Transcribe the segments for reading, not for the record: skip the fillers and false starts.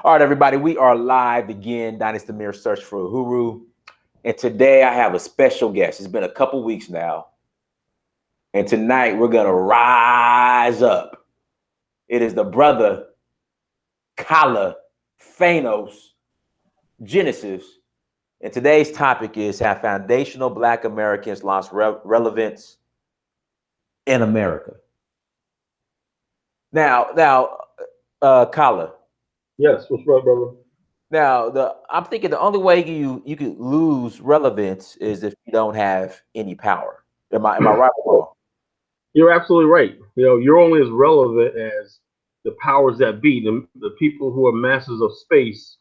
All right, everybody, we are live again. Dynasty Mirror Search for Uhuru. And today I have a special guest. It's been a couple weeks now. And tonight we're going to rise up. It is the brother Kala Phanos Genesis. And today's topic is have foundational Black Americans lost relevance in America? Now, Kala. Yes, what's right, brother? Now, I'm thinking the only way you could lose relevance is if you don't have any power. Am I right or wrong? You're absolutely right. You're only as relevant as the powers that be, the people who are masters of space,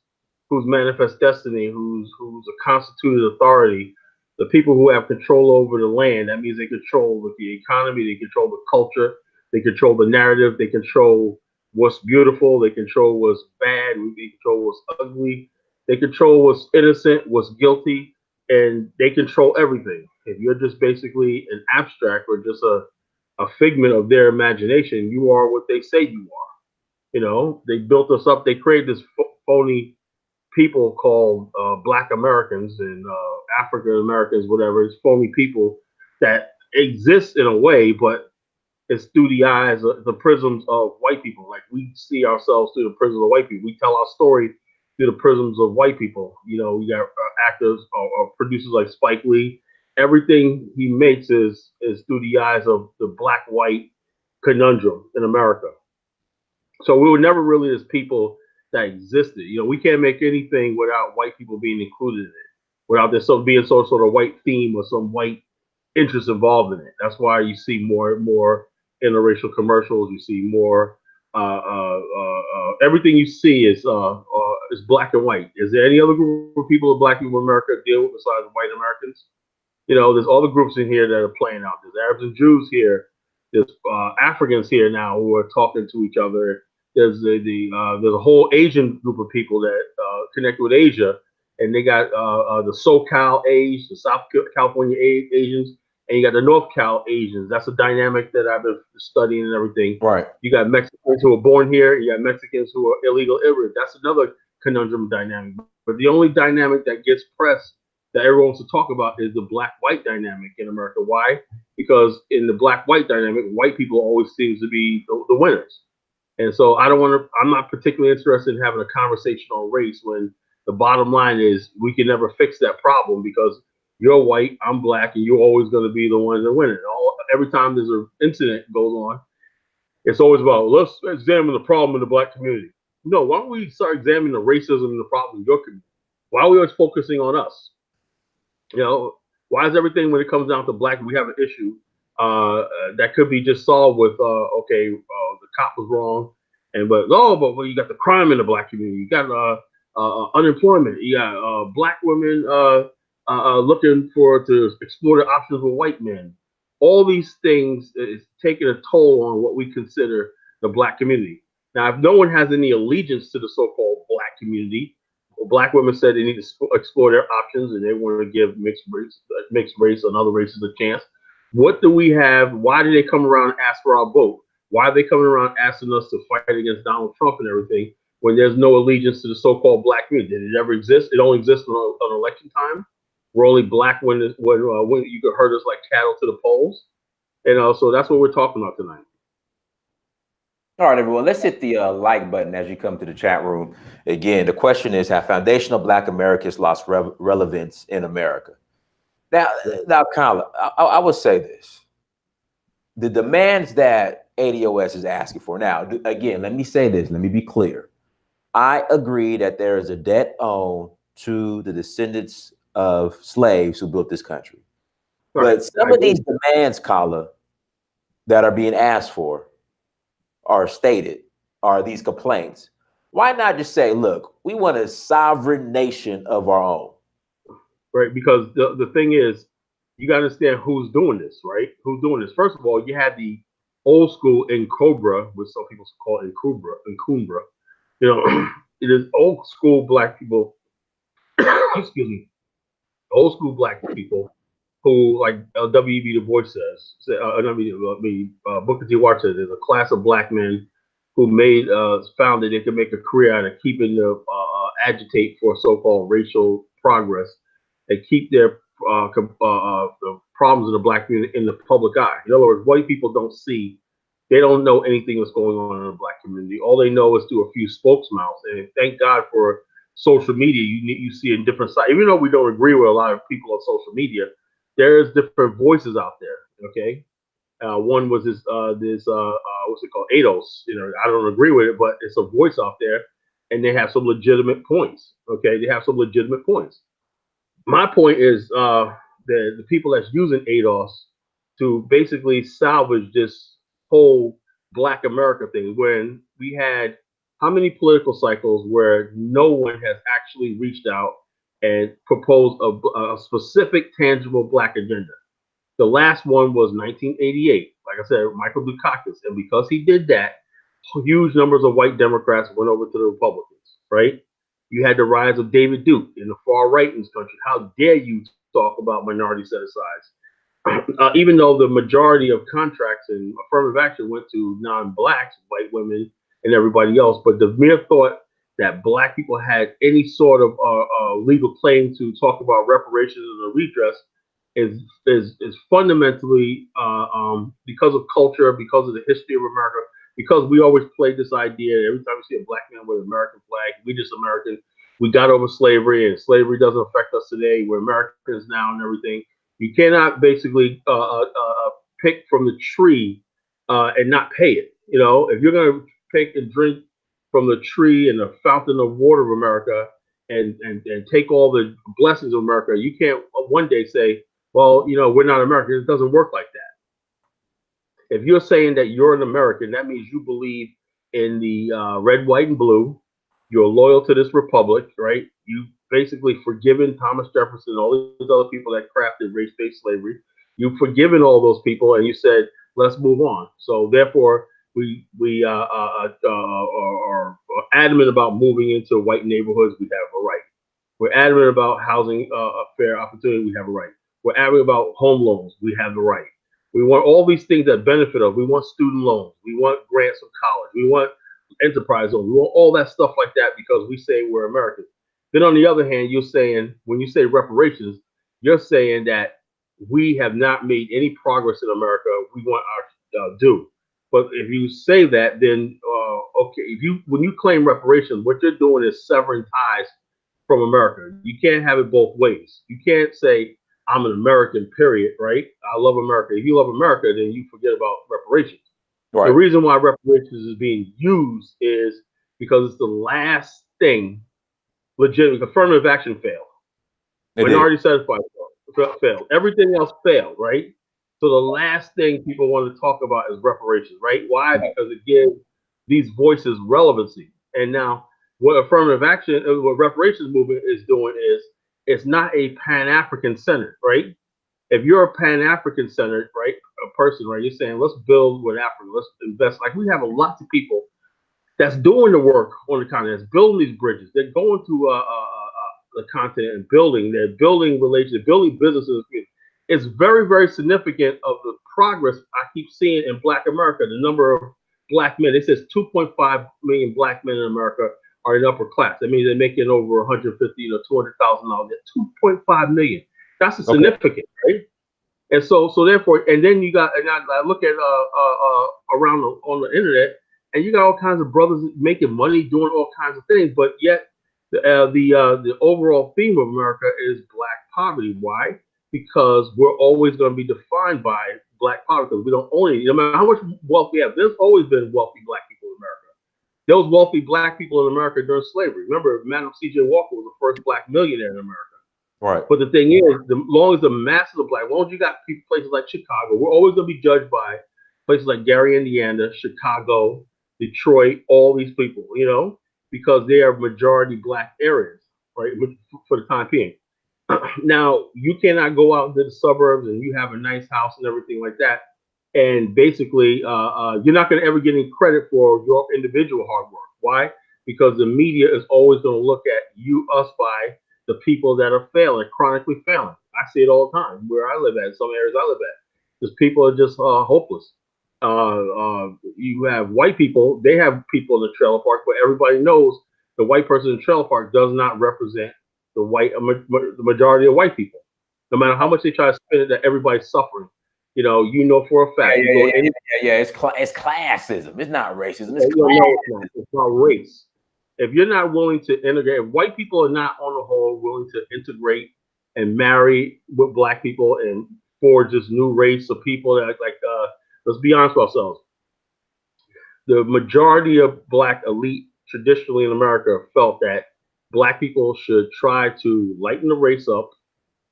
whose manifest destiny, who's a constituted authority, the people who have control over the land. That means they control the economy, they control the culture, they control the narrative, they control what's beautiful, they control what's bad, they control what's ugly, they control what's innocent, what's guilty, and they control everything. If you're just basically an abstract or just a figment of their imagination, you are what they say you are. They built us up. They created this phony people called Black Americans and African Americans, whatever. It's phony people that exist in a way, but it's through the eyes, the prisms of white people. Like we see ourselves through the prisms of white people. We tell our story through the prisms of white people. We got actors or producers like Spike Lee. Everything he makes is through the eyes of the black white conundrum in America. So we were never really as people that existed. We can't make anything without white people being included in it, without there being some sort of white theme or some white interest involved in it. That's why you see more and more interracial commercials. You see more. Everything you see is black and white. Is there any other group of people of black people in America deal with besides white Americans? There's all the groups in here that are playing out. There's Arabs and Jews here. There's Africans here now who are talking to each other. There's a whole Asian group of people that connect with Asia, and they got the SoCal Asians, the South California Asians, and you got the North Cal Asians. That's a dynamic that I've been studying and everything. Right. You got Mexicans who are born here. You got Mexicans who are illegal immigrants. That's another conundrum dynamic. But the only dynamic that gets pressed that everyone wants to talk about is the black-white dynamic in America. Why? Because in the black-white dynamic, white people always seems to be the winners. And so I don't want to. I'm not particularly interested in having a conversation on race when the bottom line is we can never fix that problem because you're white, I'm black, and you're always going to be the one that win it. Every time there's an incident goes on, it's always about let's examine the problem in the black community. No, why don't we start examining the racism and the problem in your community? Why are we always focusing on us? Why is everything when it comes down to black, we have an issue that could be just solved with the cop was wrong, but you got the crime in the black community, you got unemployment, you got black women looking to explore the options with white men. All these things is taking a toll on what we consider the black community. Now, if no one has any allegiance to the so-called black community, black women said they need to explore their options and they want to give mixed race and other races a chance. What do we have? Why do they come around and ask for our vote? Why are they coming around asking us to fight against Donald Trump and everything when there's no allegiance to the so-called black community? Did it ever exist? It only exists on election time. We're only black when you could herd us like cattle to the polls. So that's what we're talking about tonight. All right, everyone, let's hit the like button as you come to the chat room. Again, the question is, have foundational Black Americans lost relevance in America? Now, Kyle, I would say this. The demands that ADOS is asking for. Now, again, let me say this. Let me be clear. I agree that there is a debt owed to the descendants of slaves who built this country. Right. But some of these demands, Kala, that are being asked for are stated, are these complaints. Why not just say, look, we want a sovereign nation of our own? Right, because the thing is, you got to understand who's doing this, right? Who's doing this? First of all, you had the old school in Cobra, which some people call in Cumbra. It is old school black people, excuse me, old school black people who, like W.E.B. Du Bois says, Booker T. Washington says, there's a class of black men who found that they could make a career out of keeping agitate for so-called racial progress and keep their the problems of the black community in the public eye. In other words, white people don't see, they don't know anything that's going on in the black community. All they know is through a few spokesmouths. And thank God for social media. You see in different sides, even though we don't agree with a lot of people on social media, there's different voices out there. Okay. One was what's it called, ADOS. I don't agree with it, but it's a voice out there, and they have some legitimate points. Okay, they have some legitimate points. My point is the people that's using ADOS to basically salvage this whole Black America thing. When we had how many political cycles where no one has actually reached out and proposed a specific, tangible Black agenda? The last one was 1988. Like I said, Michael Dukakis. And because he did that, huge numbers of white Democrats went over to the Republicans, right? You had the rise of David Duke in the far right in this country. How dare you talk about minority set-asides? Even though the majority of contracts and affirmative action went to non-blacks, white women, and everybody else, but the mere thought that black people had any sort of legal claim to talk about reparations and redress is fundamentally because of culture, because of the history of America, because we always played this idea every time we see a black man with an American flag, we just American. We got over slavery, and slavery doesn't affect us today. We're Americans now and everything. You cannot basically pick from the tree and not pay it. If you're going to pick and drink from the tree and the fountain of water of America and take all the blessings of America, you can't one day say, well, we're not American. It doesn't work like that. If you're saying that you're an American, that means you believe in the red, white, and blue. You're loyal to this republic, right? You basically forgiven Thomas Jefferson and all these other people that crafted race-based slavery. You've forgiven all those people, and you said, let's move on. So therefore, we are adamant about moving into white neighborhoods. We have a right. We're adamant about housing a fair opportunity. We have a right. We're adamant about home loans. We have the right. We want all these things that benefit us. We want student loans. We want grants from college. We want enterprise loans. We want all that stuff like that because we say we're American. Then on the other hand, you're saying, when you say reparations, you're saying that we have not made any progress in America. We want our due. But if you say that, then okay, when you claim reparations, what you're doing is severing ties from America. You can't have it both ways. You can't say I'm an American, period, right? I love America. If you love America, then you forget about reparations. Right. The reason why reparations is being used is because it's the last thing legitimate. Affirmative action failed. Minority satisfied failed. Everything else failed, right? So the last thing people want to talk about is reparations, right? Why? Because it gives these voices relevancy. And now what affirmative action, what reparations movement is doing is it's not a Pan-African centered, right? If you're a Pan-African centered, right, a person, right, you're saying let's build with Africa, let's invest. Like we have a lot of people that's doing the work on the continent, that's building these bridges. They're going to the continent and building. They're building relations, building businesses. It's very, very significant of the progress I keep seeing in Black America. The number of Black men. It says 2.5 million Black men in America are in upper class. That means they're making over 150 to $200,000. 2.5 million. That's a significant, right? And so therefore, and then you got, and I look at around on the internet, and you got all kinds of brothers making money, doing all kinds of things, but yet the overall theme of America is Black poverty. Why? Because we're always going to be defined by Black poverty. Because we don't own it. No matter how much wealth we have, there's always been wealthy Black people in America. There was wealthy Black people in America during slavery. Remember, Madam C.J. Walker was the first Black millionaire in America. Right. But the thing is, as long as the masses of Black, as long as you got places like Chicago, we're always going to be judged by places like Gary, Indiana, Chicago, Detroit, all these people, because they are majority Black areas, right, for the time being. Now, you cannot go out into the suburbs and you have a nice house and everything like that. And basically, you're not going to ever get any credit for your individual hard work. Why? Because the media is always going to look at us by the people that are failing, chronically failing. I see it all the time where I live at, some areas I live at. Because people are just hopeless. You have white people. They have people in the trailer park, but everybody knows the white person in the trailer park does not represent the majority of white people. No matter how much they try to spin it, that everybody's suffering. You know for a fact. You go in. Yeah. It's classism. It's not racism. It's No, it's not. It's not race. If you're not willing to integrate, if white people are not on the whole willing to integrate and marry with black people and forge this new race of people that let's be honest with ourselves. The majority of black elite traditionally in America felt that black people should try to lighten the race up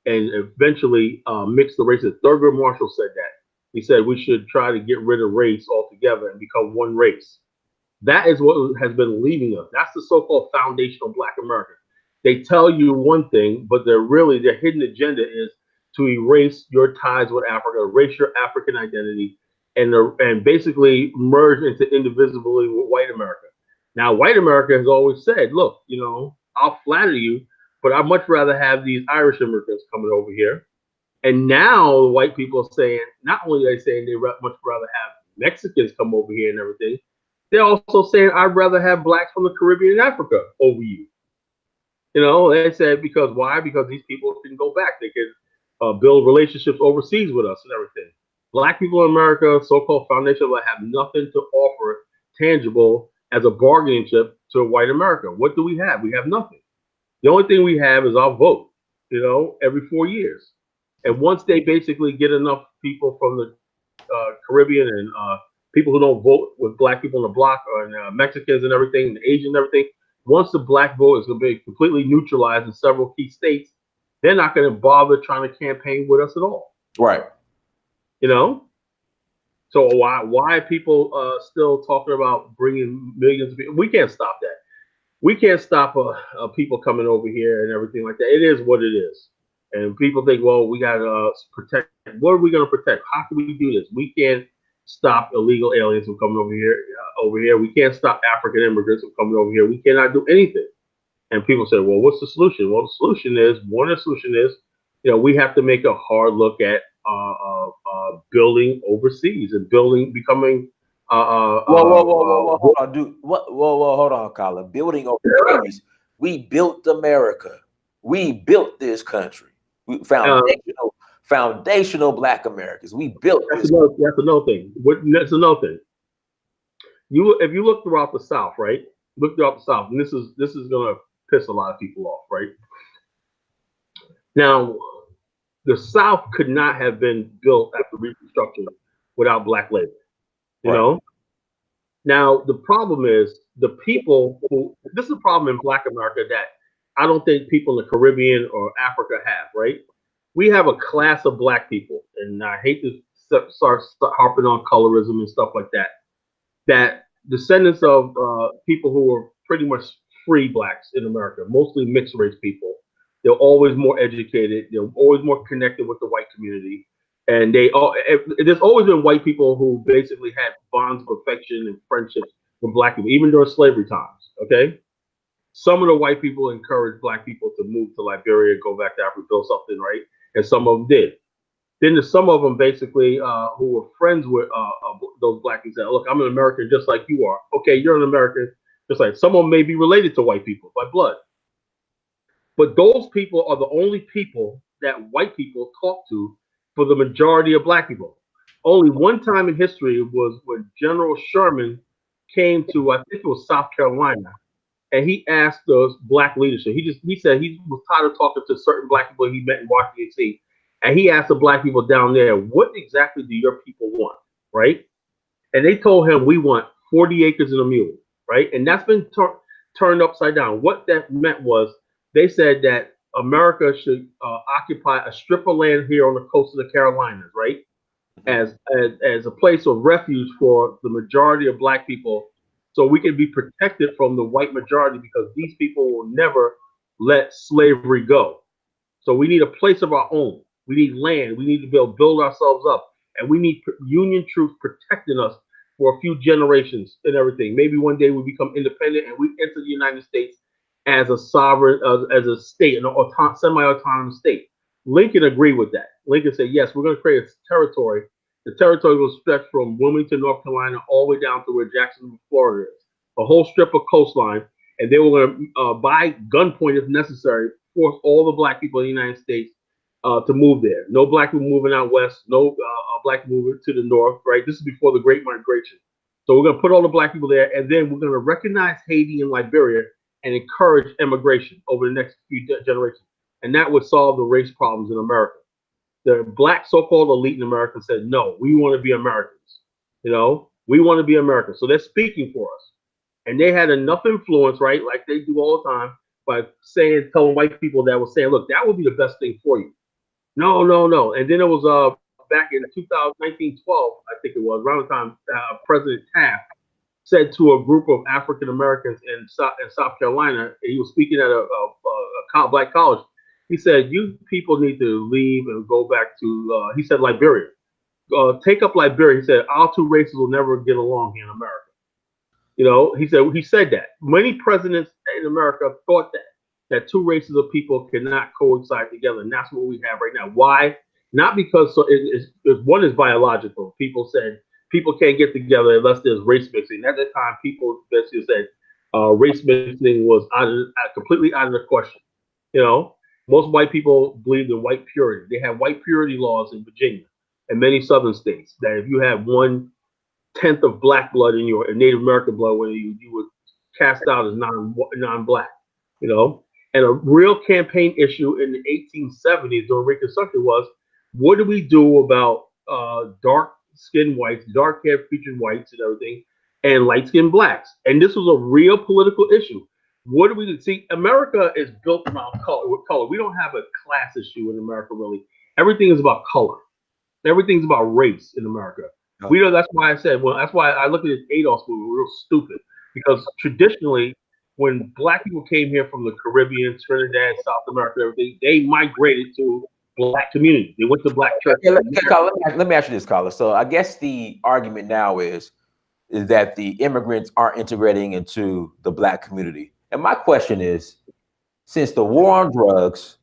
and eventually mix the races. Thurgood Marshall said that. He said we should try to get rid of race altogether and become one race. That is what has been leading us. That's the so-called foundational Black America. They tell you one thing, but their hidden agenda is to erase your ties with Africa, erase your African identity, and basically merge into indivisibility with white America. Now, white America has always said, look, I'll flatter you, but I'd much rather have these Irish immigrants coming over here. And now white people are saying, not only are they saying they much rather have Mexicans come over here and everything, they're also saying I'd rather have blacks from the Caribbean and Africa over you. They said because why? Because these people can go back. They can build relationships overseas with us and everything. Black people in America, so-called foundation, have nothing to offer tangible as a bargaining chip to white America. What do we have? We have nothing. The only thing we have is our vote, every 4 years. And once they basically get enough people from the Caribbean and people who don't vote with black people in the block and Mexicans and everything, and Asians and everything, once the black vote is going to be completely neutralized in several key states, they're not going to bother trying to campaign with us at all. Right. So why people still talking about bringing millions of people? We can't stop that. We can't stop people coming over here and everything like that. It is what it is. And people think, well, we got to protect. What are we going to protect? How can we do this? We can't stop illegal aliens from coming over here. We can't stop African immigrants from coming over here. We cannot do anything. And people say, well, what's the solution? Well, the solution is we have to make a hard look at building overseas and becoming. Whoa, hold on, dude. Whoa, hold on, Colin. Building overseas. We built America. We built this country. We foundational Black Americans. We built. That's another thing. That's another thing. If you look throughout the South, right? Look throughout the South, and this is gonna piss a lot of people off, right? Now, the South could not have been built after Reconstruction without black labor. You know? Now, the problem is this is a problem in Black America that I don't think people in the Caribbean or Africa have, right? We have a class of black people, and I hate to start harping on colorism and stuff like that, that descendants of people who were pretty much free blacks in America, mostly mixed race people. They're always more educated. They're always more connected with the white community. And there's always been white people who basically had bonds of affection and friendships with black people, even during slavery times, okay? Some of the white people encouraged black people to move to Liberia, go back to Africa, build something, right? And some of them did. Then there's some of them basically who were friends with those black people said, look, I'm an American just like you are. Okay, you're an American just like some of them may be related to white people by blood. But those people are the only people that white people talk to for the majority of black people. Only one time in history was when General Sherman came to, I think it was South Carolina, and he asked the black leadership. He said he was tired of talking to certain black people he met in Washington, D.C., and he asked the black people down there, what exactly do your people want, right? And they told him, we want 40 acres and a mule, right? And that's been turned upside down. What that meant was they said that America should occupy a strip of land here on the coast of the Carolinas, right? As a place of refuge for the majority of black people, so we can be protected from the white majority, because these people will never let slavery go. So we need a place of our own. We need land. We need to be able to build ourselves up, and we need Union troops protecting us for a few generations and everything. Maybe one day we become independent and we enter the United States as a sovereign, as a state, an semi-autonomous state. Lincoln agreed with that. Lincoln said, yes, we're going to create a territory The territory was stretched from Wilmington, North Carolina, all the way down to where Jacksonville, Florida is. A whole strip of coastline, and they were going to, by gunpoint if necessary, force all the black people in the United States to move there. No black people moving out west, no black people moving to the north, right? This is before the Great Migration. So we're going to put all the black people there, and then we're going to recognize Haiti and Liberia and encourage immigration over the next few generations. And that would solve the race problems in America. The black so-called elite in America said, no, we want to be Americans. You know, we want to be Americans. So they're speaking for us. And they had enough influence, right, like they do all the time, by saying, telling white people that was saying, look, that would be the best thing for you. No, no, no. And then it was back in 1912, I think it was, around the time President Taft said to a group of African Americans in South Carolina, he was speaking at a black college. He said, you people need to leave and go back to, he said, Liberia. Take up Liberia. He said, our two races will never get along here in America. You know, he said that. Many presidents in America thought that two races of people cannot coincide together. And that's what we have right now. Why? Not because one is biological. People said people can't get together unless there's race mixing. At that time, people basically said race mixing was completely out of the question. You know, most white people believed in white purity. They have white purity laws in Virginia and many southern states that if you have 1/10 of black blood in your Native American blood, when you would cast out as non-black. You know, and a real campaign issue in the 1870s during Reconstruction was, what do we do about dark-skinned whites, dark-haired featured whites and everything, and light-skinned blacks? And this was a real political issue. What do we do? See, America is built around color. We don't have a class issue in America, really. Everything is about color. Everything's about race in America. Okay. We know that's why I said, well, that's why I look at this Adolf movie, real stupid, because traditionally, when black people came here from the Caribbean, Trinidad, South America, everything, they migrated to black communities. They went to black churches. Let me ask you this, Carla. So I guess the argument now is that the immigrants aren't integrating into the black community. And my question is, since the war on drugs,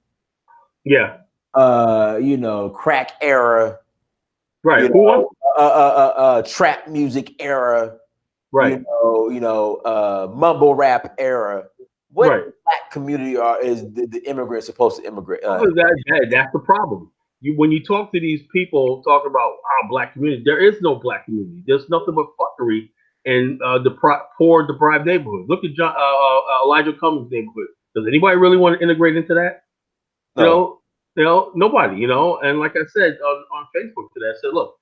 yeah, you know, crack era, right, you know, trap music era, right, mumble rap era. What right. black community is the immigrants supposed to immigrate? That's the problem. When you talk to these people talking about our black community, there is no black community. There's nothing but fuckery in the poor, deprived neighborhood. Look at Elijah Cummings' neighborhood. Does anybody really want to integrate into that? No. You know, nobody. You know, and like I said on Facebook today, I said, look,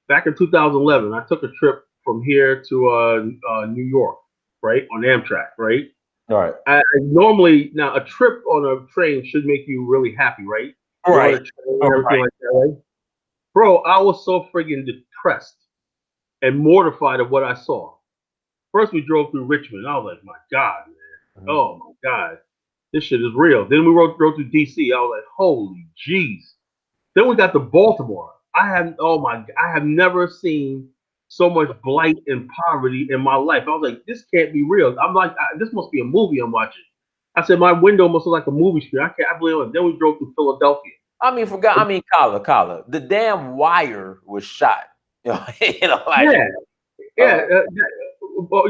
back in 2011, I took a trip from here to New York, right, on Amtrak, right. All right. Normally, now a trip on a train should make you really happy, right? Right. Everything like that, right? Bro, I was so friggin' depressed and mortified of what I saw. First, we drove through Richmond. I was like, my God, man. Oh, my God. This shit is real. Then we drove through D.C. I was like, holy jeez. Then we got to Baltimore. I have never seen so much blight and poverty in my life. I was like, this can't be real. I'm like, this must be a movie I'm watching. I said, my window must look like a movie screen. I believe it. Then we drove through Philadelphia. Carla, the damn wire was shot. Well,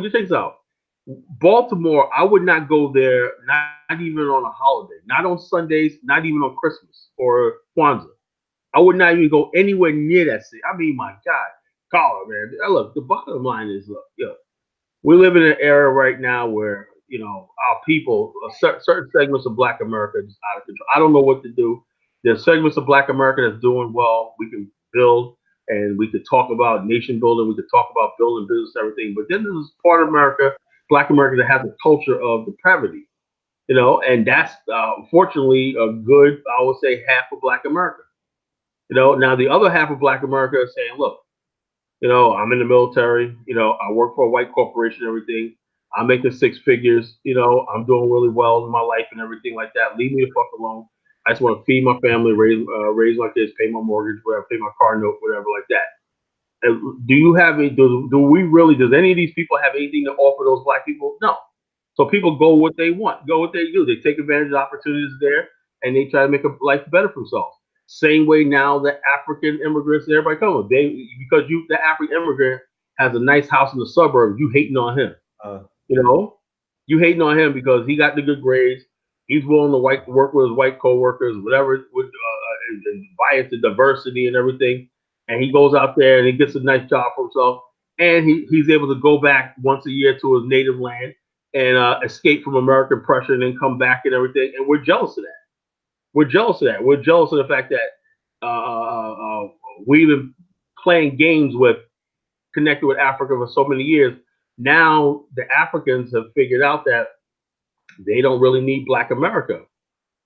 just think so. Baltimore, I would not go there, not even on a holiday, not on Sundays, not even on Christmas or Kwanzaa. I would not even go anywhere near that city. I mean, my God. Carla, man. Look, the bottom line is, look, we live in an era right now where, our people, certain segments of Black America are just out of control. I don't know what to do. There's segments of Black America that's doing well. We can build and we could talk about nation building. We could talk about building business, everything. But then there's part of America, Black America, that has a culture of depravity, and that's unfortunately a good, I would say, half of Black America. Now the other half of Black America is saying, look, I'm in the military, I work for a white corporation, everything. I'm making six figures, I'm doing really well in my life and everything like that. Leave me the fuck alone. I just want to feed my family, raise my kids, pay my mortgage, whatever, pay my car note, whatever like that. And do you have does any of these people have anything to offer those Black people? No. So people go what they want, go what they do. They take advantage of opportunities there and they try to make a life better for themselves. Same way now the African immigrants and everybody come. Because the African immigrant has a nice house in the suburbs, you hating on him. Uh, You know, you hating on him because he got the good grades. He's willing to work with his white coworkers, whatever, and buy into diversity and everything. And he goes out there and he gets a nice job for himself. And he's able to go back once a year to his native land and escape from American pressure and then come back and everything. And we're jealous of that. We're jealous of that. We're jealous of the fact that we've been playing games with connected with Africa for so many years. Now the Africans have figured out that they don't really need Black America.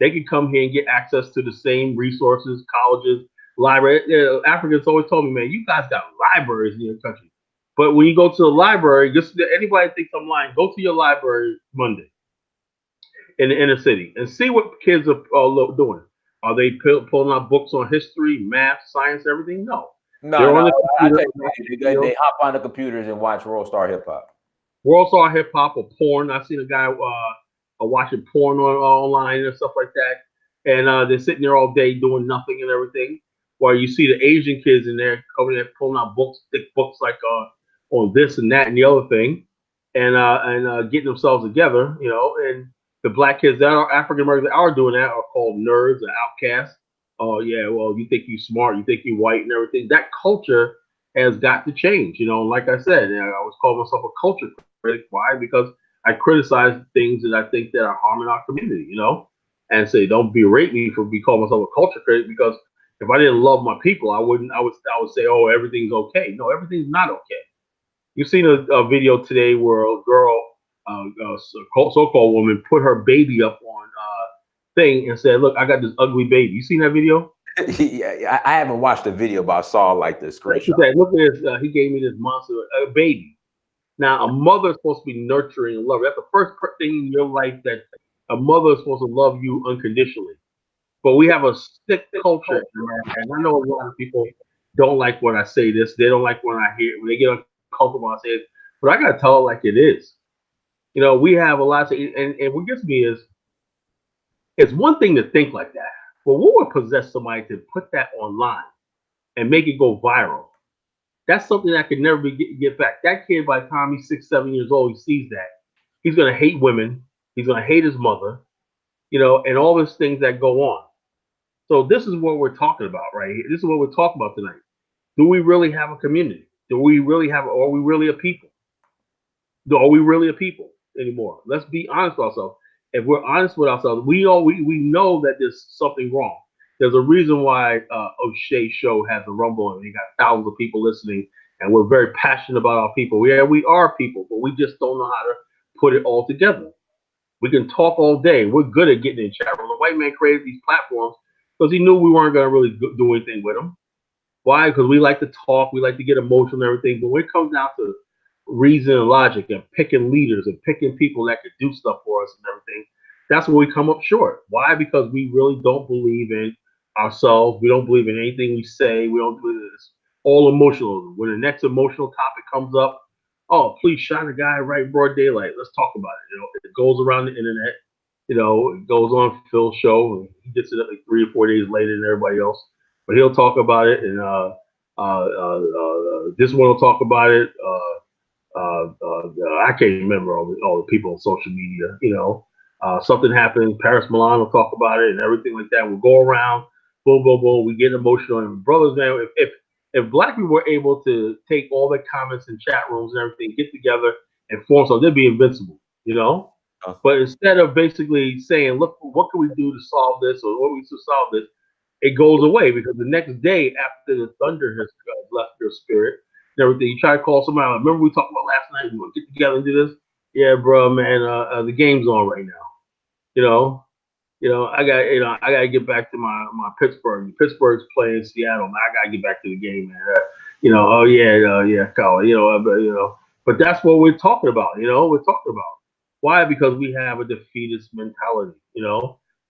They can come here and get access to the same resources, colleges, library. Africans always told me, man, you guys got libraries in your country. But when you go to the library, just anybody thinks I'm lying, go to your library Monday in the inner city and see what kids are doing. Are they pulling out books on history, math, science, everything? No. No, no, I tell you, they hop on the computers and watch World Star Hip Hop. World Star Hip Hop or porn. I've seen a guy watching porn online and stuff like that, and they're sitting there all day doing nothing and everything. While you see the Asian kids in there coming there pulling out books, thick books like on this and that and the other thing, and getting themselves together, and the Black kids that are African Americans that are doing that are called nerds or outcasts. Oh yeah, well you think you smart, you think you white and everything. That culture has got to change. Like I said, I always call myself a culture critic. Why? Because I criticize things that I think that are harming our community, and say don't berate me for calling myself a culture critic, because if I didn't love my people, I would say, oh, everything's okay. No, everything's not okay. You've seen a video today where a girl, so-called woman, put her baby up on thing and said, look, I got this ugly baby. You seen that video? Yeah, I haven't watched the video, but I saw like the screenshot. Look at this. He gave me this monster, a baby. Now, a mother is supposed to be nurturing and loving. That's the first thing in your life that a mother is supposed to love you unconditionally. But we have a sick culture in America, and I know a lot of people don't like when I say this. They don't like when they get uncomfortable when I say it. But I gotta tell it like it is. We have a lot to, and what gets me is, it's one thing to think like that. But what would possess somebody to put that online and make it go viral? That's something that could never get back. That kid, by the time he's 6, 7 years old, he sees that. He's going to hate women. He's going to hate his mother, and all these things that go on. So this is what we're talking about right here. This is what we're talking about tonight. Do we really have a community? Are we really a people? Are we really a people anymore? Let's be honest with ourselves. If we're honest with ourselves, we know that there's something wrong. There's a reason why O'Shea Show has a rumble and we got thousands of people listening, and we're very passionate about our people. Yeah, we are people, but we just don't know how to put it all together. We can talk all day. We're good at getting in chat room. The white man created these platforms because he knew we weren't going to really do anything with them. Why? Because we like to talk, we like to get emotional and everything, but when it comes down to reason and logic and picking leaders and picking people that could do stuff for us and everything, that's where we come up short. Why? Because we really don't believe in ourselves. We don't believe in anything we say. We don't believe in this. All emotional. When the next emotional topic comes up, oh, please shine a guy right in broad daylight. Let's talk about it. It goes around the internet. It goes on Phil's show, and he gets it up like 3 or 4 days later than everybody else. But he'll talk about it, and this one will talk about it. I can't remember all the people on social media. Something happens. Paris Milan will talk about it and everything like that. We'll go around, boom, boom, boom. We get emotional. And brothers, man, if Black people were able to take all the comments and chat rooms and everything, get together and form something, they'd be invincible. But instead of basically saying, look, what can we do to solve this, or what we do to solve this, it goes away, because the next day after the thunder has left your spirit and everything, you try to call somebody. Remember we talked about last night? We want to get together and do this. Yeah, bro, man. The game's on right now. I got to get back to my Pittsburgh. Pittsburgh's playing Seattle. Man, I got to get back to the game, man. Oh yeah, Colin. But that's what we're talking about. We're talking about. Why? Because we have a defeatist mentality.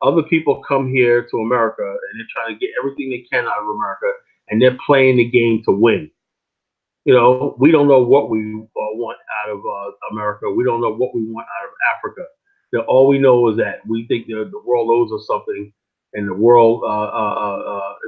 Other people come here to America and they're trying to get everything they can out of America, and they're playing the game to win. We don't know what we want out of America. We don't know what we want out of Africa. All we know is that we think the world owes us something, and the world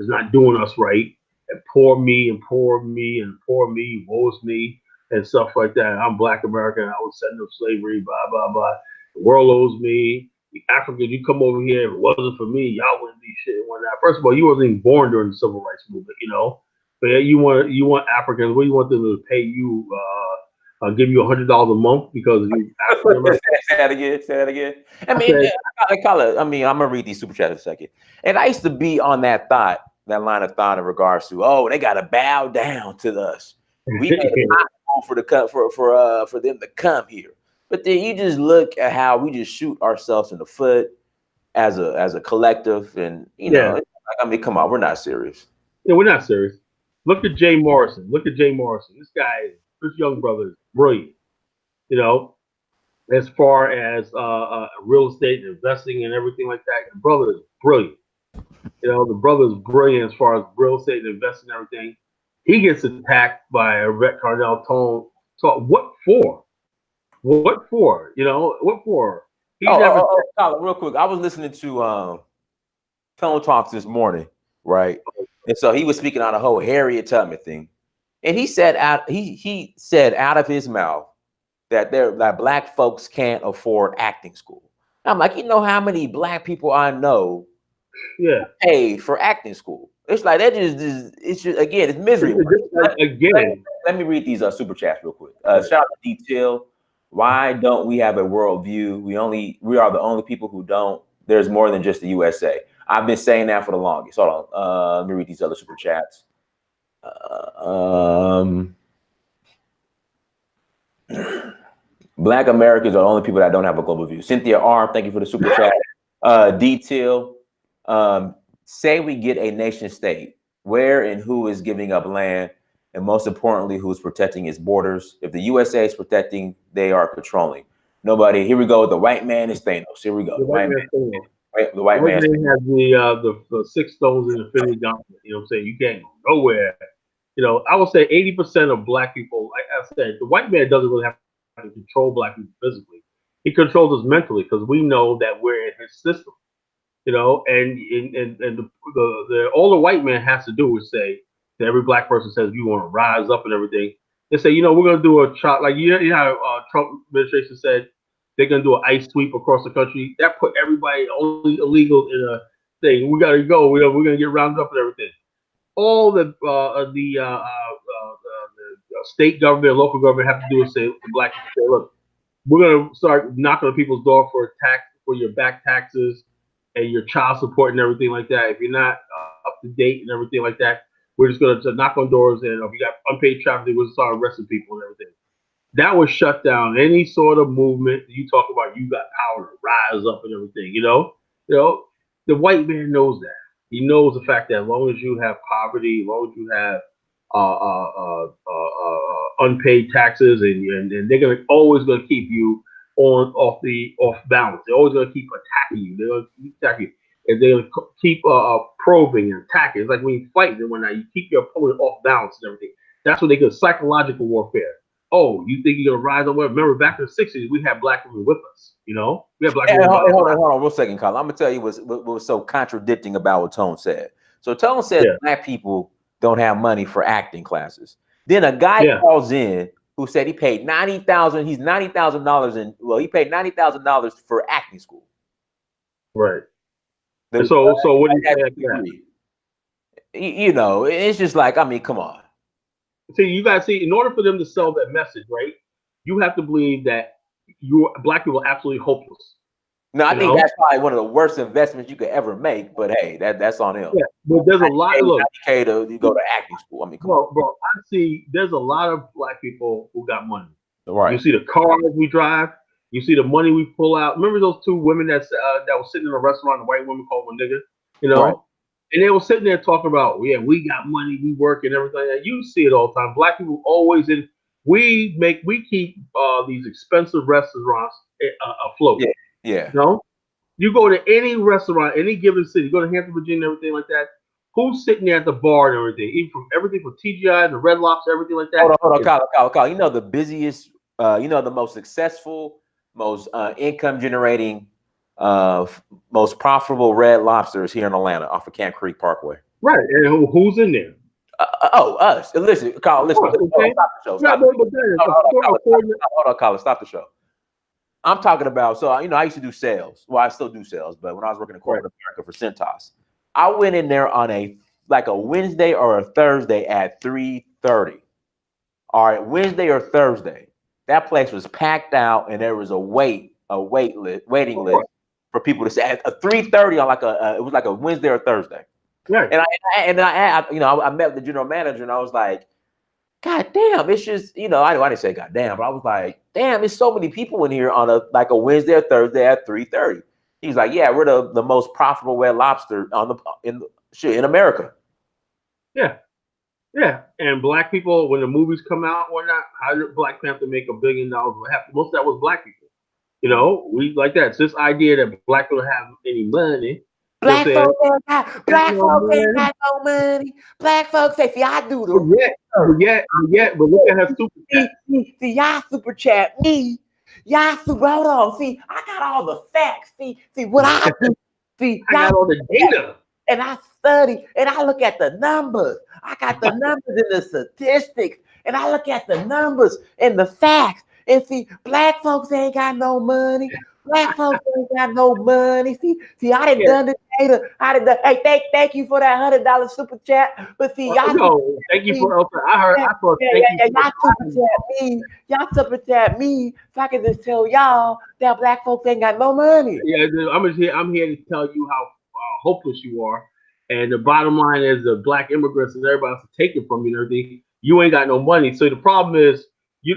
is not doing us right, and poor me and poor me and poor me, woe's me, and stuff like that. I'm Black American. I was sent to slavery. Blah blah blah. The world owes me. The Africans, you come over here. If it wasn't for me, y'all wouldn't be shit and whatnot. First of all, you wasn't even born during the civil rights movement, you know. But yeah, you want Africans. What do you want them to pay you? Give you $100 a month because you African American. Say that again. Say that again. I I mean, said, I call it. I mean, I'm gonna read these super chats in a second. And I used to be on that line of thought in regards to, oh, they gotta bow down to us. We made a possible for the for them to come here. But then you just look at how we just shoot ourselves in the foot as a collective, and yeah, I mean, come on, we're not serious. yeah, we're not serious. Look at Jay Morrison. Look at Jay Morrison. This young brother is brilliant. You know, as far as real estate and investing and everything like that, the brother is brilliant. You know, the brother is brilliant as far as real estate and investing and everything. He gets attacked by a Rhett Cardell Tone. So what for? What for? You know, what for? He never. Colin, real quick, I was listening to Tone Talks this morning, right? And so he was speaking on the whole Harriet Tubman thing, and he said he said out of his mouth that black folks can't afford acting school. I'm like, you know how many black people I know Yeah. paid for acting school? It's like that it's just again, it's misery. Let me read these super chats real quick. Shout out to Detail. Why don't we have a world view? We are the only people who don't. There's more than just the USA. I've been saying that for the longest. Hold on. Let me read these other super chats. Black Americans are the only people that don't have a global view. Cynthia R, thank you for the super chat. Detail. Say we get a nation state. Where and who is giving up land? And most importantly, who's protecting its borders? If the USA is protecting, they are controlling. Nobody. Here we go. The white man is Thanos. Here we go. The white man. The white man has the 6 stones in Infinity Gauntlet. You know what I'm saying? You can't go nowhere. You know, I would say 80% of black people, like I said, the white man doesn't really have to control black people physically. He controls us mentally because we know that we're in his system. You know, and all the white man has to do is say to every black person says you want to rise up and everything. They say, you know, we're gonna do a chop like you know how Trump administration said they're gonna do an ice sweep across the country. That put everybody only illegal in a thing. We gotta go. We're gonna get rounded up and everything. All the state government, local government have to do is say to black people, say, look, we're gonna start knocking on people's door for your back taxes and your child support and everything like that. If you're not up to date and everything like that, we're just gonna knock on doors, and if you got unpaid traffic, we'll start arresting people and everything. That would shut down any sort of movement. You talk about you got power to rise up and everything. You know, the white man knows that. He knows the fact that as long as you have poverty, as long as you have unpaid taxes, and they're always gonna keep you off balance. They're always gonna keep attacking you. They're gonna keep attacking you, and they're gonna keep probing and attacking. It's like when you fight and whatnot, you keep your opponent off balance and everything. That's what they call psychological warfare. Oh, you think you're gonna rise up? Remember, back in the '60s, we had black women with us. You know, we had black women. Hold on, real second, Colin. I'm gonna tell you what was so contradicting about what Tone said. So Tone said black people don't have money for acting classes. Then a guy calls in who said he paid $90,000. He's $90,000 he paid $90,000 for acting school. Right. So what do you say? You know, it's just like, I mean, come on. See, you guys see, in order for them to sell that message, right, you have to believe that black people are absolutely hopeless. No, I think that's probably one of the worst investments you could ever make. But hey, that's on him. Yeah, but there's a lot. Look, you go to acting school. I mean, come on, bro. I see. There's a lot of black people who got money. Right. You see the cars we drive. You see the money we pull out. Remember those 2 women that was sitting in a restaurant? The white woman called one nigga. You know. Right. And they were sitting there talking about, yeah, we got money, we work and everything like that. You see it all the time. Black people always we keep these expensive restaurants afloat. Yeah. You know? You go to any restaurant, any given city, go to Hampton, Virginia, everything like that. Who's sitting there at the bar and everything? Everything from TGI, the Red Lobster, everything like that. Hold on, Kyle. You know the busiest, the most successful, most income generating most profitable Red Lobsters here in Atlanta off of Camp Creek Parkway. Right, and who's in there? Us. Listen, Carl. Of Listen. course, okay. Stop the show. Yeah, Stop. but then, Hold on, Colin. Stop the show. I'm talking about. So I used to do sales. Well, I still do sales, but when I was working in corporate America for Centos, I went in there on a Wednesday or a Thursday at 3:30. All right, Wednesday or Thursday. That place was packed out, and there was a waiting list for people to say at 3:30 on it was like a Wednesday or Thursday. Right. And I met the general manager, and I was like, God damn, it's just, I didn't say God damn, but I was like, damn, there's so many people in here on a Wednesday or Thursday at 3:30. He's like, yeah, we're the most profitable Red Lobster in America. Yeah. Yeah. And black people, when the movies come out or not, how did Black Panther make $1 billion? Most of that was black people. We like that. It's this idea that black people don't have any money. Black folks ain't got no money. Black folks say, see, I do the but look at her super chat. See, y'all super chat me. Hold on. See, I got all the facts. See what I do. See, I got all the data. And I study and I look at the numbers. I got the numbers and the statistics. And I look at the numbers and the facts. And see, black folks ain't got no money. Black folks ain't got no money. See, I done done the data. Hey, thank you for that $100 super chat. But see, y'all. Thank you for. I thought. Y'all super chat me. So I can just tell y'all that black folks ain't got no money. Yeah, I'm here to tell you how hopeless you are. And the bottom line is the black immigrants and everybody else to take it from you and everything. You ain't got no money. So the problem is, you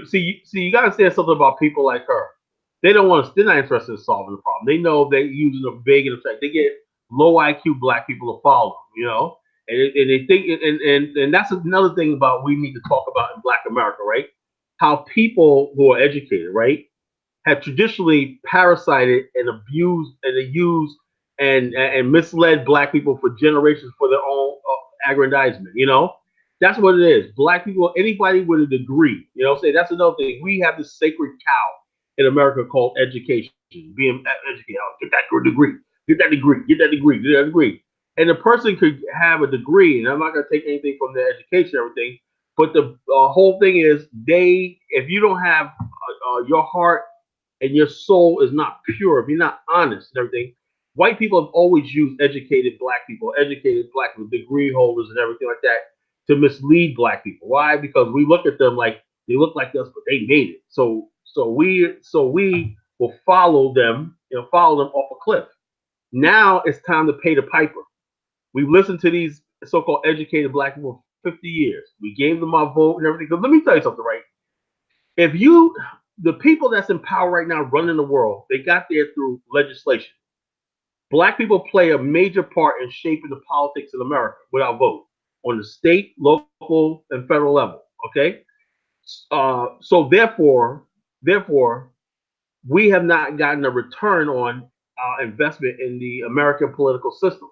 gotta say something about people like her. They're not interested in solving the problem. They know they're using a big and effect. They get low IQ black people to follow them, and they think, and that's another thing about we need to talk about in Black America, right? How people who are educated, right, have traditionally parasited and abused and used and misled black people for generations for their own aggrandizement. That's what it is. Black people, anybody with a degree, say that's another thing. We have this sacred cow in America called education. Being educated, get that degree, get that degree, get that degree, get that degree. And the person could have a degree, and I'm not going to take anything from their education, everything. But the whole thing is, if you don't have your heart and your soul is not pure, if you're not honest and everything, white people have always used educated black people, degree holders and everything like that to mislead black people. Why? Because we look at them like they look like us, but they made it. So we will follow them off a cliff. Now it's time to pay the piper. We've listened to these so-called educated black people for 50 years. We gave them our vote and everything. Because let me tell you something, right? The people that's in power right now running the world, they got there through legislation. Black people play a major part in shaping the politics in America with our vote on the state, local, and federal level. Okay, so therefore, we have not gotten a return on our investment in the American political system.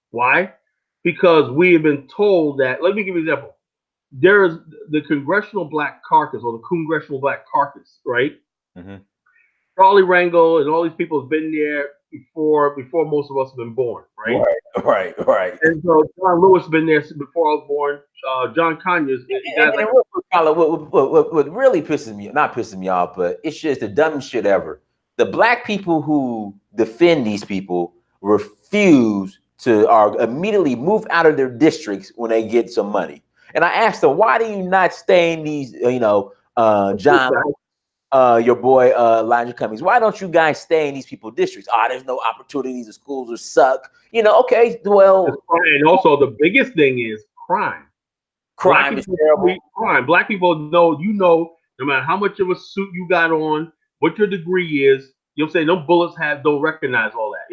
Why? Because we have been told that. Let me give you an example. There is the Congressional Black Caucus, or the Congressional Black Caucus, right? Mm-hmm. Charlie Rangel and all these people have been there before most of us have been born, right? Right. And so John Lewis has been there before I was born. John Conyers. What really not pissing me off, but it's just the dumbest shit ever. The black people who defend these people refuse to immediately move out of their districts when they get some money. And I asked them, why do you not stay in these, John, your boy Elijah Cummings, why don't you guys stay in these people's districts? There's no opportunities, the schools are suck. Okay, well. And also the biggest thing is crime. Crime is terrible. Crime. Black people know, no matter how much of a suit you got on, what your degree is, no bullets don't recognize all that,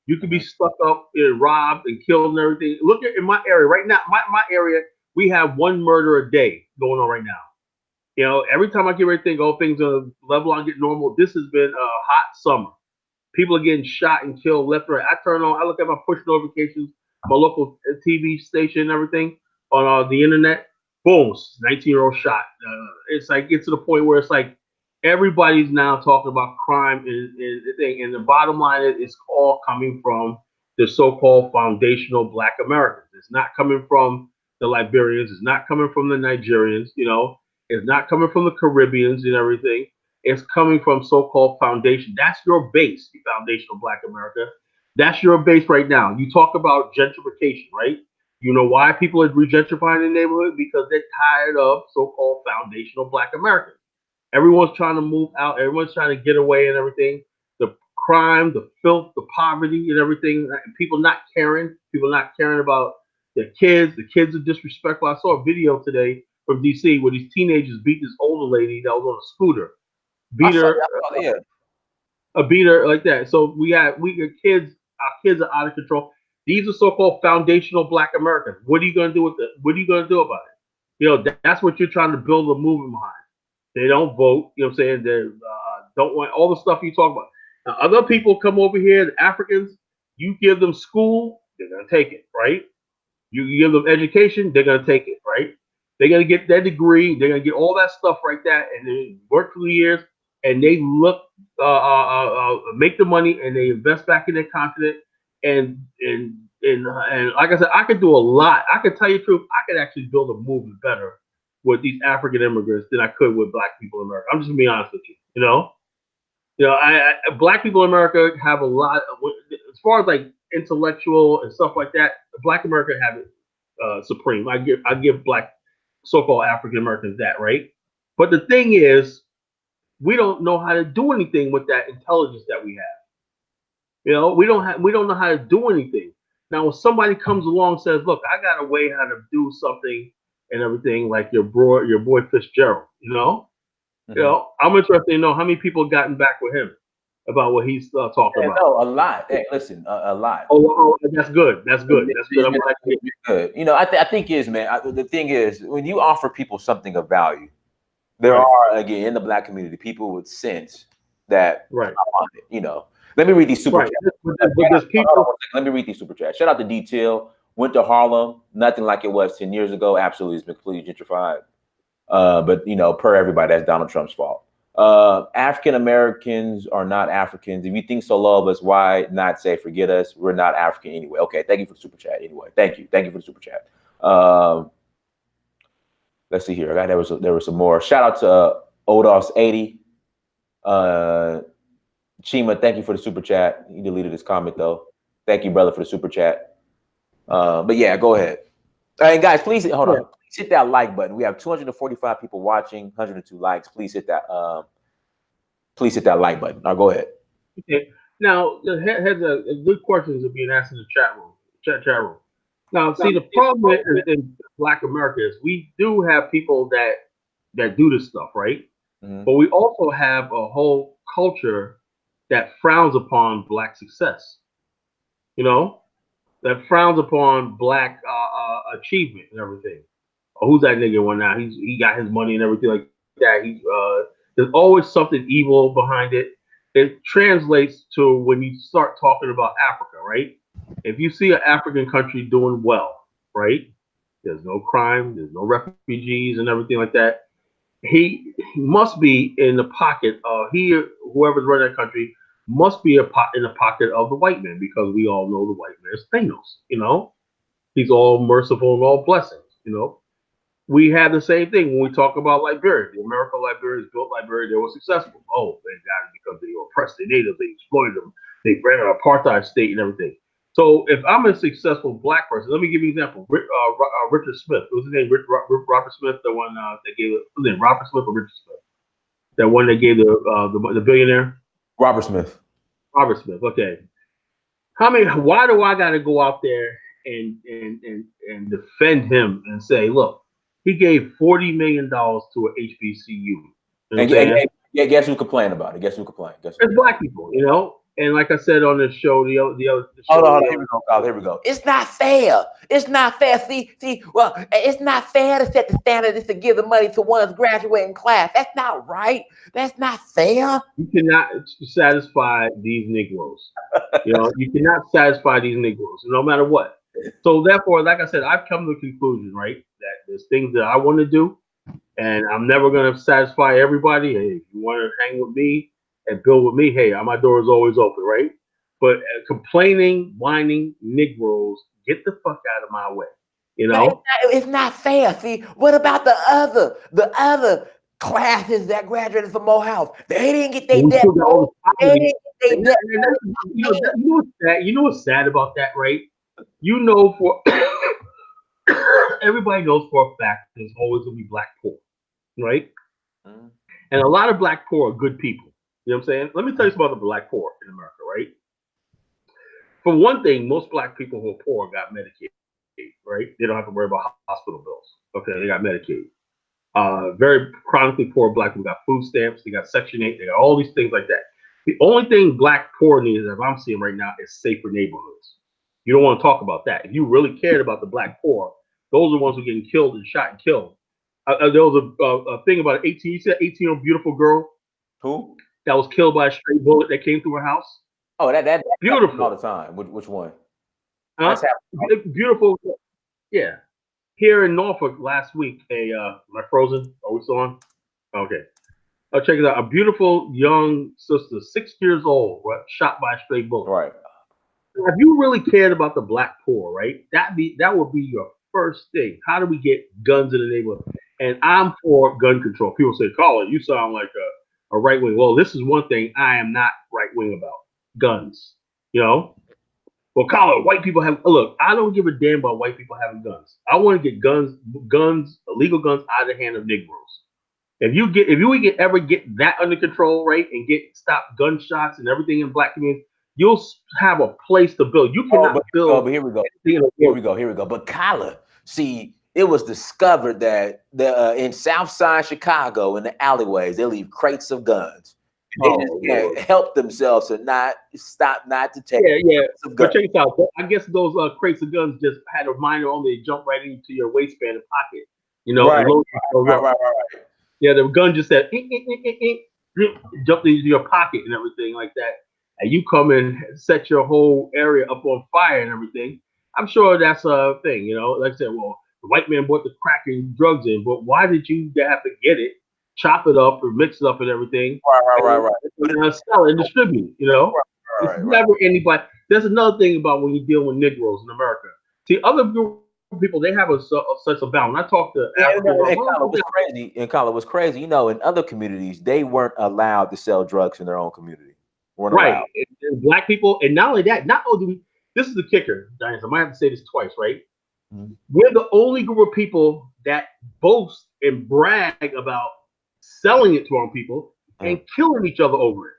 You could be stuck up and robbed and killed and everything. Look at in my area right now, my area, we have one murder a day going on right now. Every time I get ready to think, things are level on, get normal. This has been a hot summer. People are getting shot and killed left and right. I look at my push notifications, my local TV station and everything on the internet. Boom, 19-year-old shot. It's like, it's to the point where it's like, Everybody's now talking about crime and the thing. And the bottom line is it's all coming from the so-called foundational Black Americans. It's not coming from the Liberians. It's not coming from the Nigerians. It's not coming from the Caribbeans and everything. It's coming from so-called foundation. That's your base, the foundational Black America. That's your base right now. You talk about gentrification, right? You know why people are regentrifying the neighborhood? Because they're tired of so-called foundational Black Americans. Everyone's trying to move out. Everyone's trying to get away and everything. The crime, the filth, the poverty, and everything. People not caring. People not caring about their kids. The kids are disrespectful. I saw a video today from DC where these teenagers beat this older lady that was on a scooter. Beat her, yeah. beat her like that. So we got kids. Our kids are out of control. These are so-called foundational Black Americans. What are you going to do with it? What are you going to do about it? That's what you're trying to build a movement behind. They don't vote. You know what I'm saying? They don't want all the stuff you talk about. Now, other people come over here, the Africans, you give them school, they're going to take it, right? You give them education, they're going to take it, right? They're going to get that degree. They're going to get all that stuff like that, and they work for years, and they make the money, and they invest back in their continent. And like I said, I could do a lot. I could tell you the truth. I could actually build a movement better with these African immigrants than I could with Black people in America. I'm just gonna be honest with you. Black people in America have a lot as far as like intellectual and stuff like that. Black America have it supreme. I give Black so-called African Americans that, right? But the thing is, we don't know how to do anything with that intelligence that we have. We don't know how to do anything. Now, when somebody comes along and says, "Look, I got a way how to do something," and everything, like your boy Fitzgerald, I'm interested to know how many people have gotten back with him about what he's talking about. No, a lot. Hey, listen, a lot. Oh, that's good. That's good. That's good. I'm glad to hear. Good. I think the thing is, when you offer people something of value, there are, again, in the Black community, people with sense that I want it. Let me read these super chats. Let me read these super chats. Shout out to Detail. Went to Harlem, nothing like it was 10 years ago. Absolutely, it's been completely gentrified. But per everybody, that's Donald Trump's fault. African Americans are not Africans. If you think so low of us, why not say forget us? We're not African anyway. Okay, thank you for the super chat. Anyway, thank you for the super chat. Let's see here. There was some more. Shout out to Odos80. Chima, thank you for the super chat. He deleted his comment though. Thank you, brother, for the super chat. But yeah, go ahead. All right, guys, please hold on. Please hit that like button. We have 245 people watching, 102 likes. Please hit that. Please hit that like button. Now go ahead. Okay. Now, here's a good questions are being asked in the chat room. Now, see, the problem in Black America is we do have people that do this stuff, right? Mm-hmm. But we also have a whole culture that frowns upon Black success. That frowns upon Black achievement and everything. Oh, who's that nigga one now? He got his money and everything like that. There's always something evil behind it. It translates to when you start talking about Africa, right? If you see an African country doing well, right? There's no crime, there's no refugees and everything like that. He must be in the pocket of whoever's running that country must be in the pocket of the white man, because we all know the white man is Thanos. He's all merciful and all blessings. We have the same thing when we talk about Liberia. The American Liberians built Liberia. They were successful. Oh, they got it because they oppressed the natives. They exploited them. They ran an apartheid state and everything. So if I'm a successful Black person, let me give you an example. Richard Smith. What was his name? Robert Smith, the one that gave it. Was it Robert Smith or Richard Smith? That one that gave the billionaire? Robert Smith. Robert Smith. Okay. Why do I got to go out there and defend him and say, look, he gave $40 million to an HBCU. And guess who complained about it? Guess who complained? It's Black people, And like I said on the show, the other hold on, here we go, Kyle. Here we go. It's not fair. It's not fair. See. Well, it's not fair to set the standard is to give the money to one's graduating class. That's not right. That's not fair. You cannot satisfy these Negroes. You cannot satisfy these Negroes, no matter what. So therefore, like I said, I've come to the conclusion, right, that there's things that I want to do, And I'm never gonna satisfy everybody. Hey, if you want to hang with me and build with me, hey, my door is always open, right? But complaining, whining Negroes, get the fuck out of my way. You Now, know, it's not fair. See, what about the other classes that graduated from Morehouse? They didn't get their we debt still got all paid. the They poverty. didn't get And their debt that's, paid. you know what's sad? You know what's sad about that, right? You know, for everybody knows for a fact there's always gonna be black poor, right? Mm, And a lot of black poor are good people. You know what I'm saying? Let me tell you something about the black poor in America, right? For one thing, most black people who are poor got Medicaid, right? They don't have to worry about hospital bills. Okay, they got Medicaid. Very chronically poor black people got food stamps, they got Section 8, they got all these things like that. The only thing black poor needs, as I'm seeing right now, is safer neighborhoods. You don't want to talk about that. If you really cared about the black poor, those are the ones who are getting killed and shot and killed. There was a thing about an 18, you see that 18-year-old beautiful girl who? that was killed by a stray bullet that came through her house? Oh, that happens all Beautiful. the time. Which one? Huh? That's happening. Beautiful. Yeah. Here in Norfolk last week, am I frozen? Are we still on? Okay. Oh, check it out. A beautiful young sister, 6 years old, right, shot by a stray bullet. Right. If you really cared about the black poor, right, that would be your first thing. How do we get guns in the neighborhood? And I'm for gun control. People say, Colin, you sound like a right wing. Well, this is one thing I am not right wing about: guns. You know. Well, Colin, white people have look. I don't give a damn about white people having guns. I want to get illegal guns out of the hand of Negroes. If you ever get that under control, right, and get stop gunshots and everything in black communities, you'll have a place to build. You Oh, cannot build but here we go. anything in the Here world. we go. Here we go. But Kyla, see, it was discovered that in South Side Chicago, in the alleyways, they leave crates of guns. They just Oh Lord. can't help themselves to not not to take Yeah. crates of But guns. check this out. I guess those crates of guns just had a minor on. They jump right into your waistband and pocket, and Right, load themselves right, up. right, right. Yeah, the gun just said jumped into your pocket and everything like that. And you come and set your whole area up on fire and everything. I'm sure that's a thing. Like I said, well, the white man brought the crack and drugs in, but why did you have to get it, chop it up, or mix it up and everything, Right. and sell it and distribute? It's Right. never anybody. There's another thing about when you deal with Negroes in America. See, other people, they have a sense of balance. When I talk to Yeah, African, and Kyla was crazy. And Kyla was crazy. You know, in other communities, they weren't allowed to sell drugs in their own community. Weren't right, allowed. and black people, and not only that, not only do we. This is the kicker, Diane. I might have to say this twice, right? Mhm. We're the only group of people that boast and brag about selling it to our people and killing each other over it.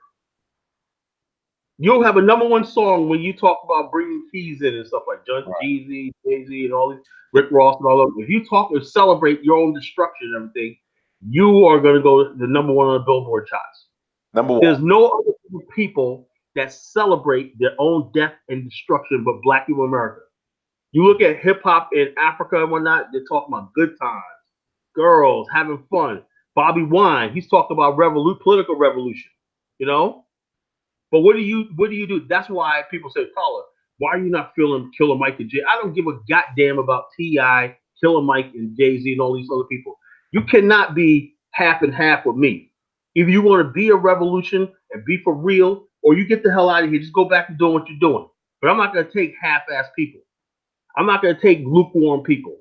You'll have a number one song when you talk about bringing keys in and stuff like Jeezy, Jay-Z, and all these, Rick Ross and all of them. If you talk or celebrate your own destruction and everything, you are going to go the number one on the Billboard charts. Number There's one. no other people that celebrate their own death and destruction but black people in America. You look at hip hop in Africa and whatnot, they're talking about good times, girls, having fun. Bobby Wine, he's talking about political revolution, you know? But what do you do? That's why people say, Paula, why are you not feeling Killer Mike and Jay? I don't give a goddamn about T.I., Killer Mike and Jay-Z and all these other people. You cannot be half and half with me. Either you want to be a revolution and be for real, or you get the hell out of here. Just go back to doing what you're doing. But I'm not going to take half-ass people. I'm not going to take lukewarm people.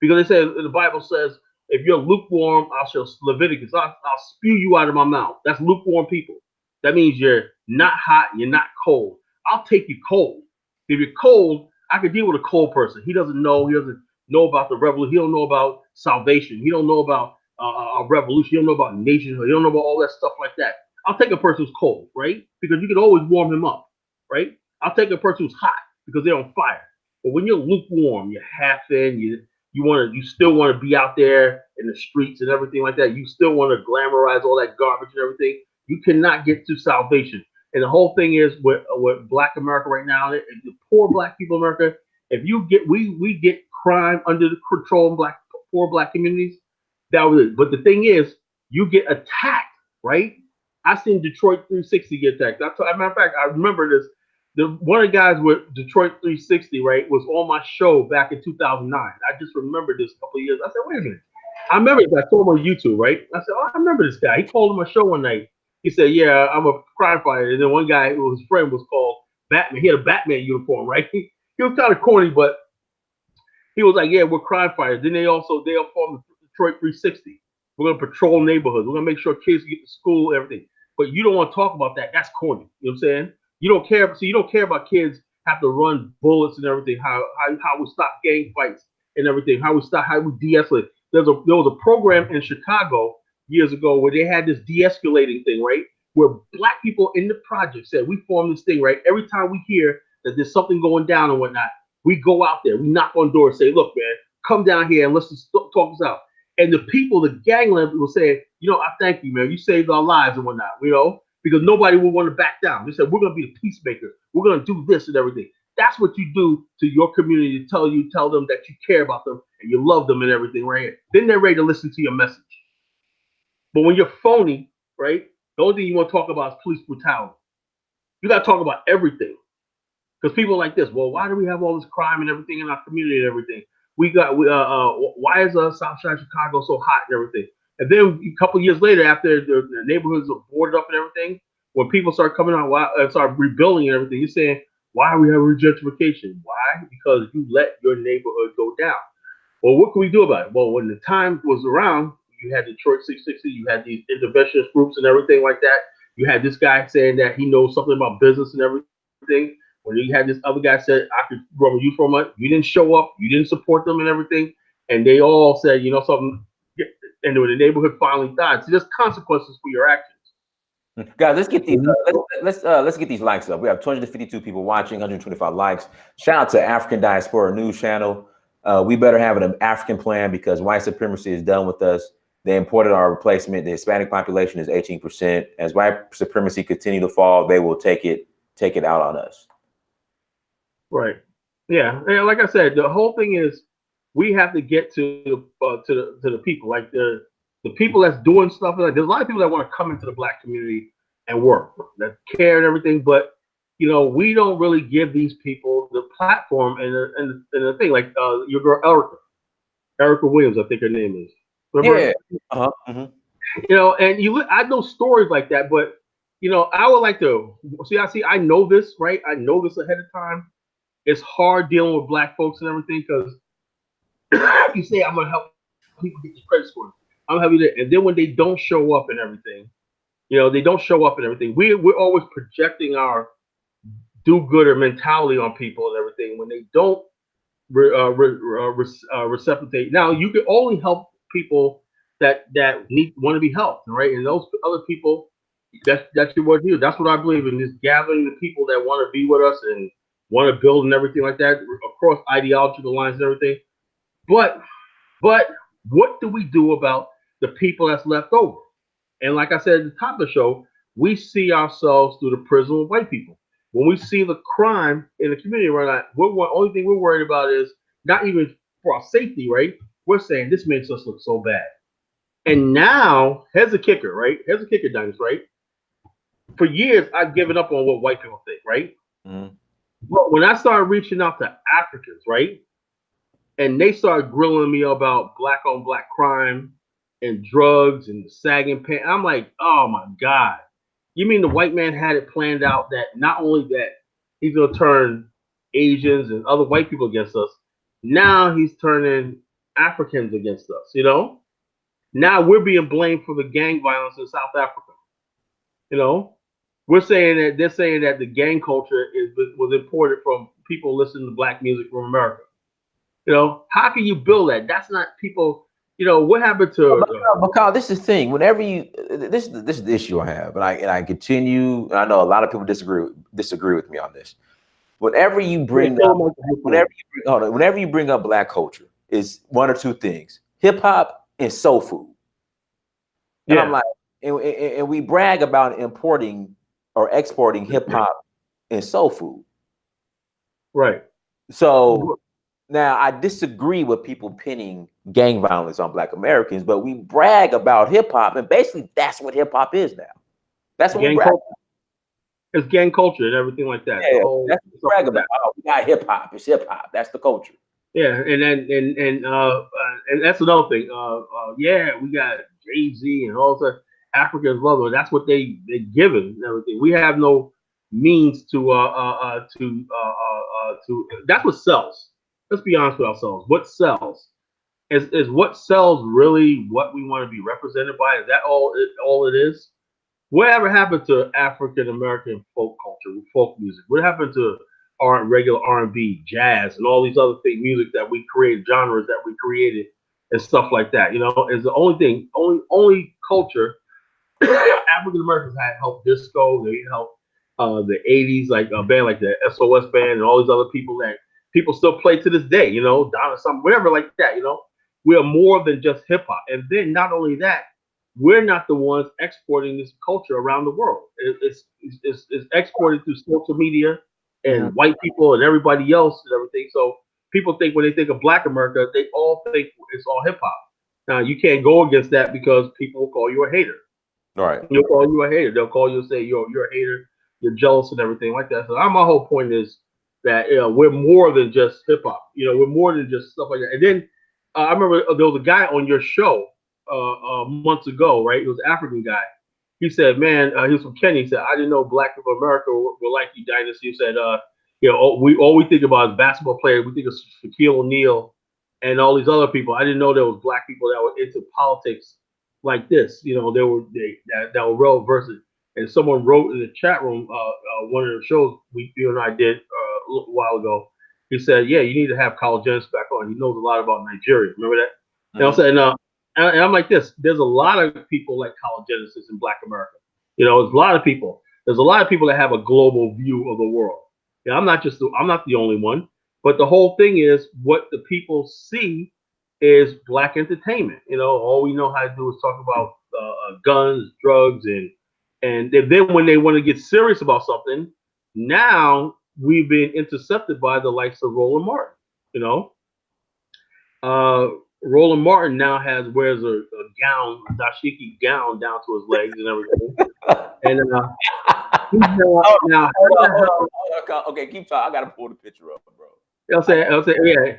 Because they say the Bible says, if you're lukewarm, I shall Leviticus, I'll spew you out of my mouth. That's lukewarm people. That means you're not hot, you're not cold. I'll take you cold. If you're cold, I can deal with a cold person. He doesn't know about the revolution. He don't know about salvation. He don't know about a revolution. He don't know about nationhood. He don't know about all that stuff like that. I'll take a person who's cold, right? Because you can always warm him up, right? I'll take a person who's hot because they're on fire. But when you're lukewarm, you're half in, you still want to be out there in the streets and everything like that. You still want to glamorize all that garbage and everything. You cannot get to salvation. And the whole thing is with Black America right now, the poor Black people in America. If you get we get crime under the control of poor Black communities, that was it. But the thing is, you get attacked, right? I seen Detroit 360 get attacked. As a matter of fact, I remember this. One of the guys with Detroit 360, right, was on my show back in 2009. I just remember this a couple of years. I said, wait a minute, I remember this. I saw him on YouTube, right? I said, "Oh, I remember this guy." He called him a show one night. He said, "Yeah, I'm a crime fighter." And then one guy, who his friend, was called Batman. He had a Batman uniform, right? He was kind of corny, but he was like, "Yeah, we're crime fighters." Then they'll form the Detroit 360. We're gonna patrol neighborhoods. We're gonna make sure kids get to school, everything. But you don't want to talk about that. That's corny. You know what I'm saying? You don't care. So you don't care about kids have to run bullets and everything. How we stop gang fights and everything. How we de-escalate. There was a program in Chicago years ago where they had this de-escalating thing, right? Where black people in the project said, we form this thing, right? Every time we hear that there's something going down and whatnot, we go out there, we knock on doors, say, "Look, man, come down here and let's just talk this out." And the people, the gangland, will say, "I thank you, man. You saved our lives and whatnot, because nobody will want to back down." They said, "We're going to be the peacemakers. We're going to do this and everything." That's what you do to your community, to tell them that you care about them and you love them and everything, right? Then they're ready to listen to your message. But when you're phony, right, the only thing you want to talk about is police brutality. You got to talk about everything. Because people are like this, well, why do we have all this crime and everything in our community and everything? Why is South Side Chicago so hot and everything? And then a couple of years later, after the neighborhoods are boarded up and everything, when people start coming out and start rebuilding and everything, you're saying, why are we having gentrification? Why? Because you let your neighborhood go down. Well, what can we do about it? Well, when the time was around, you had Detroit 660, you had these interventionist groups and everything like that. You had this guy saying that he knows something about business and everything. When you had this other guy said, "I could run you for a month," you didn't show up, you didn't support them and everything, and they all said, something. And when the neighborhood finally died, so there's consequences for your actions. Guys, let's get these. Let's get these likes up. We have 252 people watching, 125 likes. Shout out to African Diaspora News Channel. We better have an African plan because white supremacy is done with us. They imported our replacement. The Hispanic population is 18%. As white supremacy continue to fall, they will take it out on us. Right. Yeah. And like I said, the whole thing is we have to get to the people, like the people that's doing stuff. Like there's a lot of people that want to come into the black community and work, that care and everything, but we don't really give these people the platform and the thing. Like your girl Erica Williams, I think her name is. Remember? Yeah. Mm-hmm. And I know stories like that, but I would like to see. I know this, right? I know this ahead of time. It's hard dealing with black folks and everything because you say, "I'm gonna help people get the credit score. I'm gonna help you there," and then when they don't show up and everything, they don't show up and everything. We're always projecting our do-gooder mentality on people and everything when they don't reciprocate. Now you can only help people that want to be helped, right? And those other people, that's your word to you. That's what I believe in, is gathering the people that want to be with us and want to build and everything like that across ideological lines and everything. But what do we do about the people that's left over? And like I said at the top of the show, we see ourselves through the prism of white people. When we see the crime in the community right now, only thing we're worried about is not even for our safety, right? We're saying this makes us look so bad. And now, here's the kicker, right? Here's the kicker, Dennis, right? For years, I've given up on what white people think, right? Mm-hmm. But when I started reaching out to Africans, right? And they started grilling me about black on black crime and drugs and sagging pants. I'm like, oh my God. You mean the white man had it planned out that not only that he's going to turn Asians and other white people against us, now he's turning Africans against us, Now we're being blamed for the gang violence in South Africa. They're saying that the gang culture was imported from people listening to black music from America. How can you build that? That's not people. What happened to? Because this is the thing. Whenever this is the issue I have, and I continue. I know a lot of people disagree with me on this. Whenever you bring up black culture, is one or two things: hip hop and soul food. And I'm like, and we brag about importing or exporting hip hop and soul food. Right. So now I disagree with people pinning gang violence on black Americans, but we brag about hip hop, and basically that's what hip hop is now. That's what we brag about. It's gang culture and everything like that. Yeah, that's what we brag about. Oh, we got hip hop. It's hip hop. That's the culture. Yeah, and that's another thing. Yeah, we got Jay-Z and all that. Africans love it. That's what they're given and everything. We have no means to. That's what sells. Let's be honest with ourselves. What sells is what sells really what we want to be represented by. Is that all it is? Whatever happened to African American folk culture, folk music? What happened to our regular R&B, jazz, and all these other thing music that we created, genres that we created, and stuff like that? You know, is the only thing, only culture African Americans had helped disco. They helped the '80s, like a band like the SOS band, and all these other people that people still play to this day. You know, Donna, something, whatever like that. You know, we are more than just hip hop. And then not only that, we're not the ones exporting this culture around the world. It's exported through social media Mhm. and white people and everybody else and everything. So people think when they think of Black America, they all think it's all hip hop. Now you can't go against that because people will call you a hater. All right. They'll call you a hater. They'll call you and say you're a hater. You're jealous and everything like that. So my whole point is that we're more than just hip hop. You know, we're more than just stuff like that. And then I remember there was a guy on your show months ago, right? He was an African guy. He said, "Man, he was from Kenya." He said, "I didn't know Black people in America were like you, Dynasty." He said, "You know, all we think about is basketball players. We think of Shaquille O'Neal and all these other people. I didn't know there was Black people that were into politics like this. You know, that were well versed." And someone wrote in the chat room, one of the shows you and I did a little while ago. He said, "Yeah, you need to have Kyle Jennings back on. He knows a lot about Nigeria. Remember that?" And I'm Mhm. saying, and I'm like this. There's a lot of people like Kyle Genesis in Black America. You know, there's a lot of people. There's a lot of people that have a global view of the world. Yeah, I'm not the only one. But the whole thing is what the people see is Black entertainment. You know, all we know how to do is talk about guns, drugs, and then when they want to get serious about something, now we've been intercepted by the likes of Roland Martin. You know, uh, Roland Martin now wears a gown, a dashiki gown down to his legs and everything. And he's now how Hold on, the hold hell? on, hold on. Okay, keep talking. I gotta pull the picture up, bro. I'll say, yeah.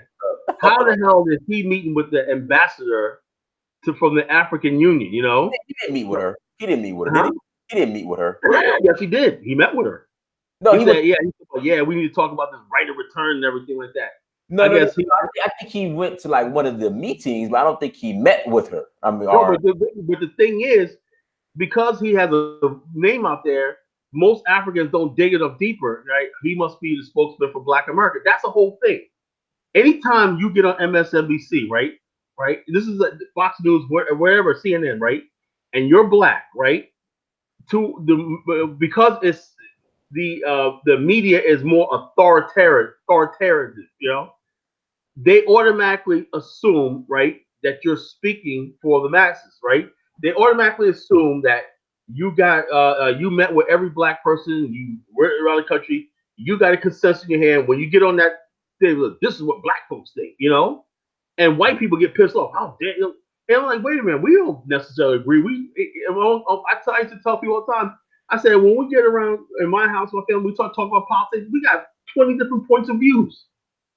How Hold on. the hell is he meeting with the ambassador from the African Union? You know? He didn't meet with her. He didn't meet with her, did Huh? he? He didn't meet with her. Yes, he did. He met with her. No, He he went. said, yeah, yeah, we need to talk about this right of return and everything like that. No, I no, no. guess he I think he went to like one of the meetings, but I don't think he met with her. I mean, no, or but the thing is, because he has a name out there, most Africans don't dig it up deeper, right? He must be the spokesman for Black America. That's the whole thing. Anytime you get on MSNBC, right? Right? This is Fox News, wherever, CNN, right? And you're Black, right? To the because it's the media is more authoritarian, you know, they automatically assume, right, that you're speaking for the masses, right? They automatically assume that you met with every Black person, you went around the country, you got a consensus in your hand. When you get on that thing, look, this is what Black folks think, you know? And white people get pissed off. How dare you? And I'm like, wait a minute, we don't necessarily agree. I used to tell people all the time. I said, when we get around in my house, my family, we talk about politics. We got 20 different points of views.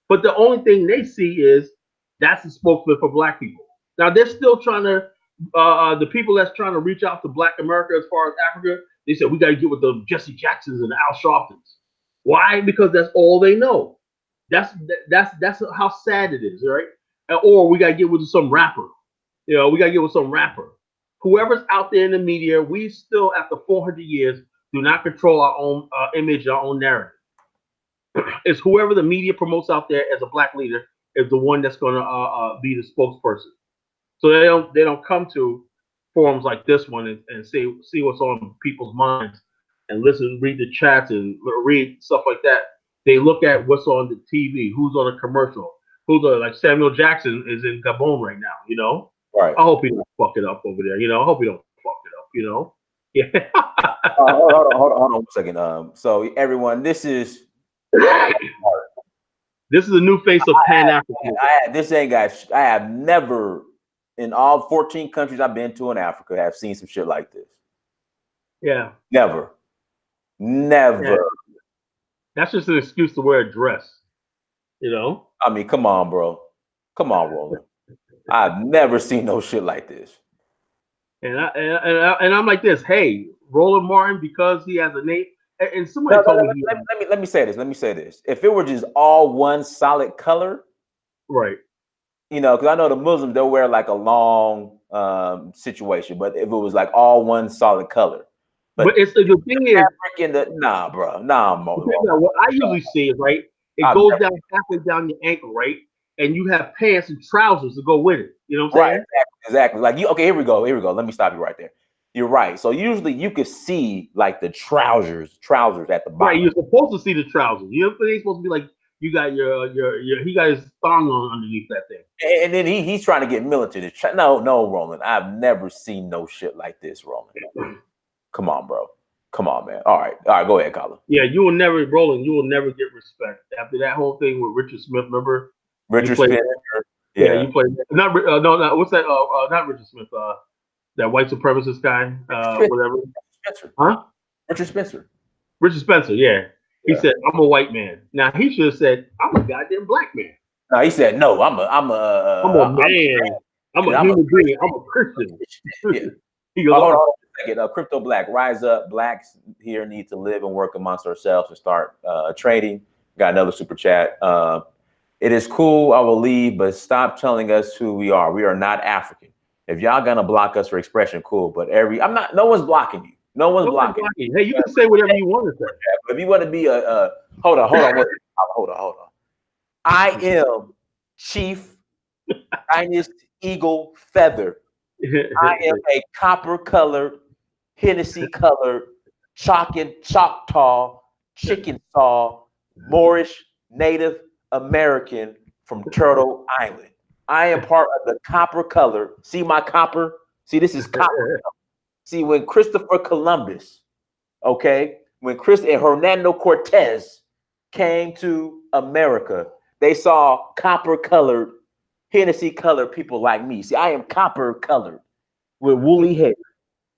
But the only thing they see is that's the spokesman for Black people. Now they're still trying to, the people that's trying to reach out to Black America as far as Africa, they said we got to get with the Jesse Jacksons and the Al Sharptons. Why? Because that's all they know. That's how sad it is, right? Or we got to get with some rapper. You know, we got to get with some rapper. Whoever's out there in the media, we still, after 400 years, do not control our own image, our own narrative. It's whoever the media promotes out there as a Black leader is the one that's going to be the spokesperson. So they don't come to forums like this one and see what's on people's minds and listen, read the chats and read stuff like that. They look at what's on the TV, who's on a commercial, who's on, like Samuel Jackson is in Gabon right now. You know, right. I hope he don't fuck it up over there. You know, I hope he don't fuck it up. You know, yeah. Hold on 1 second. So everyone, this is This is a new face of Pan Africanism. this ain't got. I have never, in all 14 countries I've been to in Africa, have seen some shit like this. Yeah, Never, yeah. never. That's just an excuse to wear a dress. You know. I mean, come on, bro. Come on, Roland. I've never seen no shit like this. And I'm like this. Hey, Roland Martin, because he has a name. And No, somebody told me he let me say this. Let me say this. If it were just all one solid color, right. you know, because I know the Muslims they'll wear like a long situation, but if it was like all one solid color, But but it's the thing is, fabric in the nah, bro, nah, what I usually see is right. It I've goes never, down halfway down your ankle, right, and you have pants and trousers to go with it. You know what I'm right, saying? exactly. Like you, okay, here we go, here we go. Let me stop you right there. You're right. So usually you could see like the trousers at the Right. bottom, You're supposed to see the trousers. You know, it ain't supposed to be like you got your he got his thong on underneath that thing. and then he's trying to get militant. No, Roland, I've never seen no shit like this, Roland. Come on, bro. Come on, man. All right, go ahead, Colin. Yeah, you will never, Roland. You will never get respect after that whole thing with Richard Smith. Remember, you Richard played. Spencer. Yeah, Yeah. you played. Not no. What's that? Not Richard Smith. That white supremacist guy. Whatever. Spencer. Huh? Richard Spencer. Richard Spencer. Yeah. He Yeah. said, "I'm a white man." Now he should have said, "I'm a goddamn black man. No, he said no. I'm a man. I'm a I'm a human being. I'm a Christian." yeah. He goes, Hold on "Oh, a second. Crypto Black, rise up. Blacks here need to live and work amongst ourselves and start trading. Got another super chat. It is cool. I will leave, but stop telling us who we are. We are not African. If y'all gonna block us for expression, cool. But I'm not. No one's blocking you. No one's nobody's blocking. blocking. Hey, you can say whatever you want to say." But if you want to be hold on, hold on. I am Chief Dynast Eagle Feather. I am a copper-colored, Hennessy-colored, Choctaw, Chickasaw, Moorish Native American from Turtle Island. I am part of the copper-colored. See my copper? See, this is copper. See, when Christopher Columbus, okay, when Chris and Hernando Cortez came to America, they saw copper-colored, Hennessy-colored people like me. See, I am copper-colored with woolly hair.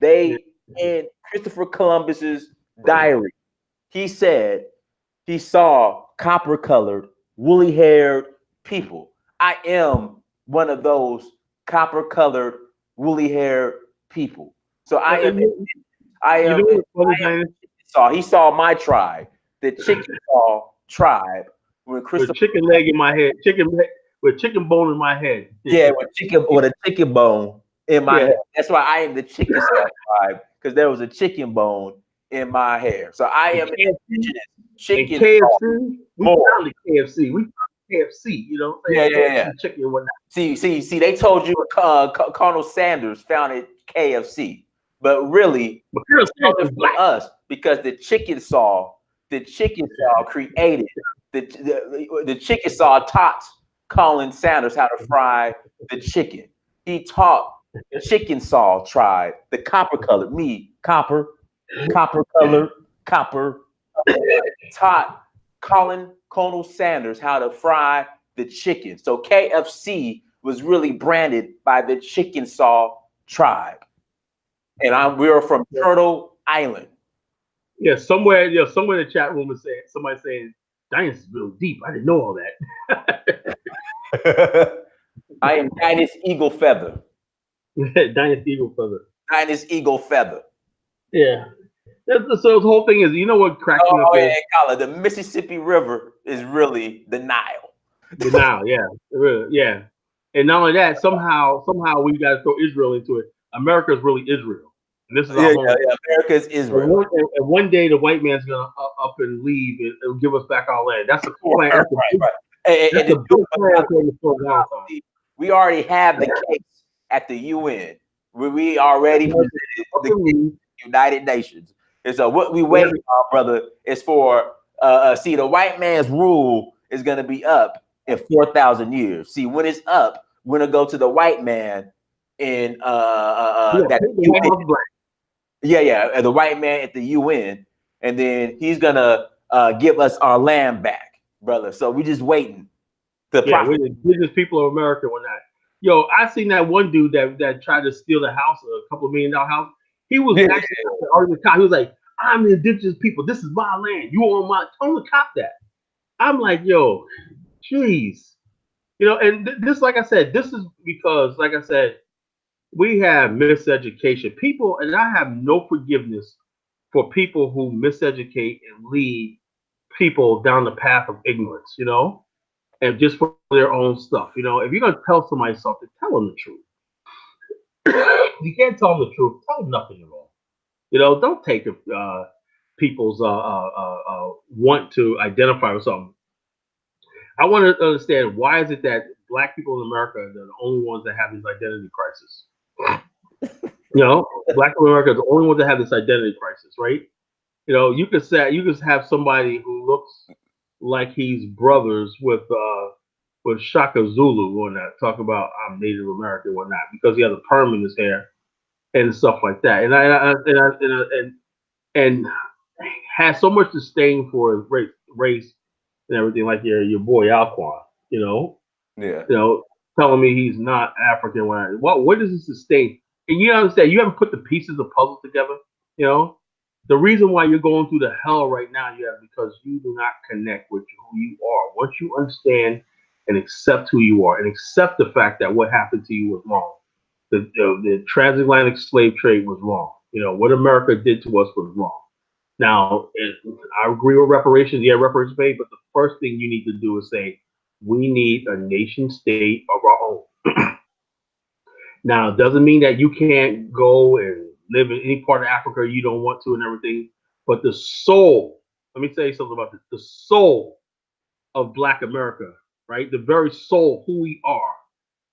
They in Christopher Columbus's diary, he said he saw copper-colored, woolly-haired people. I am one of those copper-colored, woolly-haired people. So I am. He saw my tribe, the Chickasaw tribe, when Christopher with chicken leg in my head, with chicken bone in my head. Yeah, with a chicken bone in my hair. That's why I am the Chickasaw tribe, because there was a chicken bone in my hair. So I am indigenous chicken. KFC, we found the KFC. We found the KFC. You know, yeah. Chicken and whatnot. See. They told you Colonel Sanders founded KFC, but really, for us because the Chickasaw created the Chickasaw taught Colin Sanders how to fry the chicken. He taught Chickasaw tribe, the copper colored, copper colored, taught Colonel Sanders how to fry the chicken. So KFC was really branded by the Chickasaw tribe. And we are from Turtle Island. Yeah, somewhere in the chat room is saying somebody saying Dynasty is real deep. I didn't know all that. I am Dynast Eagle Feather. Dynasty Eagle Feather. Dynast Eagle Feather. Yeah. So the whole thing is, you know what cracks me up? Yeah, Colin, the Mississippi River is really the Nile. The Nile, yeah. And not only that, somehow we got to throw Israel into it. America is really Israel. And this is our home. America is Israel. And one day the white man's gonna up and leave and give us back our land. That's the plan. Right. We already have the case at the UN. We already presented the United Nations. And so what we waiting on, brother, is for see, the white man's rule is gonna be up in 4,000 years. See, when it's up, we're gonna go to the white man in the white man at the UN, and then he's gonna give us our land back, brother. So we just waiting. We're the indigenous people of America or not. Yo, I seen that one dude that tried to steal the house, a $2 million house. He was actually he was like, "I'm the indigenous people. This is my land. You on my." Tell the cop that. I'm like, yo, Jeez. And this, like I said, this is because, like I said, we have miseducation. People, and I have no forgiveness for people who miseducate and lead people down the path of ignorance, and just for their own stuff. If you're going to tell somebody something, tell them the truth. If you can't tell them the truth, tell them nothing at all. Don't take people's want to identify with something. I want to understand, why is it that black people in America are the only ones that have this identity crisis? Black people in America are the only ones that have this identity crisis, right? You could have somebody who looks like he's brothers with Shaka Zulu and that, talk about I'm Native American or whatnot, because he has a perm in his hair and stuff like that, and has so much disdain for his race and everything, like your boy Alquan, Yeah. telling me he's not African. What does this disdain? And you understand, you haven't put the pieces of puzzle together. You know, the reason why you're going through the hell right now, because you do not connect with who you are. Once you understand and accept who you are, and accept the fact that what happened to you was wrong. The transatlantic slave trade was wrong. What America did to us was wrong. Now, I agree with reparations. Yeah, reparations paid, but the first thing you need to do is say, we need a nation state of our own. Now, it doesn't mean that you can't go and live in any part of Africa you don't want to and everything, but the soul, let me tell you something about this, the soul of Black America, right? The very soul, who we are,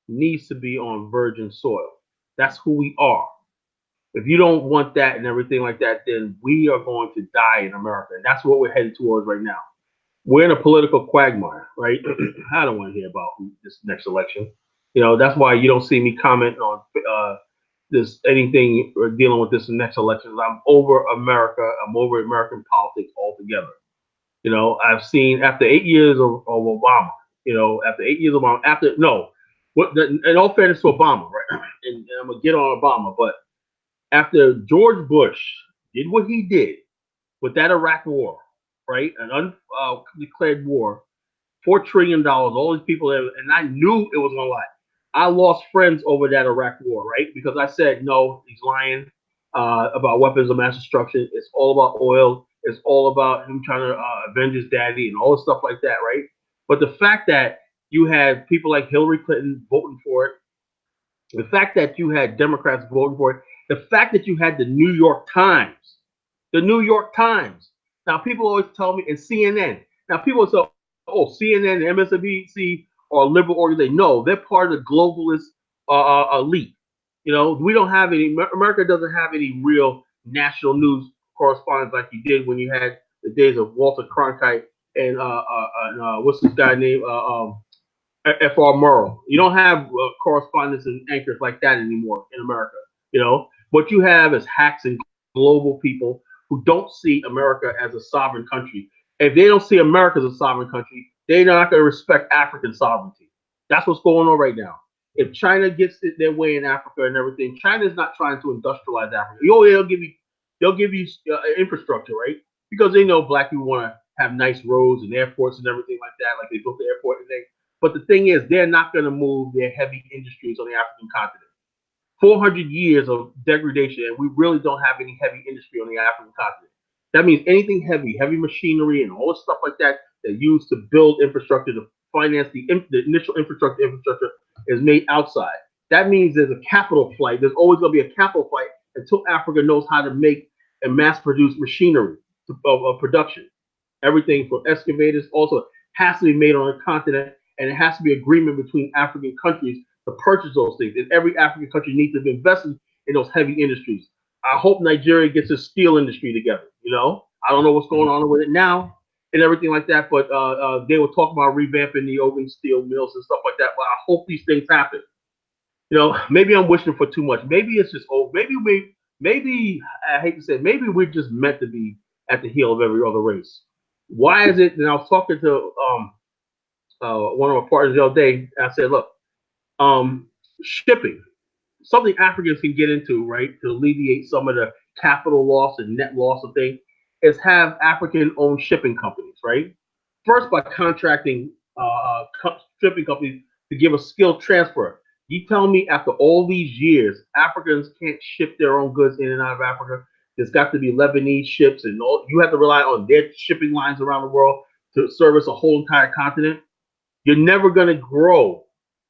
needs to be on virgin soil. That's who we are. If you don't want that and everything like that, then we are going to die in America. And that's what we're headed towards right now. We're in a political quagmire, right? I don't want to hear about this next election. That's why you don't see me comment on this anything or dealing with this next election. I'm over America. I'm over American politics altogether. I've seen after 8 years of Obama. After 8 years of Obama. In all fairness to Obama, right? And I'm gonna get on Obama, but after George Bush did what he did with that Iraq war, right? An undeclared war, $4 trillion, all these people, and I knew it was going to lie. I lost friends over that Iraq war, right? Because I said, no, he's lying about weapons of mass destruction. It's all about oil. It's all about him trying to avenge his daddy and all this stuff like that, right? But the fact that you had people like Hillary Clinton voting for it, the fact that you had Democrats voting for it, the fact that you had the New York Times. Now, people always tell me, and CNN. Now, people say, oh, CNN and MSNBC are liberal organizations. No, they're part of the globalist elite. We don't have any, America doesn't have any real national news correspondents like you did when you had the days of Walter Cronkite and what's this guy named? F.R. Murrow. You don't have correspondents and anchors like that anymore in America. What you have is hacks and global people who don't see America as a sovereign country. If they don't see America as a sovereign country, they're not going to respect African sovereignty. That's what's going on right now. If China gets their way in Africa and everything, China's not trying to industrialize Africa. They'll give you infrastructure, right? Because they know black people want to have nice roads and airports and everything like that. Like they built the airport and they. But the thing is, they're not going to move their heavy industries on the African continent. 400 years of degradation, and we really don't have any heavy industry on the African continent. That means anything heavy machinery and all the stuff like that that used to build infrastructure to finance the initial infrastructure is made outside. That means there's a capital flight. There's always going to be a capital flight until Africa knows how to make and mass produce machinery of production. Everything from excavators also has to be made on a continent, and it has to be agreement between African countries to purchase those things. And every African country needs to be invested in those heavy industries. I hope Nigeria gets its steel industry together. I don't know what's going on with it now and everything like that, but they were talking about revamping the Ogun steel mills and stuff like that. But I hope these things happen. Maybe I'm wishing for too much. Maybe it's just old. Maybe I hate to say it, maybe we're just meant to be at the heel of every other race. Why is it? And I was talking to one of my partners the other day. And I said, look, shipping, something Africans can get into, right, to alleviate some of the capital loss and net loss of things, is have African-owned shipping companies, right? First, by contracting shipping companies to give a skill transfer. You tell me after all these years, Africans can't ship their own goods in and out of Africa. There's got to be Lebanese ships, and all you have to rely on their shipping lines around the world to service a whole entire continent. You're never going to grow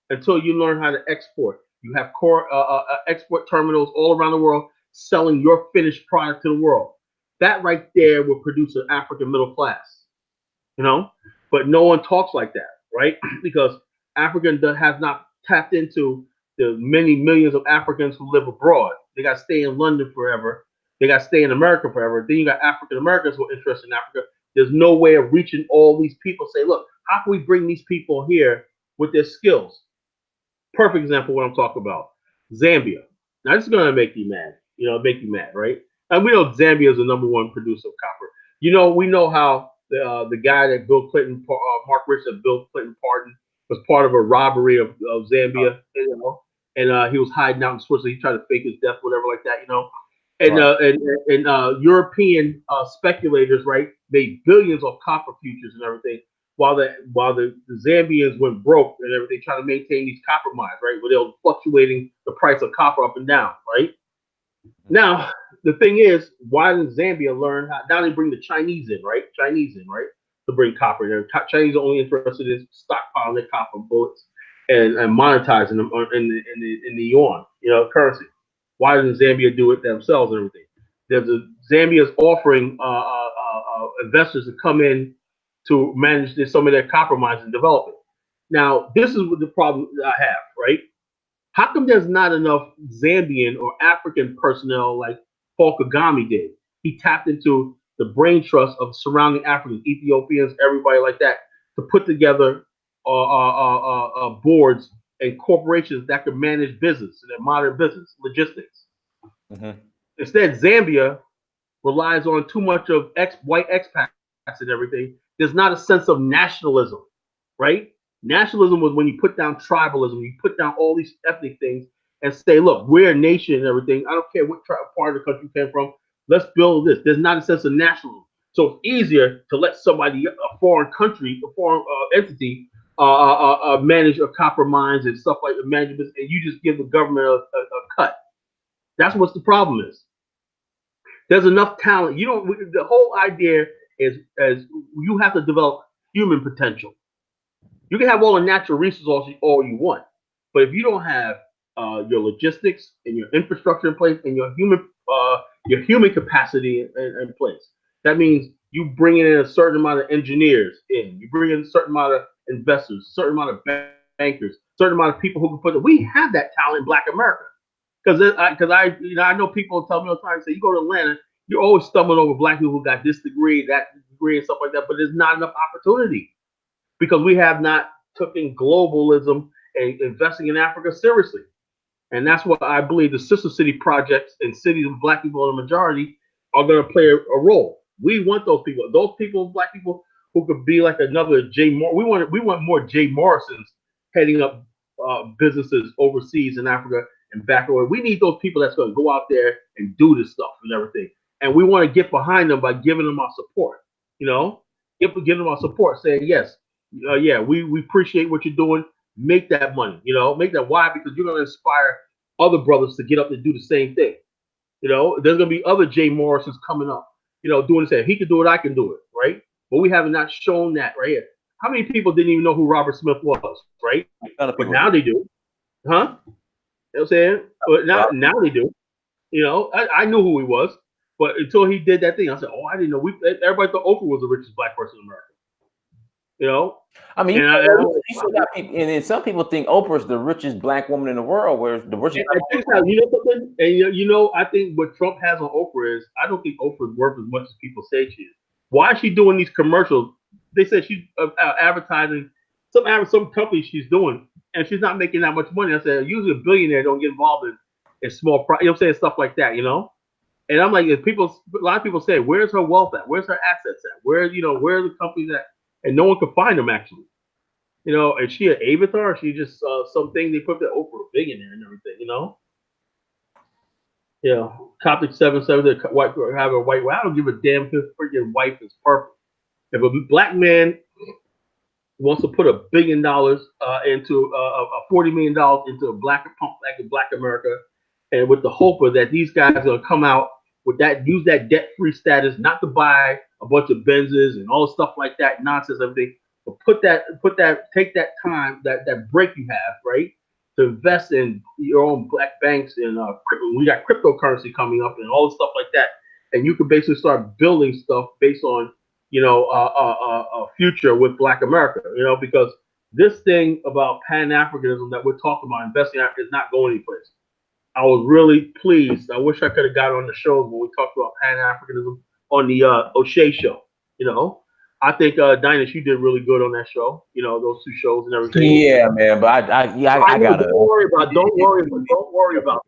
until you learn how to export. You have core export terminals all around the world selling your finished product to the world. That right there will produce an African middle class, you know. But no one talks like that, right? Because Africa has not tapped into the many millions of Africans who live abroad. They got to stay in London forever. They got to stay in America forever. Then you got African Americans who are interested in Africa. There's no way of reaching all these people. Say, look, how can we bring these people here with their skills? Perfect example of what I'm talking about. Zambia. Now this is gonna make you mad. Make you mad, right? And we know Zambia is the #1 producer of copper. We know how the guy that Bill Clinton, Mark Rich, that Bill Clinton pardoned, was part of a robbery of Zambia, and he was hiding out in Switzerland. He tried to fake his death, whatever like that. And Right. European speculators, right, made billions of copper futures and everything, while the Zambians went broke and everything, trying to maintain these copper mines, right, where they were fluctuating the price of copper up and down, right. Now the thing is, why didn't Zambia learn how? Now they bring the Chinese in, right? To bring copper. Chinese are only interested in stockpiling their copper bullets and monetizing them in the yuan, currency. Why doesn't Zambia do it themselves and everything? Zambia's offering investors to come in to manage some of their copper mines and develop it. Now, this is what the problem I have, right? How come there's not enough Zambian or African personnel like Paul Kagame did? He tapped into the brain trust of surrounding Africans, Ethiopians, everybody like that, to put together boards and corporations that could manage business and modern business logistics. Mm-hmm. Instead, Zambia relies on too much of white expats and everything. There's not a sense of nationalism, right? Nationalism was when you put down tribalism, you put down all these ethnic things and say, look, we're a nation and everything. I don't care what part of the country you came from. Let's build this. There's not a sense of nationalism. So it's easier to let somebody, a foreign country, a foreign entity, manage copper mines and stuff like management, and you just give the government a cut. That's what the problem is. There's enough talent. You don't. The whole idea is you have to develop human potential. You can have all the natural resources all you want, but if you don't have your logistics and your infrastructure in place and your human capacity in place, that means you bring in a certain amount of engineers in, you bring in a certain amount of investors, a certain amount of bankers, a certain amount of people who can put it. We have that talent in Black America. I know people tell me all the time, say you go to Atlanta, you're always stumbling over Black people who got this degree, that degree, and stuff like that, but there's not enough opportunity because we have not taken globalism and investing in Africa seriously. And that's what I believe the sister city projects and cities with Black people in the majority are going to play a role. We want those people, Black people who could be like another Jay Moore. We want more Jay Morrisons heading up businesses overseas in Africa and back away. We need those people that's going to go out there and do this stuff and everything. And we want to get behind them by giving them our support. Giving them our support, saying yes, yeah, we appreciate what you're doing. Make that money, make that. Why? Because you're going to inspire other brothers to get up and do the same thing. There's going to be other Jay Morrisons coming up, doing the same. He can do it, I can do it, right? But we have not shown that right here. How many people didn't even know who Robert Smith was, right? But now they do, huh? You know what I'm saying? But now they do. I knew who he was, but until he did that thing, I said, "Oh, I didn't know." Everybody thought Oprah was the richest Black person in America. I mean, you still got people, and then some people think Oprah's the richest Black woman in the world, whereas the richest. I think something, and I think what Trump has on Oprah is, I don't think Oprah's worth as much as people say she is. Why is she doing these commercials? They said she's advertising some company she's doing, and she's not making that much money. I said, usually a billionaire don't get involved in small, I'm saying, stuff like that, And I'm like, a lot of people say, where's her wealth at? Where's her assets at? Where are the companies at? And no one can find them actually. Is she an avatar? Or is she just something they put the Oprah billionaire and everything? Coptic 77, the white have a white. Well, I don't give a damn if his freaking wife is purple. If a Black man wants to put $1 billion into $40 million into a black America, and with the hope of that these guys are gonna come out with that, use that debt free status, not to buy a bunch of Benzes and all the stuff like that nonsense, everything, but take that time, that break you have, right, to invest in your own black banks and we got cryptocurrency coming up and all the stuff like that, and you can basically start building stuff based on a future with Black America, because this thing about Pan Africanism that we're talking about investing in is not going anyplace. I was really pleased. I wish I could have got on the show when we talked about Pan Africanism on the O'Shea show. I think Dynas, you did really good on that show. Those two shows and everything. Yeah, man. But I gotta. Don't worry about. Don't worry about.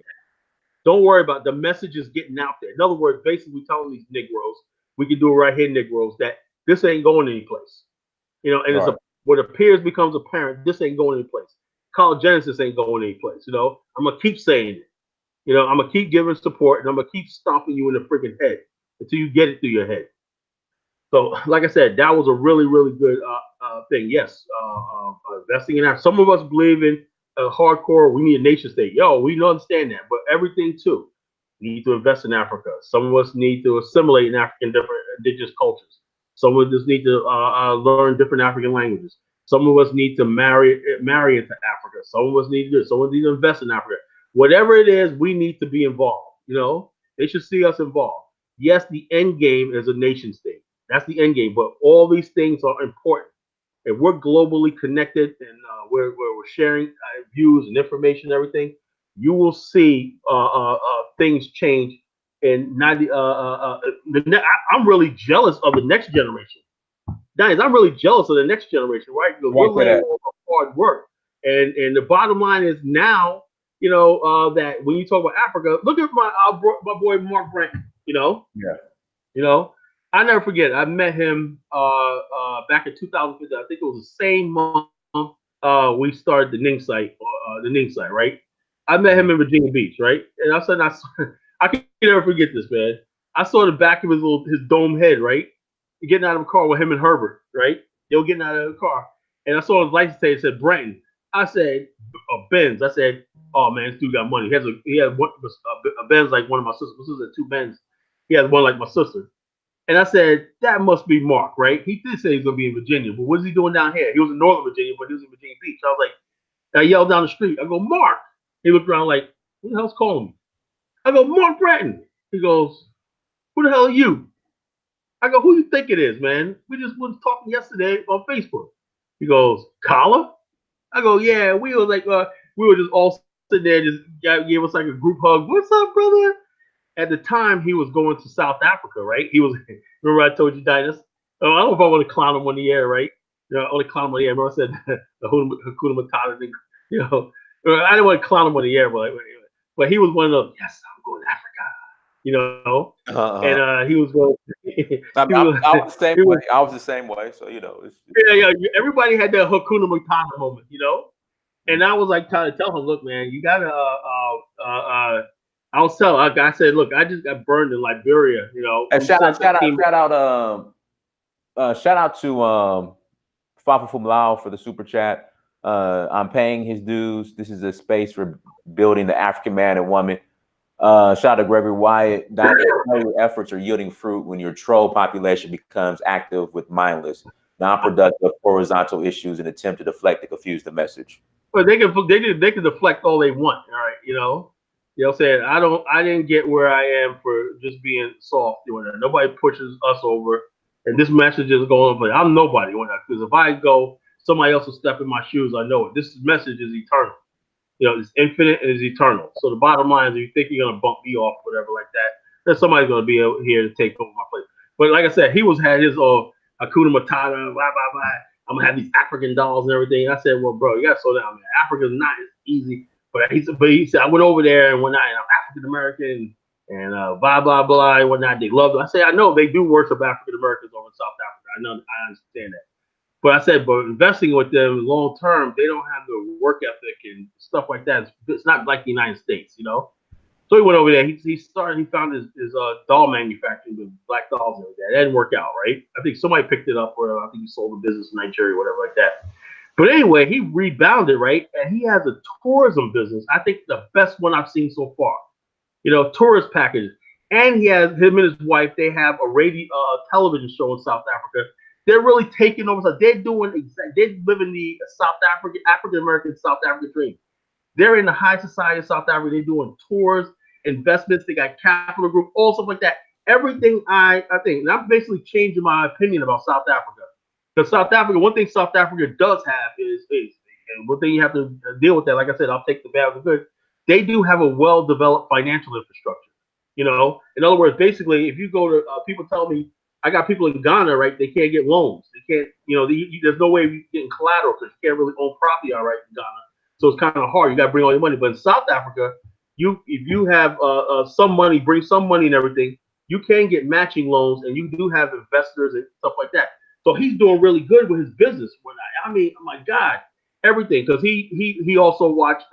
Don't worry about the message is getting out there. In other words, basically telling these Negroes, we can do it right here, Negroes, that this ain't going anyplace. And it's what appears becomes apparent. This ain't going anyplace. College Genesis ain't going anyplace. I'm gonna keep saying it. I'm gonna keep giving support, and I'm gonna keep stomping you in the freaking head until you get it through your head. So, like I said, that was a really, really good thing. Yes, investing in that. Some of us believe in hardcore. We need a nation state. Yo, we don't understand that, but everything too. We need to invest in Africa. Some of us need to assimilate in African different indigenous cultures. Some of us need to learn different African languages. Some of us need to marry into Africa. Some of us need to do. Some of us need to invest in Africa. Whatever it is, we need to be involved. They should see us involved. Yes, the end game is a nation state. That's the end game. But all these things are important. If we're globally connected and we're sharing views and information and everything, you will see things change. And I'm really jealous of the next generation. Guys, I'm really jealous of the next generation, right? Because we're laying all the hard work. And the bottom line is now, that when you talk about Africa, look at my boy Mark Brent, Yeah. I never forget. I met him back in 2015. I think it was the same month we started the Ning site, right? I met him in Virginia Beach, right? And I said, I can never forget this, man. I saw the back of his dome head, right? Getting out of the car with him and Herbert, right? They were getting out of the car, and I saw his license plate. It said Brenton. I said, Benz. I said, oh man, this dude got money. He had a Benz like one of my sisters. My sister had two Benz. He has one like my sister. And I said, that must be Mark, right? He did say he's going to be in Virginia, but what is he doing down here? He was in Northern Virginia, but he was in Virginia Beach. I was like, I yelled down the street. I go, Mark. He looked around like, who the hell's calling me? I go, Mark Bratton. He goes, who the hell are you? I go, who you think it is, man? We just was talking yesterday on Facebook. He goes, Kala? I go, yeah, we were just all sitting there, just gave us like a group hug. What's up, brother? At the time, he was going to South Africa, right? He was, remember I told you, Dynas? Oh, I don't know if I want to clown him on the air, right? I want to clown him on the air. Remember I said the Hakuna Matata thing? I didn't want to clown him on the air, but he was one of those, yes, I'm going to Africa, and he was going. I was the same way. I was the same way. So yeah. Everybody had that Hakuna Matata moment, and I was like trying to tell him, look, man, you gotta. I was telling. I said, look, I just got burned in Liberia, And shout out to Fafa Fumlao for the super chat. I'm paying his dues. This is a space for building the African man and woman. Shout out to Gregory Wyatt. Your efforts are yielding fruit when your troll population becomes active with mindless, non-productive, horizontal issues and attempt to deflect and confuse the message. But they can deflect all they want, all right, what I'm saying? I didn't get where I am for just being soft doing that. Nobody pushes us over, and this message is going. But I'm nobody on that, because if I go, somebody else will step in my shoes. I know it. This message is eternal. It's infinite and it's eternal. So the bottom line is, if you think you're gonna bump me off, whatever like that, then somebody's gonna be here to take over my place. But like I said, he had his Hakuna Matata, blah blah blah. I'm gonna have these African dolls and everything. And I said, well, bro, you gotta slow down, man. Africa's not as easy. But he said, I went over there and whatnot, and I'm African American and blah blah blah and whatnot. They love it. I say, I know they do worship African Americans over in South Africa. I know, I understand that. But I said, but investing with them long term, they don't have the work ethic and stuff like that. It's not like the United States, So So he went over there. He started. He found his doll manufacturing with black dolls and everything. That didn't work out, right? I think somebody picked it up, or I think he sold the business in Nigeria, whatever like that. But anyway, he rebounded, right? And he has a tourism business. I think the best one I've seen so far. Tourist packages. And he has him and his wife. They have a radio, television show in South Africa. They're really taking over. So they're doing they're living the African American South African dream. They're in the high society of South Africa. They're doing tours, investments. They got capital group, all stuff like that. Everything I think, and I'm basically changing my opinion about South Africa. Because South Africa, one thing South Africa does have is, and one thing you have to deal with that. Like I said, I'll take the bad with the good. They do have a well-developed financial infrastructure. In other words, basically, if you go to people tell me, I got people in Ghana, right? They can't get loans. They can't, there's no way of getting collateral because you can't really own property all right in Ghana. So it's kind of hard. You got to bring all your money. But in South Africa, if you have some money, bring some money and everything, you can get matching loans, and you do have investors and stuff like that. So he's doing really good with his business. I mean, oh my God, everything. Because he also watched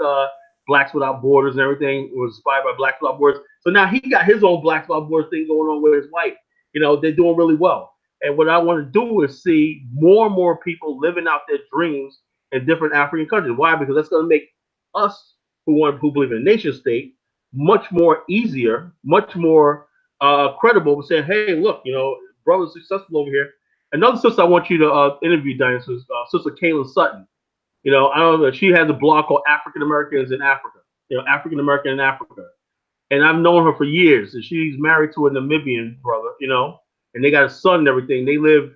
Blacks Without Borders and everything. Was inspired by Blacks Without Borders. So now he got his own Blacks Without Borders thing going on with his wife. They're doing really well. And what I want to do is see more and more people living out their dreams in different African countries. Why? Because that's going to make us who believe in a nation state much more easier, much more credible. Saying, hey, look, brother's successful over here. Another sister I want you to interview, Diane, is Sister Kaylin Sutton. I don't know. She has a blog called African Americans in Africa. African American in Africa. And I've known her for years. And she's married to a Namibian brother, and they got a son and everything. They live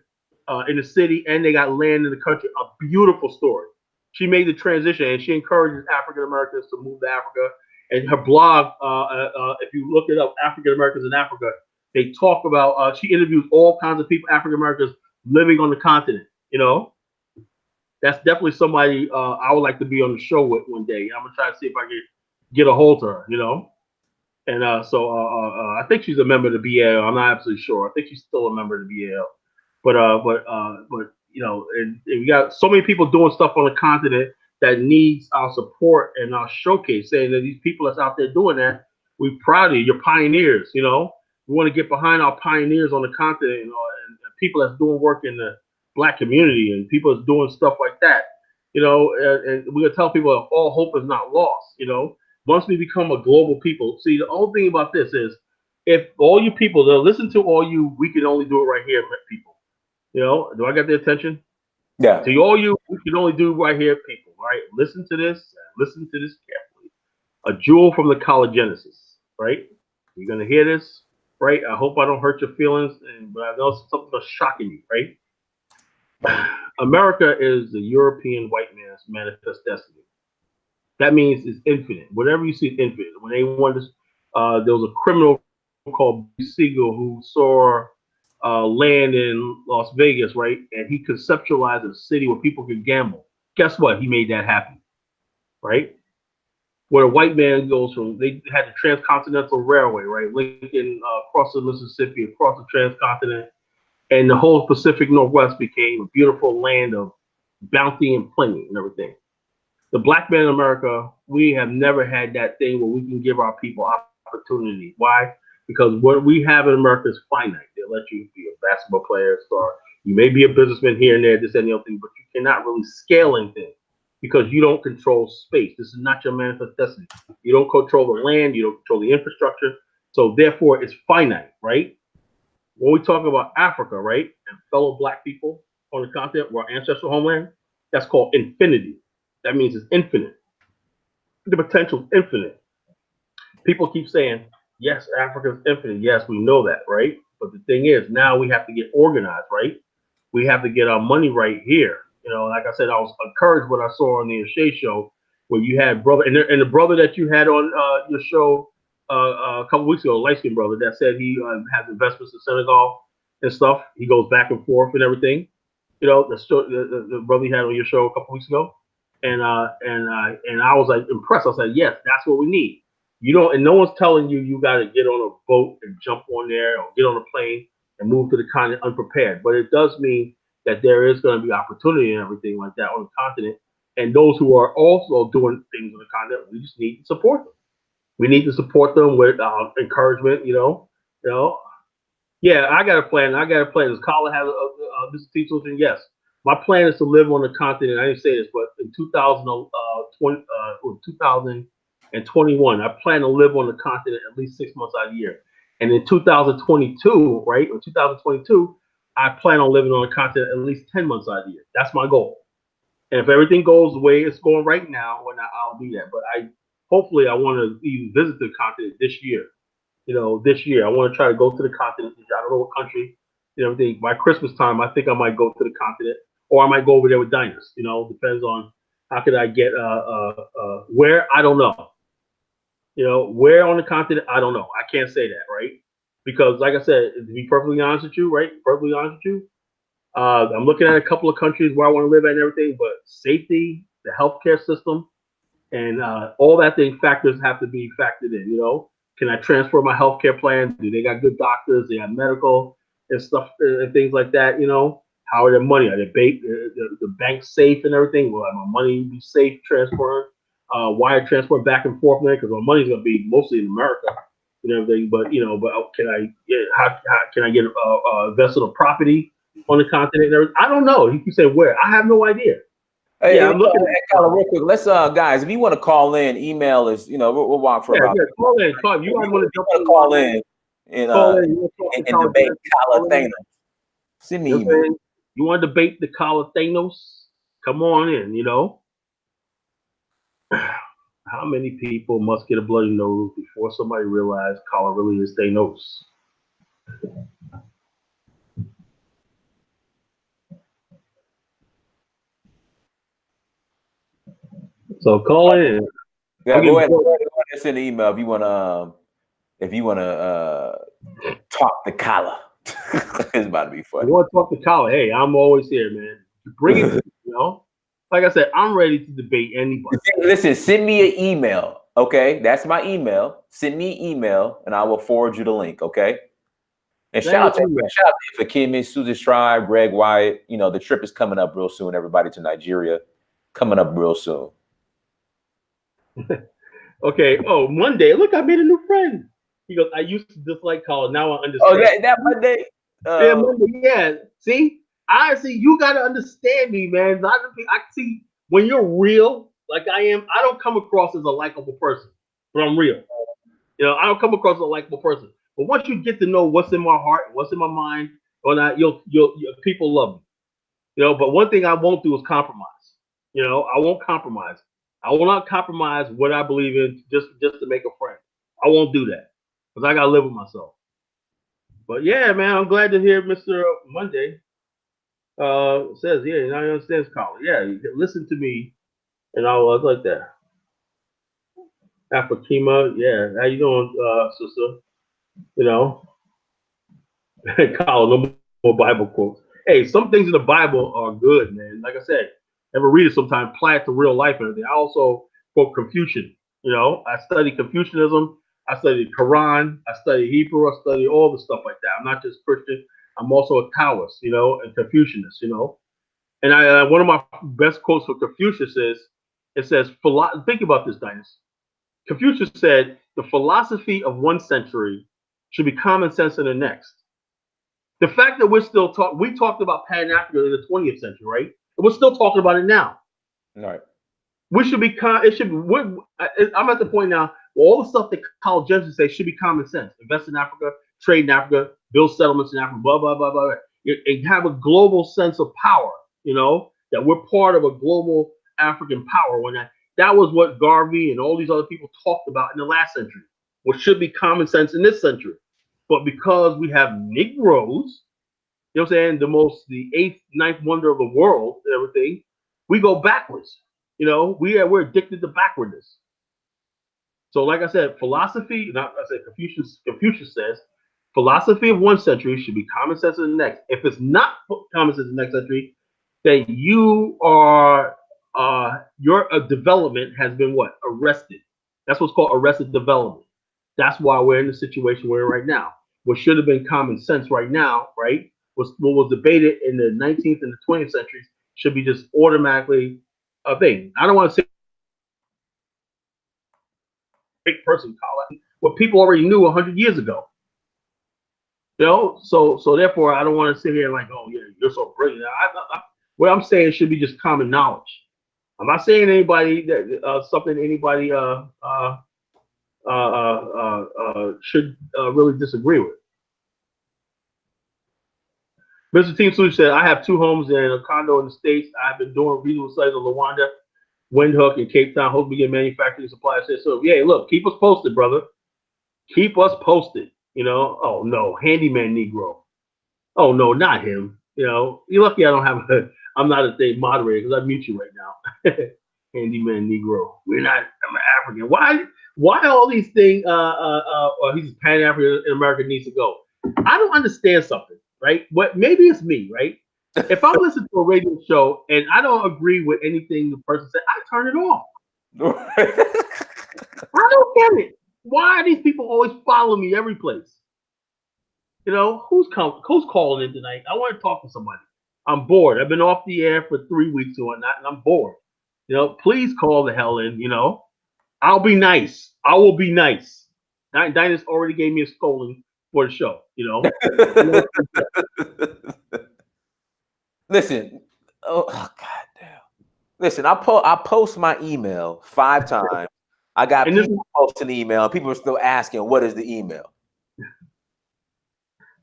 in the city, and they got land in the country. A beautiful story. She made the transition, and she encourages African Americans to move to Africa. And her blog, if you look it up, African Americans in Africa, they talk about. She interviews all kinds of people, African Americans living on the continent. That's definitely somebody I would like to be on the show with one day. I'm gonna try to see if I can get a hold of her. And so I think she's a member of the BAL. I'm not absolutely sure. I think she's still a member of the BAL. But and we got so many people doing stuff on the continent that needs our support and our showcase. Saying that these people that's out there doing that, we're proud of you. You're pioneers. We want to get behind our pioneers on the continent, and people that's doing work in the Black community and people that's doing stuff like that. And we're gonna tell people that all hope is not lost. Once we become a global people, see, the only thing about this is if all you people, they'll listen to all you, we can only do it right here, people. Do I get the attention? Yeah. To all you, we can only do right here, people. All right, listen to this carefully. A jewel from the collagenesis, right? You're gonna hear this, right? I hope I don't hurt your feelings, but I know something's shocking you, right? America is the European white man's manifest destiny. That means it's infinite. Whatever you see is infinite. When they wanted this, there was a criminal called B. Siegel who saw land in Las Vegas, right? And he conceptualized a city where people could gamble. Guess what? He made that happen, right? Where a white man goes from, they had the Transcontinental Railway, right? Lincoln across the Mississippi, across the transcontinent, and the whole Pacific Northwest became a beautiful land of bounty and plenty and everything. The Black man in America, we have never had that thing where we can give our people opportunity. Why? Because what we have in America is finite. They'll let you be a basketball player, star. You may be a businessman here and there, this and the other thing, but you cannot really scale anything because you don't control space. This is not your manifest destiny. You don't control the land. You don't control the infrastructure. So therefore, it's finite, right? When we talk about Africa, right, and fellow Black people on the continent, our ancestral homeland, that's called infinity. That means it's infinite. The potential is infinite. People keep saying, yes, Africa is infinite. Yes, we know that, right? But the thing is, now we have to get organized, right? We have to get our money right here. Like I said, I was encouraged what I saw on the Shea show, where you had brother, and the brother that you had on your show a couple weeks ago, a light-skinned brother that said he has investments in Senegal and stuff. He goes back and forth and everything. The brother you had on your show a couple weeks ago. And I was like impressed. I was like, yes, that's what we need. And no one's telling you got to get on a boat and jump on there or get on a plane and move to the continent unprepared. But it does mean that there is going to be opportunity and everything like that on the continent. And those who are also doing things on the continent, we just need to support them. We need to support them with encouragement. Yeah, I got a plan. I got a plan. Does Colin have Mr. T. Children? Yes. My plan is to live on the continent. I didn't say this, but in 2021, I plan to live on the continent at least 6 months out of the year. And in 2022, right, in 2022, I plan on living on the continent at least 10 months out of the year. That's my goal. And if everything goes the way it's going right now, well, I'll be there. But hopefully, I want to even visit the continent this year. This year I want to try to go to the continent. I don't know what country. Everything. By Christmas time, I think I might go to the continent, or I might go over there with diners. Depends on how could I get where, I don't know. Where on the continent, I don't know. I can't say that, right? Because like I said, to be perfectly honest with you, right? Perfectly honest with you, I'm looking at a couple of countries where I want to live at and everything, but safety, the healthcare system, and all that thing factors have to be factored in. Can I transfer my healthcare plan? Do they got good doctors? They have medical and stuff and things like that. How are their money? Are the banks safe and everything? Will my money be safe transferring? Wire transfer back and forth, man, because my money's gonna be mostly in America and everything. But can I get how can I get a vessel of property on the continent? And everything? I don't know. You can say where? I have no idea. Hey, Yeah, I'm looking at Colin, real quick. Let's guys, if you want to call in, email us. We'll walk for about. Yeah, call in. You guys want to jump in? Call in and Call in. You want to talk to and debate Calathena. Send me email. You want to debate the Calathenos? Come on in. How many people must get a bloody nose before somebody realizes Kala really is Thanos? So call in. Yeah, go ahead. Send an email if you want to talk the Kala. It's about to be funny. You want to talk to Kala? Hey, I'm always here, man. Bring it. Like I said, I'm ready to debate anybody. Listen, send me an email. Okay, that's my email. Send me an email, and I will forward you the link. Okay. And shout out to Fakimi, Susan Strive, Greg Wyatt. The trip is coming up real soon. Everybody to Nigeria, coming up real soon. Okay. Oh, Monday. Look, I made a new friend. He goes, I used to dislike Kala. Now I understand. Oh, that Monday. Yeah, Monday. Yeah. See, you got to understand me, man. I see when you're real, like I am. I don't come across as a likable person, but I'm real. I don't come across as a likable person. But once you get to know what's in my heart, what's in my mind, or not, people love me. But one thing I won't do is compromise. I won't compromise. I will not compromise what I believe in just to make a friend. I won't do that because I gotta live with myself. But yeah, man, I'm glad to hear Mr. Monday says, yeah, now he understands Colin. Yeah, you can listen to me, and I'll like that. Afakima, yeah, how you doing, sister? Colin, no more Bible quotes. Hey, some things in the Bible are good, man. Like I said, ever read it sometime, apply it to real life and everything. I also quote Confucian. I study Confucianism. I study the Quran. I study Hebrew. I study all the stuff like that. I'm not just Christian. I'm also a Taoist, and Confucianist, And one of my best quotes for Confucius is, it says, think about this, Dinas. Confucius said, the philosophy of one century should be common sense in the next. The fact that we talked about Pan-Africa in the 20th century, right? And we're still talking about it now. Right. We should be, I'm at the point now where all the stuff that college judges say should be common sense. Invest in Africa, trade in Africa, build settlements in Africa, blah, blah, blah, blah. And have a global sense of power, that we're part of a global African power. When that was what Garvey and all these other people talked about in the last century, what should be common sense in this century. But because we have Negroes, what I'm saying, the eighth, ninth wonder of the world and everything, we go backwards. We're addicted to backwardness. So, like I said, Confucius says, philosophy of one century should be common sense in the next. If it's not common sense in the next century, then your development has been arrested. That's what's called arrested development. That's why we're in the situation we're in right now. What should have been common sense right now, right? What was debated in the 19th and the 20th centuries should be just automatically a thing. I don't want to say great person, Colin, what people already knew 100 years ago. So therefore, I don't want to sit here like, oh yeah, you're so brilliant. What I'm saying should be just common knowledge. I'm not saying anybody that something anybody should really disagree with. Mr. Team Solution said, I have 2 homes and a condo in the States. I've been doing regional sites of Luanda, Windhoek, and Cape Town. Hope we get manufacturing supplies. So, yeah, look, keep us posted, brother. Keep us posted. Oh, no, handyman Negro. Oh, no, not him. You're lucky I don't have I'm not a state moderator because I mute you right now. Handyman Negro. I'm African. Why all these things, he's Pan-African American needs to go? I don't understand something. Right? Maybe it's me, right? If I'm listening to a radio show and I don't agree with anything the person said, I turn it off. I don't get it. Why are these people always following me every place? Who's calling in tonight? I want to talk to somebody. I'm bored. I've been off the air for 3 weeks or whatnot, and I'm bored. Please call the hell in. I'll be nice. I will be nice. Dinah's already gave me a scolding for the show. Listen, oh god damn. Listen, I post my email 5 times. I got people posting the email. People are still asking, what is the email?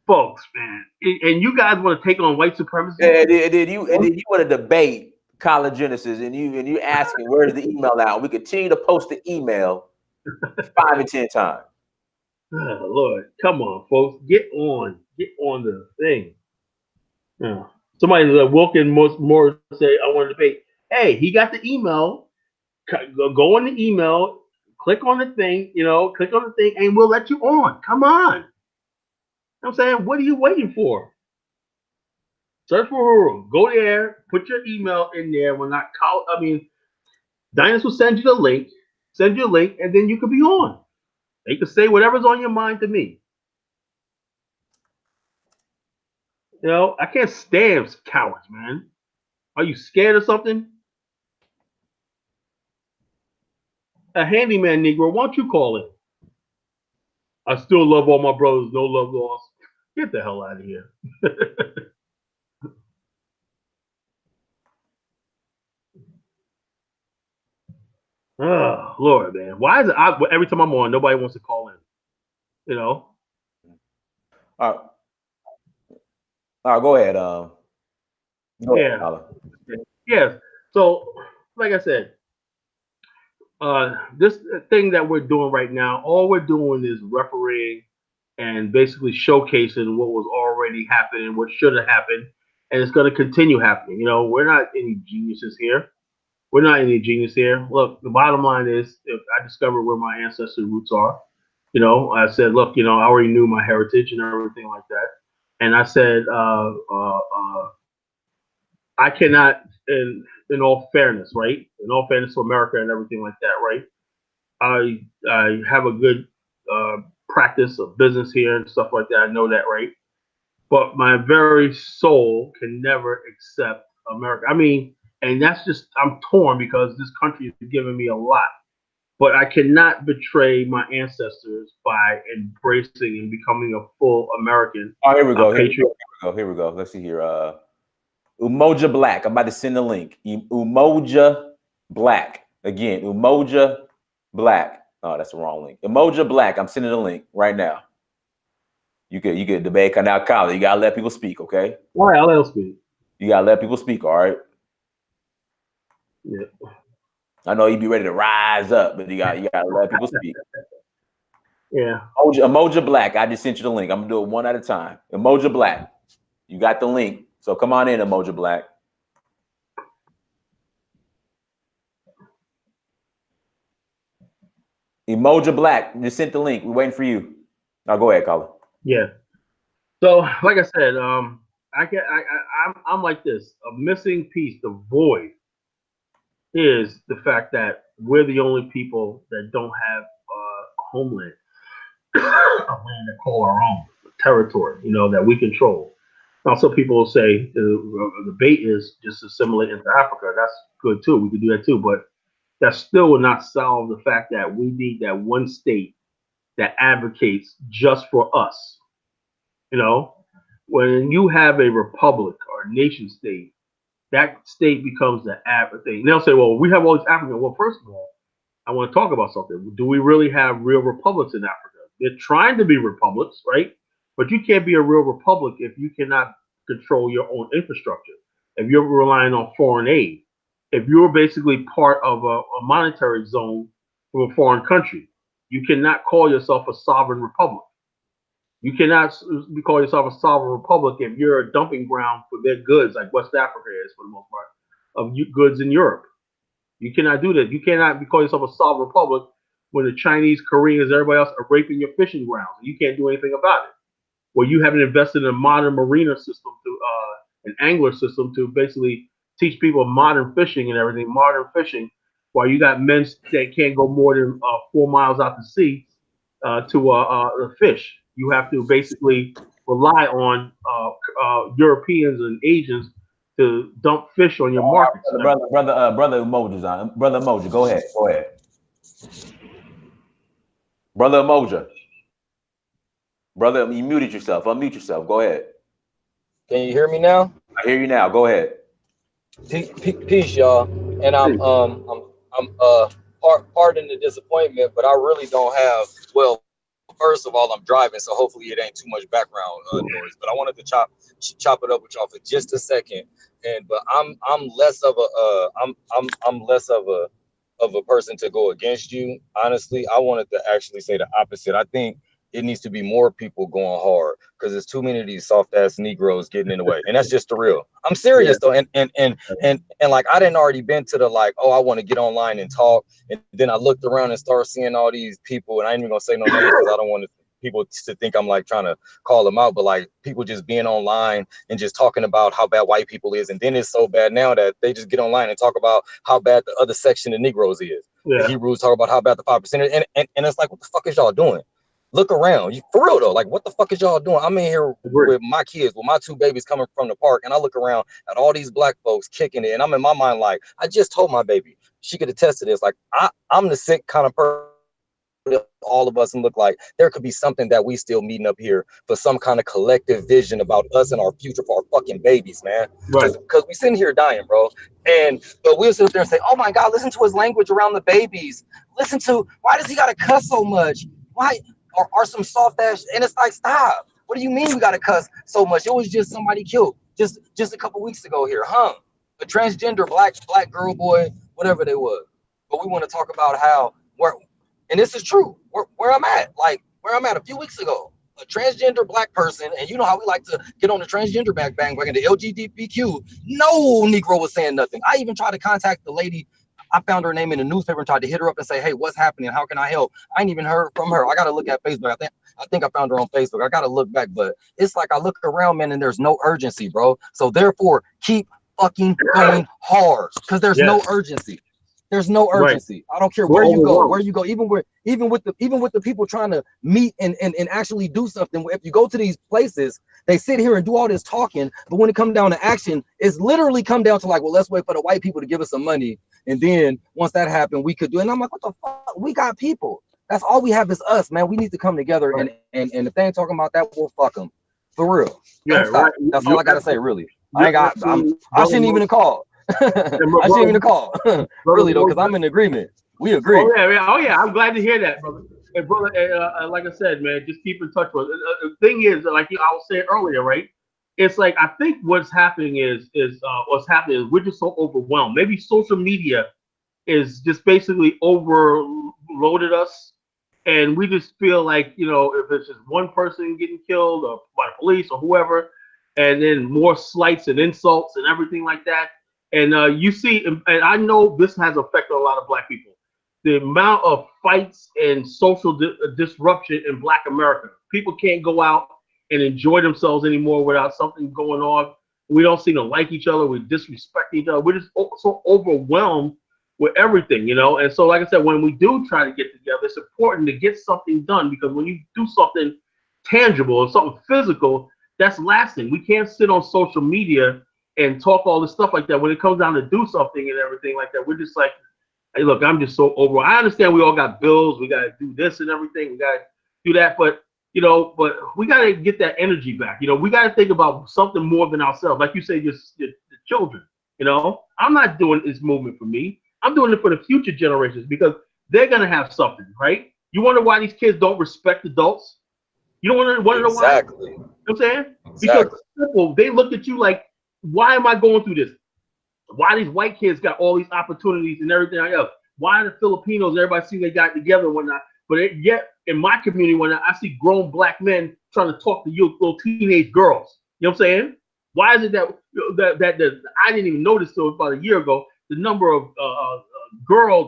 Folks, man, and you guys want to take on white supremacy? And then you want to debate College Genesis, and you asking where's the email out? We continue to post the email 5 and 10 times. Oh, Lord, come on, folks, get on the thing. Yeah. Somebody Wilkin more say, I want to debate. Hey, he got the email. Go on the email, click on the thing, and we'll let you on. Come on. I'm saying, what are you waiting for? Search for Huru. Go there, put your email in there. Dinus will send you the link, and then you can be on. You can say whatever's on your mind to me. I can't stand cowards, man. Are you scared of something? A handyman Negro, why don't you call it? I still love all my brothers, no love lost. Get the hell out of here. Oh, Lord, man. Why is it every time I'm on, nobody wants to call in? All right. All right, go ahead. Yes. So, like I said, this thing that we're doing right now, all we're doing is refereeing and basically showcasing what was already happening, what should have happened, and it's going to continue happening. We're not any geniuses here. We're not any genius here. Look, the bottom line is, if I discovered where my ancestral roots are, I said, look, I already knew my heritage and everything like that. And I said, I cannot, in all fairness, right? In all fairness to America and everything like that, right? I have a good practice of business here and stuff like that. I know that, right? But my very soul can never accept America. And that's just, I'm torn because this country has given me a lot. But I cannot betray my ancestors by embracing and becoming a full American. Oh, here we go. Here we go. Let's see here. Umoja Black. I'm about to send the link. Umoja Black. Again, Umoja Black. Oh, that's the wrong link. Umoja Black. I'm sending the link right now. You could debate now, Colin. You gotta let people speak, okay? All right, I'll let them speak. You gotta let people speak, all right? Yeah. I know you'd be ready to rise up, but you gotta let people speak. Yeah. Umoja Black. I just sent you the link. I'm gonna do it one at a time. Umoja Black. You got the link. So come on in, Umoja Black. Umoja Black, just sent the link. We're waiting for you. Now go ahead, Colin. Yeah. So, like I said, I'm like this. A missing piece, the void, is the fact that we're the only people that don't have a homeland, a land to call our own, territory, that we control. Also, people will say the debate is just assimilate into Africa. That's good too. We could do that too. But that still will not solve the fact that we need that one state that advocates just for us. You know, when you have a republic or a nation state, that state becomes the advocate. And they'll say, well, we have all these Africans. Well, first of all, I want to talk about something. Do we really have real republics in Africa? They're trying to be republics, right? But you can't be a real republic if you cannot control your own infrastructure, if you're relying on foreign aid, if you're basically part of a monetary zone from a foreign country. You cannot call yourself a sovereign republic. You cannot call yourself a sovereign republic if you're a dumping ground for their goods, like West Africa is for the most part, of goods in Europe. You cannot do that. You cannot call yourself a sovereign republic when the Chinese, Koreans, everybody else are raping your fishing grounds, and you can't do anything about it. Well, you haven't invested in a modern marina system an angler system to basically teach people modern fishing and everything, modern fishing, while you got men that can't go more than 4 miles out to sea to fish. You have to basically rely on Europeans and Asians to dump fish on your markets. Brother Emoji's on. Brother Emoji, go ahead. Brother Emoji. Brother, you muted yourself. Unmute yourself. Go ahead. Can you hear me now? I hear you now. Go ahead. Peace, y'all. And pardon the disappointment, but I really don't have. Well, first of all, I'm driving, so hopefully it ain't too much background noise. But I wanted to chop it up with y'all for just a second. But I'm less of a person to go against you. Honestly, I wanted to actually say the opposite. I think it needs to be more people going hard because there's too many of these soft ass Negroes getting in the way, and that's just the real. I'm serious though, and like I didn't already been to the like, oh, I want to get online and talk, and then I looked around and started seeing all these people, and I ain't even gonna say no names because I don't want people to think I'm like trying to call them out, but like people just being online and just talking about how bad white people is, and then it's so bad now that they just get online and talk about how bad the other section of Negroes is. Yeah. The Hebrews talk about how bad the 5%, and it's like, what the fuck is y'all doing? Look around, for real though. Like, what the fuck is y'all doing? I'm in here with my kids, with my 2 babies coming from the park, and I look around at all these black folks kicking it, and I'm in my mind like, I just told my baby, she could attest to this. Like, I'm the sick kind of person. All of us and look like there could be something that we still meeting up here for some kind of collective vision about us and our future for our fucking babies, man. Right. Because we sitting here dying, bro. But we'll sit up there and say, oh my God, listen to his language around the babies. Listen to, why does he gotta cuss so much? Why? Or some soft ass, and it's like, stop. What do you mean we gotta cuss so much? It was just somebody killed just a couple weeks ago here, a transgender black girl, boy, whatever they was. But we want to talk about how and this is true, where I'm at, a few weeks ago, a transgender black person, and you know how we like to get on the transgender bandwagon, the LGBTQ, no Negro was saying nothing. I even tried to contact the lady. I found her name in the newspaper and tried to hit her up and say, hey, what's happening? How can I help? I ain't even heard from her. I got to look at Facebook. I think I found her on Facebook. I got to look back, but it's like I look around, man, and there's no urgency, bro. So therefore, keep fucking going hard because there's no urgency. There's no urgency. Right. I don't care where you go, even with the people trying to meet and actually do something. If you go to these places, they sit here and do all this talking, but when it comes down to action, it's literally come down to like, well, let's wait for the white people to give us some money, and then once that happened, we could do it. And I'm like, what the fuck? We got people. That's all we have is us, man. We need to come together, and if they ain't talking about that, we'll fuck them for real. Yeah, right. That's all I gotta say, really. I shouldn't even call. I shouldn't even call, really though, because I'm in agreement. We agree. Oh yeah, I'm glad to hear that, brother. And brother, like I said, man, just keep in touch with us. The thing is, like I was saying earlier, right? It's like I think what's happening is we're just so overwhelmed. Maybe social media is just basically overloaded us, and we just feel like, you know, if it's just one person getting killed or by police or whoever, and then more slights and insults and everything like that. And you see, and I know this has affected a lot of black people, the amount of fights and social disruption in Black America. People can't go out and enjoy themselves anymore without something going on. We don't seem to like each other. We disrespect each other. We're just so overwhelmed with everything, you know? And so, like I said, when we do try to get together, it's important to get something done, because when you do something tangible or something physical, that's lasting. We can't sit on social media and talk all this stuff like that. When it comes down to do something and everything like that, we're just like, Hey, look, I'm just so over. I understand we all got bills. We got to do this and everything. We got to do that. But, but we got to get that energy back. We got to think about something more than ourselves. Like you say, just the children. I'm not doing this movement for me. I'm doing it for the future generations because they're going to have something, right? You wonder why these kids don't respect adults? You don't want to know why? Exactly. You know what I'm saying? Because Exactly. simple, they look at you like, why am I going through this? Why these white kids got all these opportunities and everything else? Why the Filipinos, everybody see they got together and whatnot, but yet in my community when I see grown black men trying to talk to you little teenage girls. You know what I'm saying? Why is it that I didn't even notice till about a year ago the number of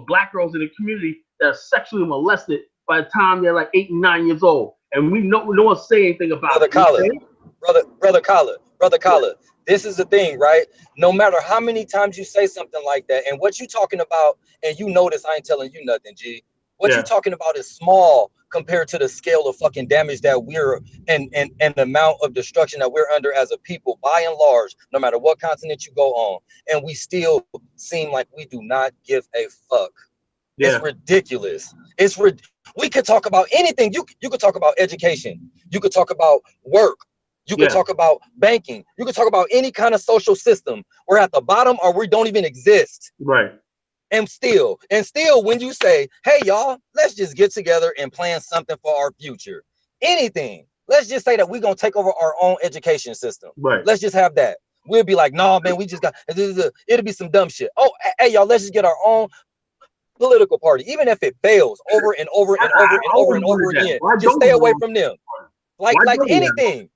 black girls in the community that are sexually molested by the time they're like 8 and 9 years old, and no one's saying anything about Brother it. Collar, brother Collar. This is the thing, right? No matter how many times you say something like that, and what you talking about, and you notice I ain't telling you nothing, G. What you talking about is small compared to the scale of fucking damage that we're and the amount of destruction that we're under as a people, by and large, no matter what continent you go on, and we still seem like we do not give a fuck. It's ridiculous. We could talk about anything. You could talk about education. You could talk about work. You could talk about banking. You could talk about any kind of social system. We're at the bottom or we don't even exist. Right. And still, when you say, hey, y'all, let's just get together and plan something for our future. Anything. Let's just say that we're going to take over our own education system. Right. Let's just have that. We'll be like, no, man, we just got, it'll be some dumb shit. Oh, hey, y'all, let's just get our own political party, even if it fails over and over and over and over and over again. Just stay away from them. Like anything.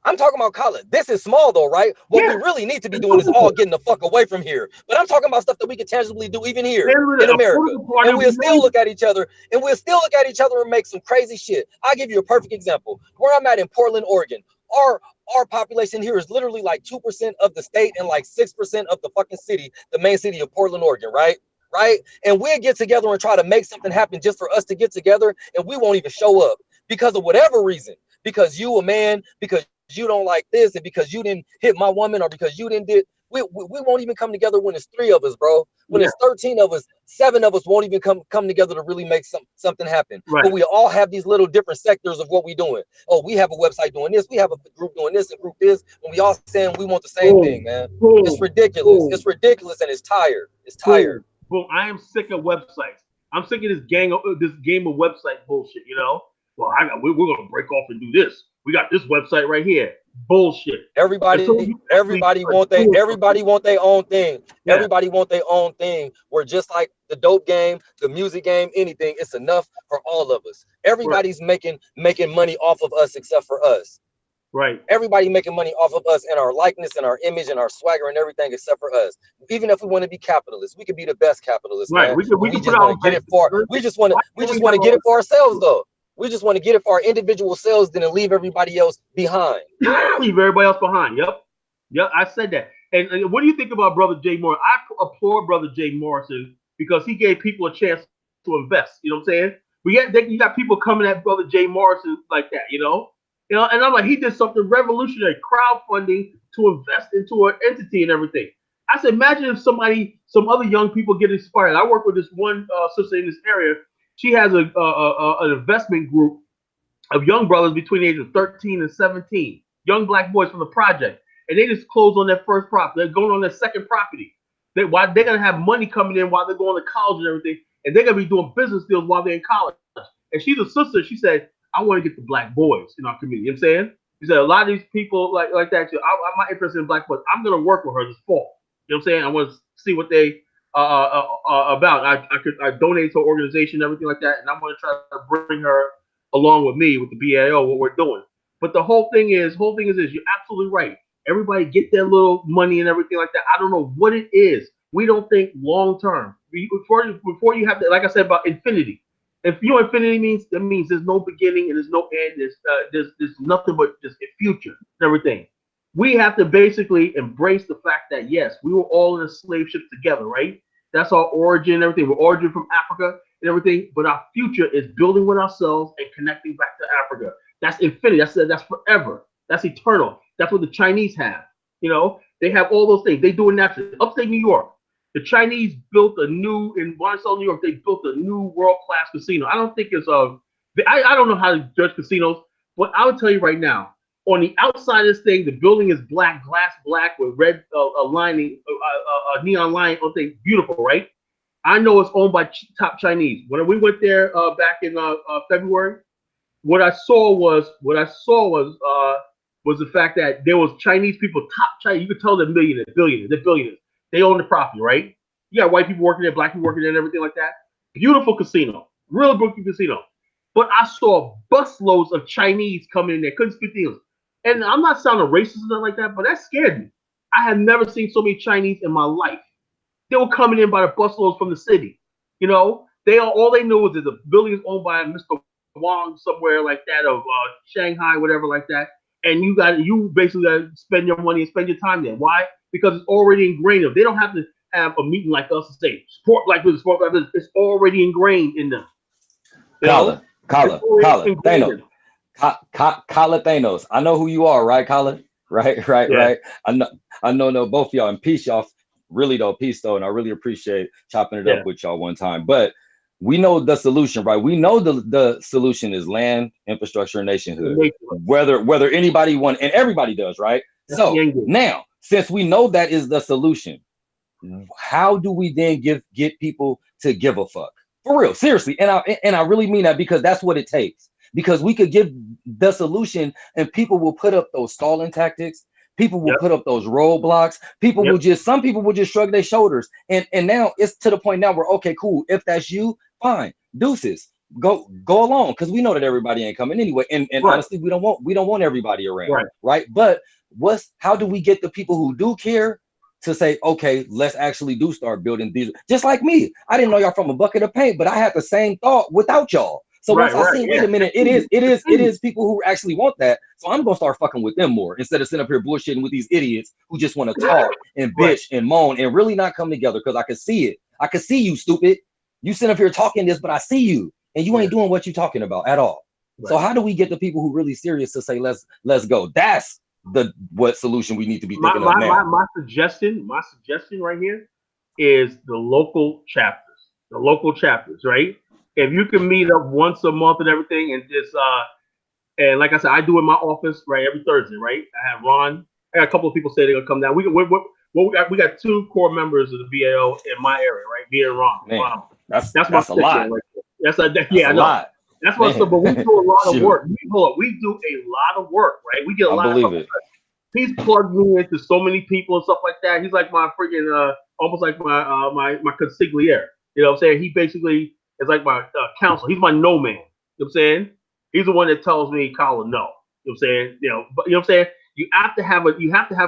I'm talking about college. This is small though, right? What we really need to be doing is all getting the fuck away from here. But I'm talking about stuff that we can tangibly do even here in America. And we'll still look at each other and make some crazy shit. I'll give you a perfect example. Where I'm at in Portland, Oregon, our population here is literally like 2% of the state and like 6% of the fucking city, the main city of Portland, Oregon, right? And we'll get together and try to make something happen just for us to get together, and we won't even show up because of whatever reason. Because you a man, because you don't like this, and because you didn't hit my woman, or because you didn't did. We won't even come together when it's 3 of us, bro. When it's 13 of us, 7 of us won't even come together to really make something happen. Right. But we all have these little different sectors of what we're doing. Oh, we have a website doing this, we have a group doing this, and group this, and we all saying we want the same thing, man. It's ridiculous. It's ridiculous, and it's tired. It's tired. Boom. I am sick of websites. I'm sick of this game of website bullshit. Well, we're gonna break off and do this. We got this website right here. Bullshit. Everybody want their own thing. Everybody want their own thing. We're just like the dope game, the music game, anything. It's enough for all of us. Everybody's making money off of us except for us. Right. Everybody making money off of us and our likeness and our image and our swagger and everything except for us. Even if we want to be capitalists, we could be the best capitalists, right. Man. We just want to get it for. We just want to get it for ourselves, though. We just want to get it for our individual selves, then leave everybody else behind. Leave everybody else behind. Yep. I said that. And what do you think about Brother Jay Morrison? I applaud Brother Jay Morrison because he gave people a chance to invest. You know what I'm saying? You got people coming at Brother Jay Morrison like that. And I'm like, he did something revolutionary, crowdfunding to invest into an entity and everything. I said, imagine if some other young people get inspired. I work with this one sister in this area. She has an investment group of young brothers between the ages of 13 and 17, young black boys from the project. And they just closed on their first property. They're going on their second property. They're going to have money coming in while they're going to college and everything. And they're going to be doing business deals while they're in college. And she's a sister. She said, I want to get the black boys in our community. You know what I'm saying? She said, a lot of these people like that, I'm not interested in black boys. I'm going to work with her this fall. You know what I'm saying? I want to see what they about. I donate to an organization, everything like that, and I'm going to try to bring her along with me with the BAO, what we're doing. But the whole thing is this. You're absolutely right. Everybody get their little money and everything like that. I don't know what it is. We don't think long term. Before you have that, like I said about infinity. If infinity means there's no beginning and there's no end. There's nothing but just a future and everything. We have to basically embrace the fact that yes, we were all in a slave ship together, right? That's our origin and everything. We're origin from Africa and everything, but our future is building with ourselves and connecting back to Africa. That's infinity. That's forever. That's eternal. That's what the Chinese have. They have all those things. They do it naturally. Upstate New York, The Chinese built a new in Monticello, New York. They built a new world-class casino. I don't think it's I don't know how to judge casinos, but I'll tell you right now. On the outside of this thing, the building is black, glass black with red lining, neon line. Thing beautiful, right? I know it's owned by top Chinese. When we went there back in February, what I saw was the fact that there was Chinese people, top Chinese. You could tell they're millionaires, billionaires, they're billionaires. They own the property, right? You got white people working there, black people working there, and everything like that. Beautiful casino, real beautiful casino. But I saw busloads of Chinese coming in there, couldn't speak the English. And I'm not sounding racist or nothing like that, but that scared me. I have never seen so many Chinese in my life. They were coming in by the busloads from the city. You know, all they knew was that the building is owned by Mr. Wang somewhere like that of Shanghai, whatever like that. And you basically got to spend your money and spend your time there. Why? Because it's already ingrained. They don't have to have a meeting like us to say sport like this, sport like this. It's already ingrained in them. Colin, Thanos. Colin Thanos. I know who you are, right, Colin? Right. I know both of y'all. And peace, y'all. Really though, peace though, and I really appreciate chopping it up with y'all one time. But we know the solution, right? We know the solution is land, infrastructure, and nationhood. Whether anybody wants, and everybody does, right? So now, since we know that is the solution, how do we then get people to give a fuck? For real, seriously. And I really mean that, because that's what it takes. Because we could give the solution and people will put up those stalling tactics. People will put up those roadblocks. Some people will just shrug their shoulders. And now it's to the point now where, okay, cool. If that's you, fine. Deuces. Go along. Because we know that everybody ain't coming anyway. And honestly, we don't want everybody around. Right. But how do we get the people who do care to say, okay, let's actually do start building these? Just like me. I didn't know y'all from a bucket of paint, but I had the same thought without y'all. So once I see, wait a minute, it is people who actually want that. So I'm gonna start fucking with them more instead of sitting up here bullshitting with these idiots who just want to talk and bitch and moan and really not come together. Because I can see it. I can see you, stupid. You sitting up here talking this, but I see you, and you ain't doing what you're talking about at all. So how do we get the people who really serious to say let's go? That's what solution we need to be thinking of now. My suggestion right here is the local chapters. The local chapters, right? If you can meet up once a month and everything, and just and like I said, I do in my office right every Thursday, right? I have Ron. I got a couple of people say they're gonna come down. We got two core members of the BAO in my area, right? Me and Ron. Man, wow. That's a lot. Right? That's a lot. That's what's but we do a lot of work. We do a lot of work, right? We get a lot of it. He's plugged me into so many people and stuff like that. He's like my freaking almost like my consigliere. You know what I'm saying? He basically is like my counselor. He's my no man. You know what I'm saying? He's the one that tells me, Colin, no. You know what I'm saying? But you know what I'm saying? You have to have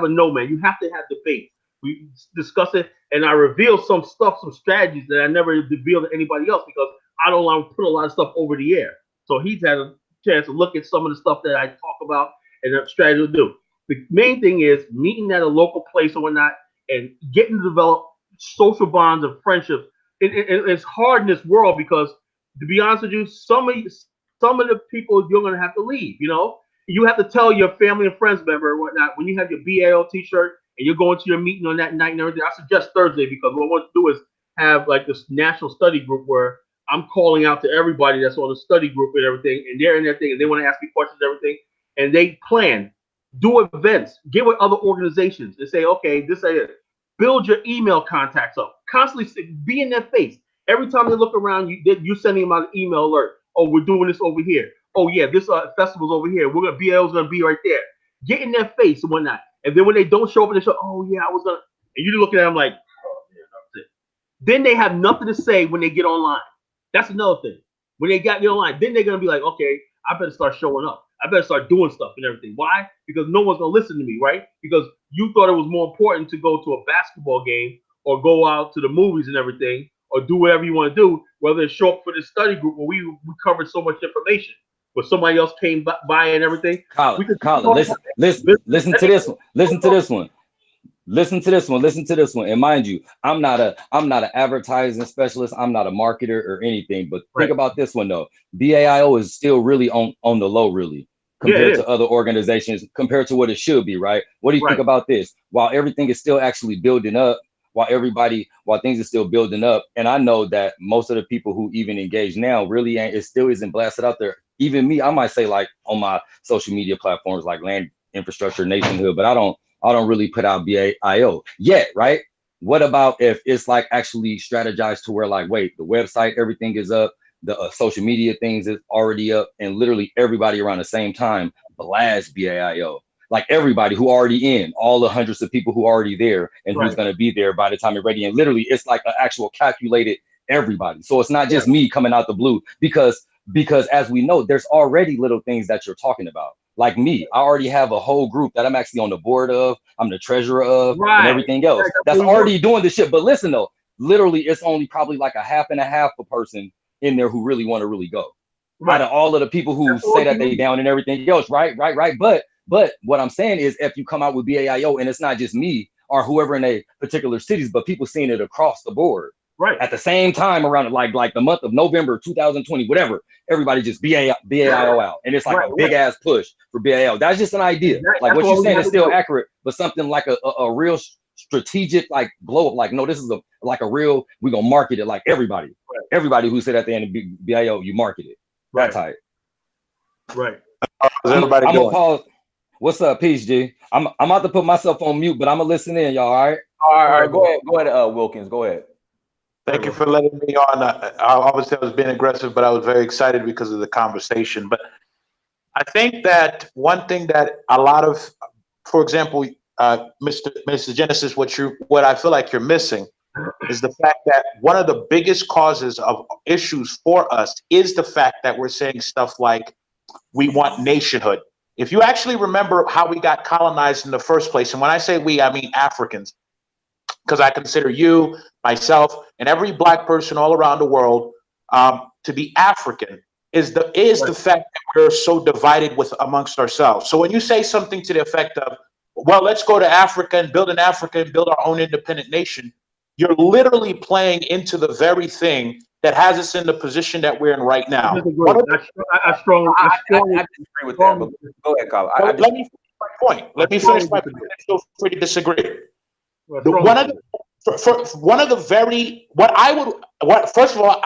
a no man. You have to have debate. We discuss it, and I reveal some strategies that I never revealed to anybody else because I don't want to put a lot of stuff over the air. So he's had a chance to look at some of the stuff that I talk about and the strategy to do. The main thing is meeting at a local place or whatnot and getting to develop social bonds and friendships. It's hard in this world because, to be honest with you, some of the people you're going to have to leave. You know, you have to tell your family and friends member and whatnot when you have your BAO T-shirt and you're going to your meeting on that night and everything. I suggest Thursday because what I want to do is have like this national study group where I'm calling out to everybody that's on the study group and everything, and they're in their thing and they want to ask me questions and everything, and they plan, do events, get with other organizations and say, okay, this is it. Build your email contacts up. Constantly be in their face. Every time they look around, you're sending them out an email alert. Oh, we're doing this over here. Oh, yeah, this festival's over here. BL's going to be right there. Get in their face and whatnot. And then when they don't show up, they show, oh, yeah, I was going to. And you're looking at them like, oh, yeah, that's it. Then they have nothing to say when they get online. That's another thing. When they got online, then they're going to be like, okay, I better start showing up. I better start doing stuff and everything. Why? Because no one's going to listen to me, right? Because you thought it was more important to go to a basketball game or go out to the movies and everything or do whatever you want to do, whether it's show up for this study group where we covered so much information, but somebody else came by and everything. Colin, listen to this one. Listen to this one. Listen to this one. And mind you, I'm not an advertising specialist. I'm not a marketer or anything. But think about this one though. BAIO is still really on the low, really, compared to other organizations, compared to what it should be, right? What do you think about this? While everything is still actually building up, while things are still building up. And I know that most of the people who even engage now really ain't, it still isn't blasted out there. Even me, I might say like on my social media platforms like Land Infrastructure Nationhood, but I don't really put out BAIO yet, right? What about if it's like actually strategized to where like, wait, the website, everything is up, the social media things is already up, and literally everybody around the same time blast BAIO. Like everybody who already in, all the hundreds of people who are already there and who's going to be there by the time you're ready. And literally it's like an actual calculated everybody. So it's not just me coming out the blue, because as we know, there's already little things that you're talking about. Like me, I already have a whole group that I'm actually on the board of, I'm the treasurer of, and everything else. That's already doing this shit. But listen though, literally it's only probably like a half a person in there who really want to really go. Out of all of the people who say that they down and everything else, right. But what I'm saying is, if you come out with BAIO, and it's not just me or whoever in a particular cities, but people seeing it across the board, right? At the same time, around like the month of November 2020, whatever, everybody just BAIO out, and it's like a big ass push for BAIO. That's just an idea. Like what you're saying is still accurate, but something like a real strategic like blow up. Like no, this is a real. We're gonna market it like everybody who said at the end of BAIO, you market it. That type. Right. I'm gonna pause. What's up, Peace G? I'm about to put myself on mute, but I'm gonna listen in, y'all. All right. All right. Go ahead, Wilkins. Go ahead. Thank you for letting me on. Obviously, I was being aggressive, but I was very excited because of the conversation. But I think that one thing that a lot of, for example, Mr. Genesis, what I feel like you're missing is the fact that one of the biggest causes of issues for us is the fact that we're saying stuff like we want nationhood. If you actually remember how we got colonized in the first place, and when I say we, I mean Africans, because I consider you, myself, and every black person all around the world to be African, is the fact that we're so divided amongst ourselves. So when you say something to the effect of, well, let's go to Africa and build our own independent nation, you're literally playing into the very thing that has us in the position that we're in right now. I strongly disagree with that. But go ahead, Carl. Let me finish my point. Let me finish my point. Feel free to disagree. First of all,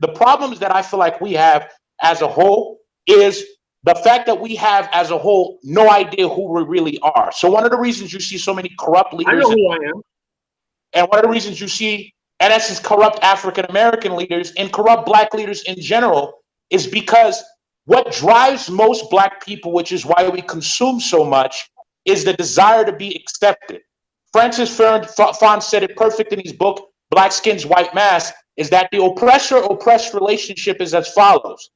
the problems that I feel like we have as a whole is the fact that we have as a whole no idea who we really are. So one of the reasons you see so many corrupt leaders, I know who I am, and one of the reasons you see, in essence, corrupt African American leaders and corrupt black leaders in general, is because what drives most black people, which is why we consume so much, is the desire to be accepted. Francis Fanon said it perfect in his book, Black Skins, White Mask, is that the oppressor-oppressed relationship is as follows.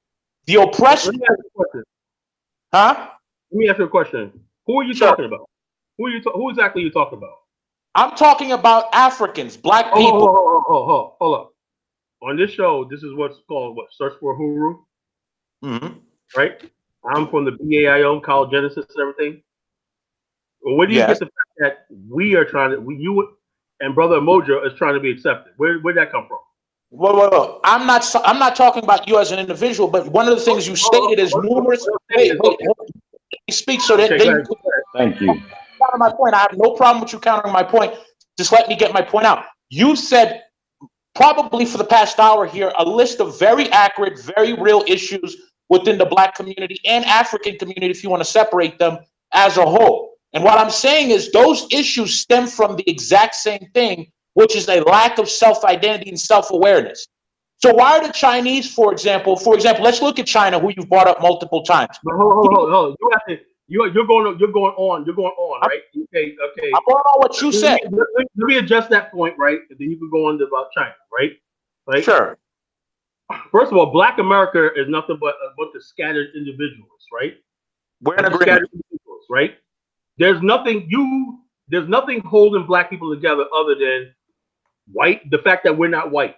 The oppressor... Let me ask you a question. Huh? Let me ask you a question. Who are you talking about? Who exactly are you talking about? I'm talking about Africans, black people. Hold up. On this show, this is what's called Search for Huru. Mm-hmm. Right? I'm from the BAIO, College Genesis and everything. Well, where do you get the fact that we are trying to, you and Brother Mojo is trying to be accepted? Where'd that come from? Well, I'm not talking about you as an individual, but one of the things you stated is numerous. Wait, speak so that Thank you. Counter my point. I have no problem with you countering my point. Just let me get my point out. You said probably for the past hour here a list of very accurate, very real issues within the black community and African community, if you want to separate them as a whole. And what I'm saying is those issues stem from the exact same thing, which is a lack of self-identity and self-awareness. So why are the Chinese, for example, let's look at China, who you've brought up multiple times. But hold. You're going on, right? Okay. I'm going on what you said. Let me adjust that point, right? And then you can go on about China, right? Sure. First of all, Black America is nothing but a bunch of scattered individuals, right? We're in agreement, right? There's nothing holding black people together other than the fact that we're not white.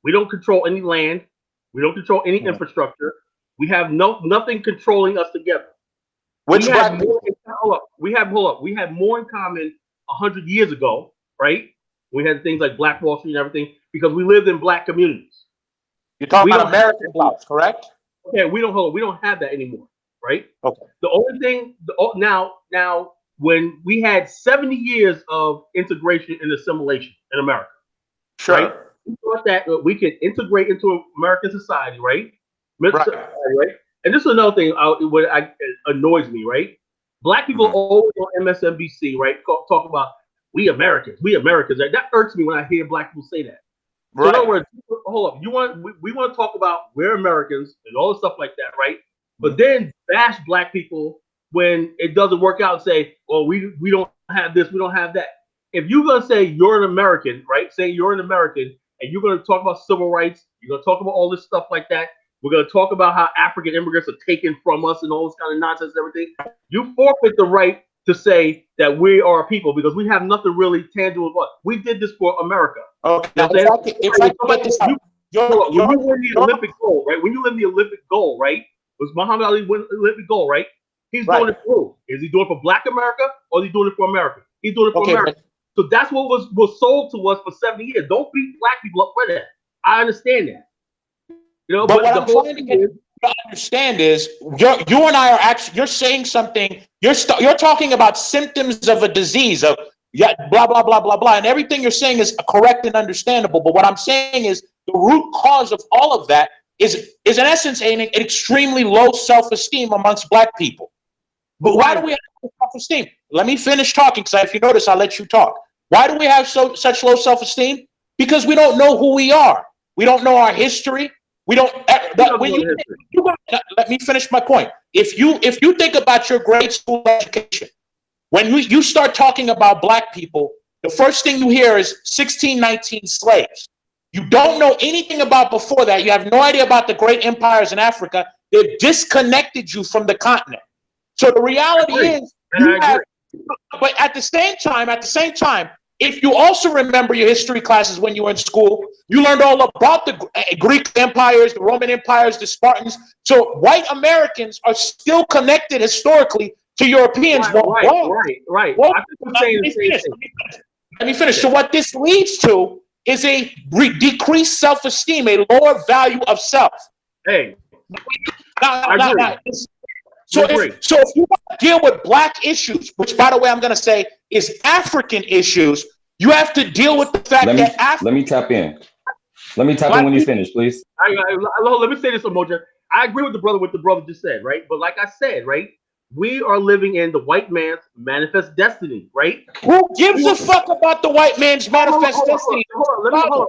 We don't control any land. We don't control any infrastructure. We have nothing controlling us together. We had more in common 100 years ago, right? We had things like Black Wall Street and everything because we lived in black communities. You're talking about American blacks, correct? Okay, we don't have that anymore, right? Okay. The only thing now when we had 70 years of integration and assimilation in America. Sure. Right? We thought that we could integrate into American society, right? Right. Right? And this is another thing what annoys me, right? Black people always on MSNBC, right? Talk about we Americans. Right? That irks me when I hear black people say that. So in other words, hold up. We want to talk about we're Americans and all the stuff like that, right? But then bash black people when it doesn't work out and say, well, we don't have this, we don't have that. If you're gonna say you're an American, right? Say you're an American and you're gonna talk about civil rights, you're gonna talk about all this stuff like that. We're gonna talk about how African immigrants are taken from us and all this kind of nonsense and everything. You forfeit the right to say that we are a people because we have nothing really tangible about. We did this for America. Okay. You know If I can get this out, when you win the Olympic gold, right? When you win the Olympic gold, right? Was Muhammad Ali win the Olympic gold, right? He's doing it for who? Is he doing it for Black America or is he doing it for America? He's doing it for America. So that's what was sold to us for 70 years. Don't beat black people up for that. I understand that. You know, but what I'm trying to get you to understand is you and I are actually, you're saying something, you're talking about symptoms of a disease of blah, blah, blah, blah, blah. And everything you're saying is correct and understandable. But what I'm saying is the root cause of all of that is in essence an extremely low self-esteem amongst black people. But why do we have self-esteem? Let me finish talking, because if you notice, I'll let you talk. Why do we have such low self-esteem? Because we don't know who we are. We don't know our history. We don't. Let me finish my point. If you think about your grade school education, when you start talking about black people, the first thing you hear is 1619 slaves. You don't know anything about before that. You have no idea about the great empires in Africa. They've disconnected you from the continent. So the reality is, but at the same time, if you also remember your history classes when you were in school, you learned all about the Greek empires, the Roman empires, the Spartans. So white Americans are still connected historically to Europeans. Right. Let me finish. So what this leads to is a decreased self-esteem, a lower value of self. Hey, So if you want to deal with black issues, which by the way I'm going to say is African issues, you have to deal with the fact let me tap in. Let me tap in when you finish, please. Let me say this, Emoja. I agree with what the brother just said, right? But like I said, right, we are living in the white man's manifest destiny, right? Who gives a fuck about the white man's manifest destiny? Hold on.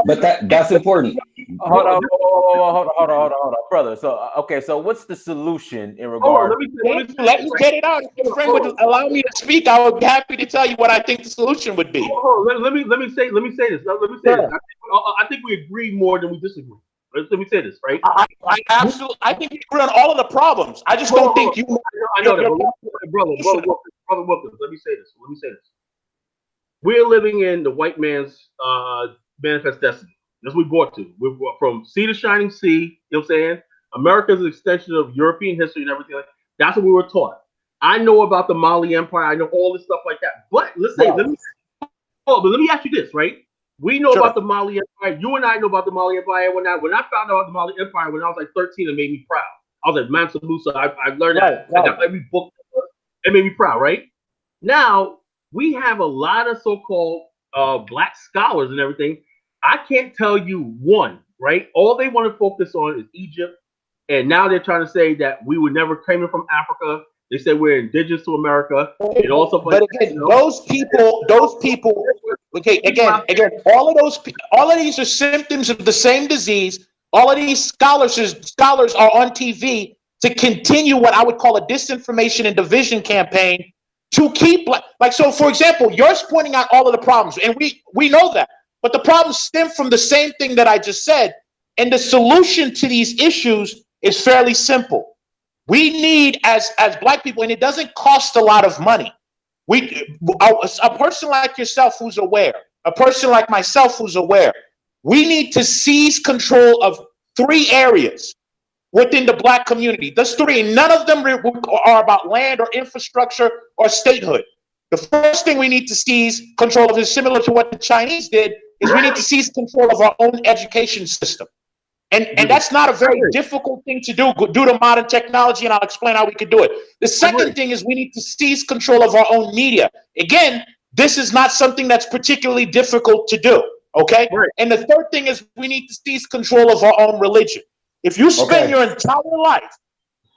But that's important. Hold on, brother. So what's the solution in regard? Let me get it out. If your friend would allow me to speak, I would be happy to tell you what I think the solution would be. Let me say this. I think we agree more than we disagree. Let me say this, right? I think we agree on all of the problems. I just don't think you. I know that, brother Wilkins. Let me say this. We're living in the white man's manifest destiny. That's what we brought to. We're from sea to shining sea. You know what I'm saying? America is an extension of European history and everything like that. That's what we were taught. I know about the Mali Empire. I know all this stuff like that. But let me ask you this, right? We know about the Mali Empire. You and I know about the Mali Empire. When I found out about the Mali Empire when I was like 13, it made me proud. I was like, Mansa Musa. I learned that. Every book, it made me proud, right? Now, we have a lot of so-called black scholars and everything. I can't tell you one, right? All they want to focus on is Egypt. And now they're trying to say that we were never came from Africa. They said we're indigenous to America. And also, but again, those people, okay, again, all of these are symptoms of the same disease. All of these scholars are on TV to continue what I would call a disinformation and division campaign to keep, so for example, you're pointing out all of the problems, and we know that. But the problems stem from the same thing that I just said. And the solution to these issues is fairly simple. We need, as black people, and it doesn't cost a lot of money. A person like yourself who's aware, a person like myself who's aware, we need to seize control of 3 areas within the black community. Those 3, none of them are about land or infrastructure or statehood. The first thing we need to seize control of is similar to what the Chinese did, is we need to seize control of our own education system. And that's not a very difficult thing to do due to modern technology, and I'll explain how we could do it. The second thing is we need to seize control of our own media. Again, this is not something that's particularly difficult to do, okay? Right. And the third thing is we need to seize control of our own religion. If you spend your entire life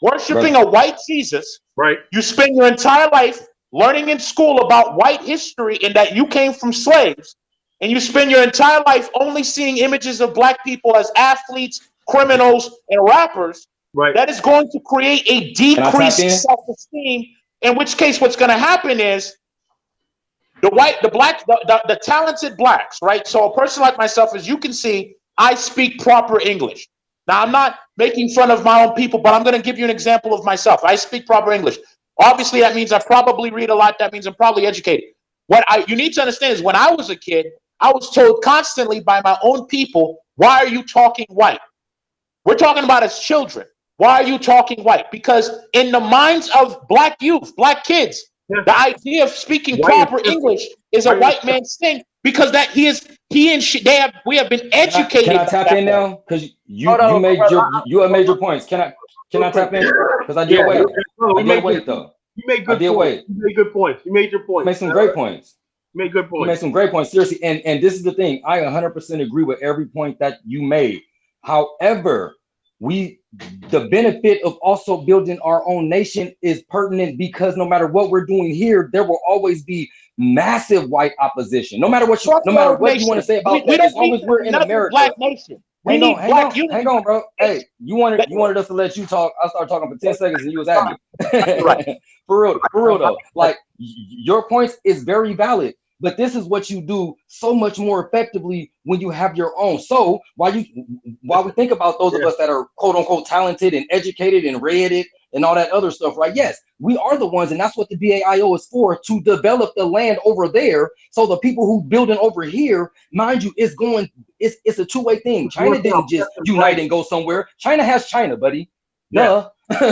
worshiping a white Jesus, you spend your entire life learning in school about white history and that you came from slaves, and you spend your entire life only seeing images of black people as athletes, criminals, and rappers, that is going to create a decreased self-esteem, in which case what's going to happen is the talented blacks, right? So a person like myself, as you can see, I speak proper English. Now, I'm not making fun of my own people, but I'm going to give you an example of myself. I speak proper English. Obviously, that means I probably read a lot. That means I'm probably educated. You need to understand is when I was a kid, I was told constantly by my own people, why are you talking white? We're talking about as children. Why are you talking white? Because in the minds of black youth, black kids, the idea of speaking proper English is a white man's thing, because that we have been educated. Can I tap in now? Because you made your points. Can I tap in? Because I did wait. I did wait though. You made good points. You made good points. You made your points. You made some great points. You made good points. You made some great points. Seriously. And this is the thing. I 100% agree with every point that you made. However, the benefit of also building our own nation is pertinent, because no matter what we're doing here, there will always be massive white opposition. No matter what you want to say about that, as long as we're in America. Black nation. Hang on, bro. Hey, you wanted us to let you talk. I started talking for 10 seconds and you was at me. For real though. Like, your points is very valid, but this is what you do so much more effectively when you have your own. So while we think about those of us that are quote unquote talented and educated and read it and all that other stuff, right? Yes, we are the ones, and that's what the BAIO is for, to develop the land over there. So the people who building over here, mind you, it's a two-way thing. China didn't just unite and go somewhere. China has China, buddy. Duh.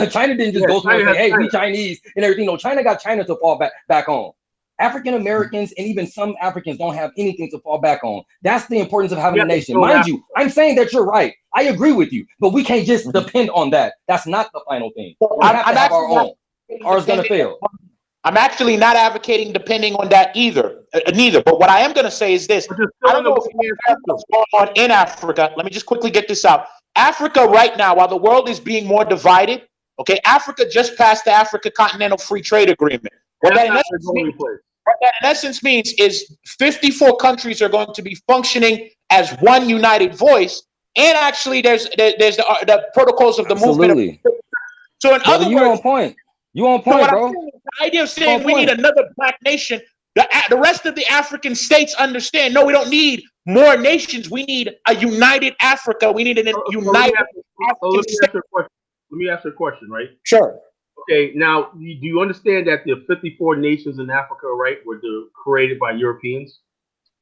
China didn't just go somewhere and say, hey, we Chinese and everything. No, China got China to fall back on. African Americans and even some Africans don't have anything to fall back on. That's the importance of having a nation. Mind you, I'm saying that you're right. I agree with you, but we can't just depend on that. That's not the final thing. We have to have our own. Ours gonna fail. I'm actually not advocating depending on that either. But what I am going to say is this: I don't know what's going on in Africa. Let me just quickly get this out. Africa right now, while the world is being more divided, okay, Africa just passed the Africa Continental Free Trade Agreement. What that in essence means is 54 countries are going to be functioning as one united voice, and actually there's the protocols of the movement. So in other words, you on point. You on point, bro. The idea of saying we need another black nation, the rest of the African states understand, no, we don't need more nations. We need a united Africa. We need a united African state. Let me ask you a question, right? Sure. Okay, now, do you understand that the 54 nations in Africa, right, were created by Europeans?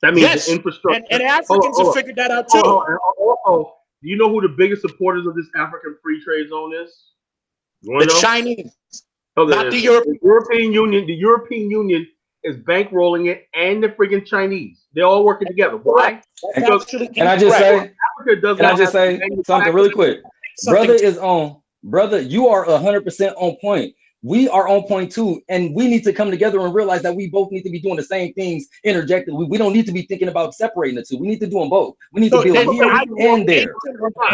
That means the infrastructure. And Africans have figured that out too. Do you know who the biggest supporters of this African free trade zone is? The Chinese. Not the European. The European Union. The European Union is bankrolling it, and the friggin' Chinese. They're all working together. Why? Can I just say something really quick? Brother, you are 100% on point. We are on point too, and we need to come together and realize that we both need to be doing the same things interjected. We don't need to be thinking about separating the two. We need to do them both. We need to build here and there.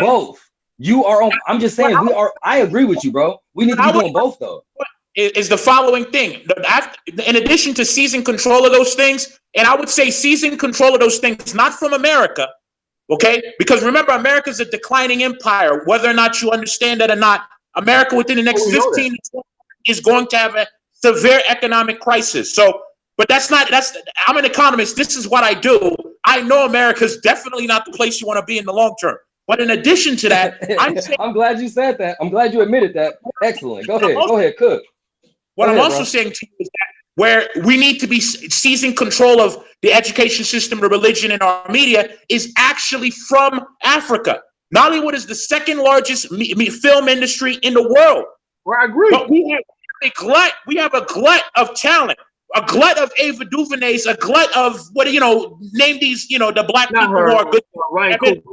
Both. You are on. I'm just saying we are. I agree with you, bro. We need to be doing both though. Is the following thing. In addition to seizing control of those things, and I would say seizing control of those things, not from America, okay? Because remember, America is a declining empire. Whether or not you understand that or not, America within the next 15 is going to have a severe economic crisis. So, but I'm an economist. This is what I do. I know America is definitely not the place you want to be in the long term. But in addition to that, I'm glad you said that. I'm glad you admitted that. Excellent. Go ahead, Cook. What I'm also saying to you is that where we need to be seizing control of the education system, the religion, and our media is actually from Africa. Nollywood is the second largest film industry in the world. Well, I agree. But we have a glut of talent, a glut of Ava DuVernays, a glut of name these, the black people who are good. Ryan Coogler.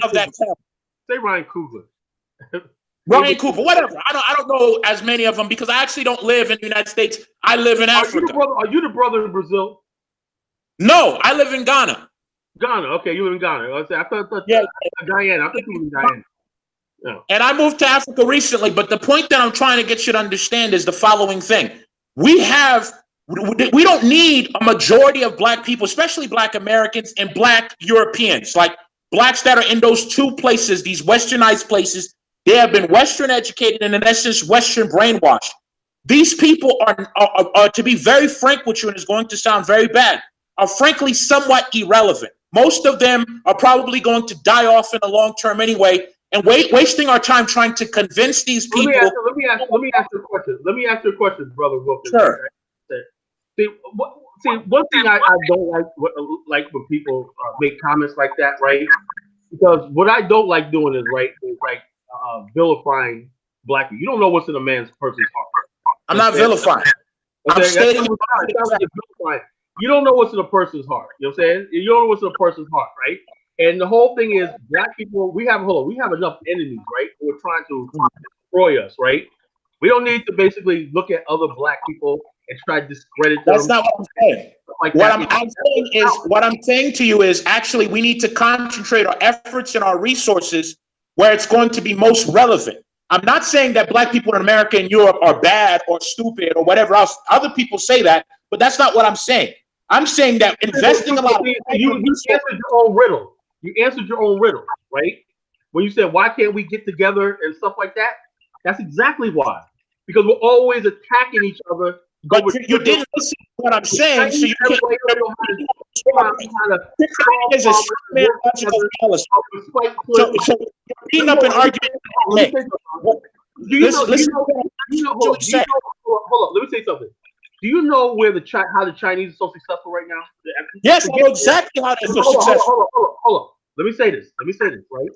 Of that talent. Say Ryan Coogler. Ryan Cooper, whatever. I don't know as many of them because I actually don't live in the United States. I live in Africa. Are you the brother in Brazil? No, I live in Ghana. Ghana. Okay, you live in Ghana. I thought Yeah. Guyana. I think you live in Guyana. Yeah. And I moved to Africa recently, but the point that I'm trying to get you to understand is the following thing. We don't need a majority of black people, especially black Americans and black Europeans, like blacks that are in those two places, these westernized places. They have been Western educated and in essence, Western brainwashed. These people are, to be very frank with you, and it's going to sound very bad, are frankly somewhat irrelevant. Most of them are probably going to die off in the long term anyway, and wasting our time trying to convince these people. Let me ask you a question. Let me ask you a question, Brother Wilkins. Sure. See, one thing I don't like when people make comments like that, right? Because what I don't like doing is vilifying black people. You don't know what's in a person's heart. I'm not vilifying. I'm stating. You don't know what's in a person's heart. You know what I'm saying? You don't know what's in a person's heart, right? And the whole thing is, black people, we have enough enemies, right? Who are trying to destroy us, right? We don't need to basically look at other black people and try to discredit them. That's not what I'm saying. What I'm saying to you is actually we need to concentrate our efforts and our resources where it's going to be most relevant. I'm not saying that black people in America and Europe are bad or stupid or whatever else. Other people say that, but that's not what I'm saying. I'm saying that investing a lot of you answered your own riddle. You answered your own riddle, right? When you said, why can't we get together and stuff like that? That's exactly why. Because we're always attacking each other. But you didn't listen to what I'm saying, so you can't. Is a psychological fallacy. So you're beating up an argument. Hold up, let me say something. Do you know how the Chinese are so successful right now? Yes, I know exactly how they're so successful. Hold up. Let me say this, right?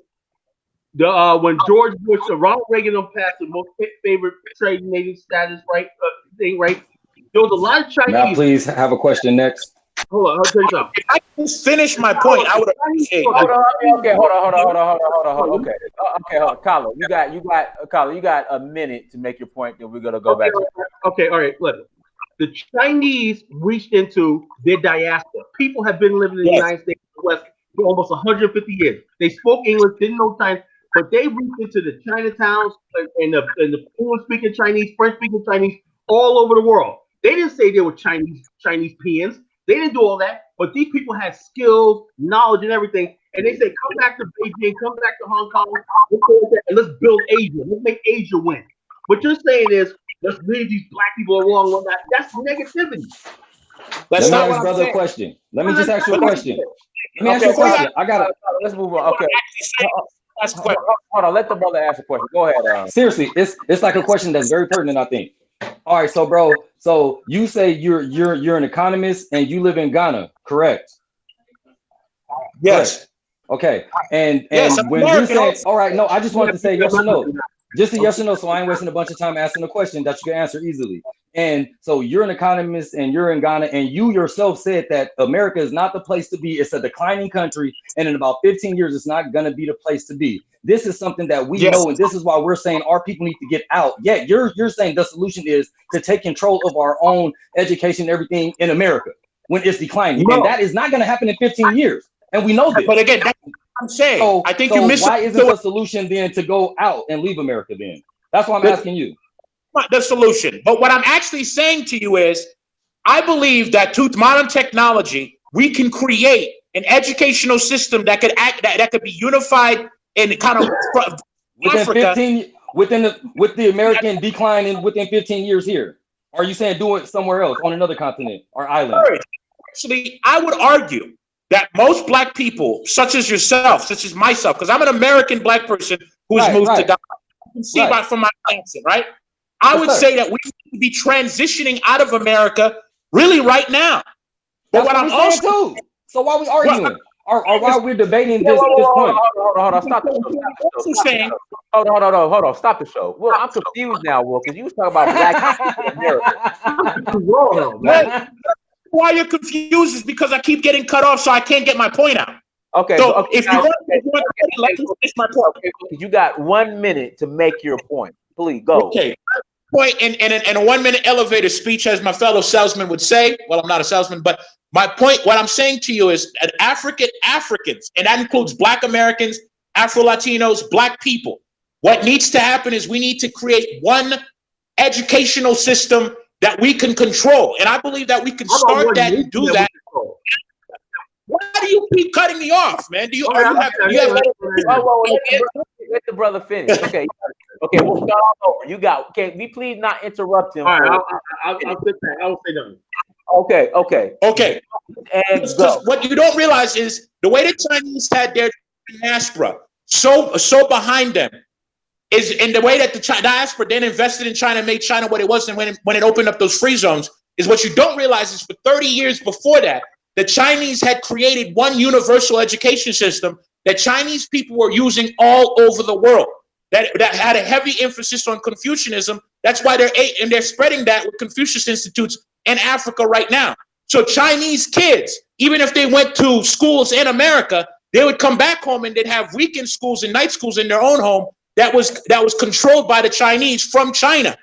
When George Bush, Ronald Reagan passed the most favorite trading nation status, right? Right? There was a lot of Chinese. May I please have a question next? Hold on, I'll tell you something. If I can finish my point, I would appreciate. Hold on. Okay, Carlo, you got a minute to make your point. Then we're gonna go back. Okay, all right. Look, the Chinese reached into their diaspora. People have been living in the United States and the West for almost 150 years. They spoke English, didn't know Chinese, but they reached into the Chinatowns and the English-speaking Chinese, French-speaking Chinese, all over the world. They didn't say they were Chinese peons. They didn't do all that, but these people had skills, knowledge, and everything. And they said, come back to Beijing, come back to Hong Kong, and let's build Asia. Let's make Asia win. What you're saying is, let's leave these black people along. That's negativity. Let me ask brother a question. Let me just ask you a question. Let me ask you a question. I got it. Let's move on. Okay. Hold on. Let the brother ask a question. Go ahead. Seriously, it's like a question that's very pertinent, I think. All right, so bro, so you say you're an economist and you live in Ghana, correct? Yes. Okay. And yes, when you say, all right, no, I just wanted to say yes or no. Just a yes or no, so I ain't wasting a bunch of time asking a question that you can answer easily. And so you're an economist and you're in Ghana, and you yourself said that America is not the place to be. It's a declining country, and in about 15 years, it's not going to be the place to be. This is something that we know, and this is why we're saying our people need to get out. Yet you're saying the solution is to take control of our own education and everything in America when it's declining. No. And that is not going to happen in 15 years. And we know this. But again, that's what I'm saying. So, I think you missed. Why isn't the solution then to go out and leave America then? That's why I'm asking you. The solution. But what I'm actually saying to you is, I believe that through modern technology, we can create an educational system that could that could be unified and kind of with the American decline within 15 years here. Are you saying do it somewhere else on another continent or island? Actually, I would argue that most black people, such as yourself, such as myself, because I'm an American black person who has moved to Ghana. You can see from my accent, right? I would say that we need to be transitioning out of America really right now. But what I'm also too. So why are we arguing? Or why we're debating this point? Hold on. Stop the show. Hold on. Stop the show. Well, I'm confused now, Will, because you was talking about black people in America. Why you're confused is because I keep getting cut off, so I can't get my point out. Okay. So Okay, if you guys, want to let me finish my point. okay, you got 1 minute to make your point. Please go. Okay. Point in a 1 minute elevator speech, as my fellow salesman would say. Well, I'm not a salesman, but my point, what I'm saying to you is that Africans, and that includes Black Americans, Afro Latinos, Black people. What needs to happen is we need to create one educational system that we can control. And I believe that we can start that and do that. Why do you keep cutting me off, man? Do you have let the brother finish. Okay. Okay, we'll start all over. You got, can we please not interrupt him? All right, I'll sit back. I'll say nothing. Okay. And because what you don't realize is the way the Chinese had their diaspora so behind them is in the way that the diaspora then invested in China, made China what it was, and when it opened up those free zones, is what you don't realize is for 30 years before that, the Chinese had created one universal education system that Chinese people were using all over the world. That had a heavy emphasis on Confucianism. That's why they're spreading that with Confucius Institutes in Africa right now. So Chinese kids, even if they went to schools in America, they would come back home and they'd have weekend schools and night schools in their own home that was controlled by the Chinese from China.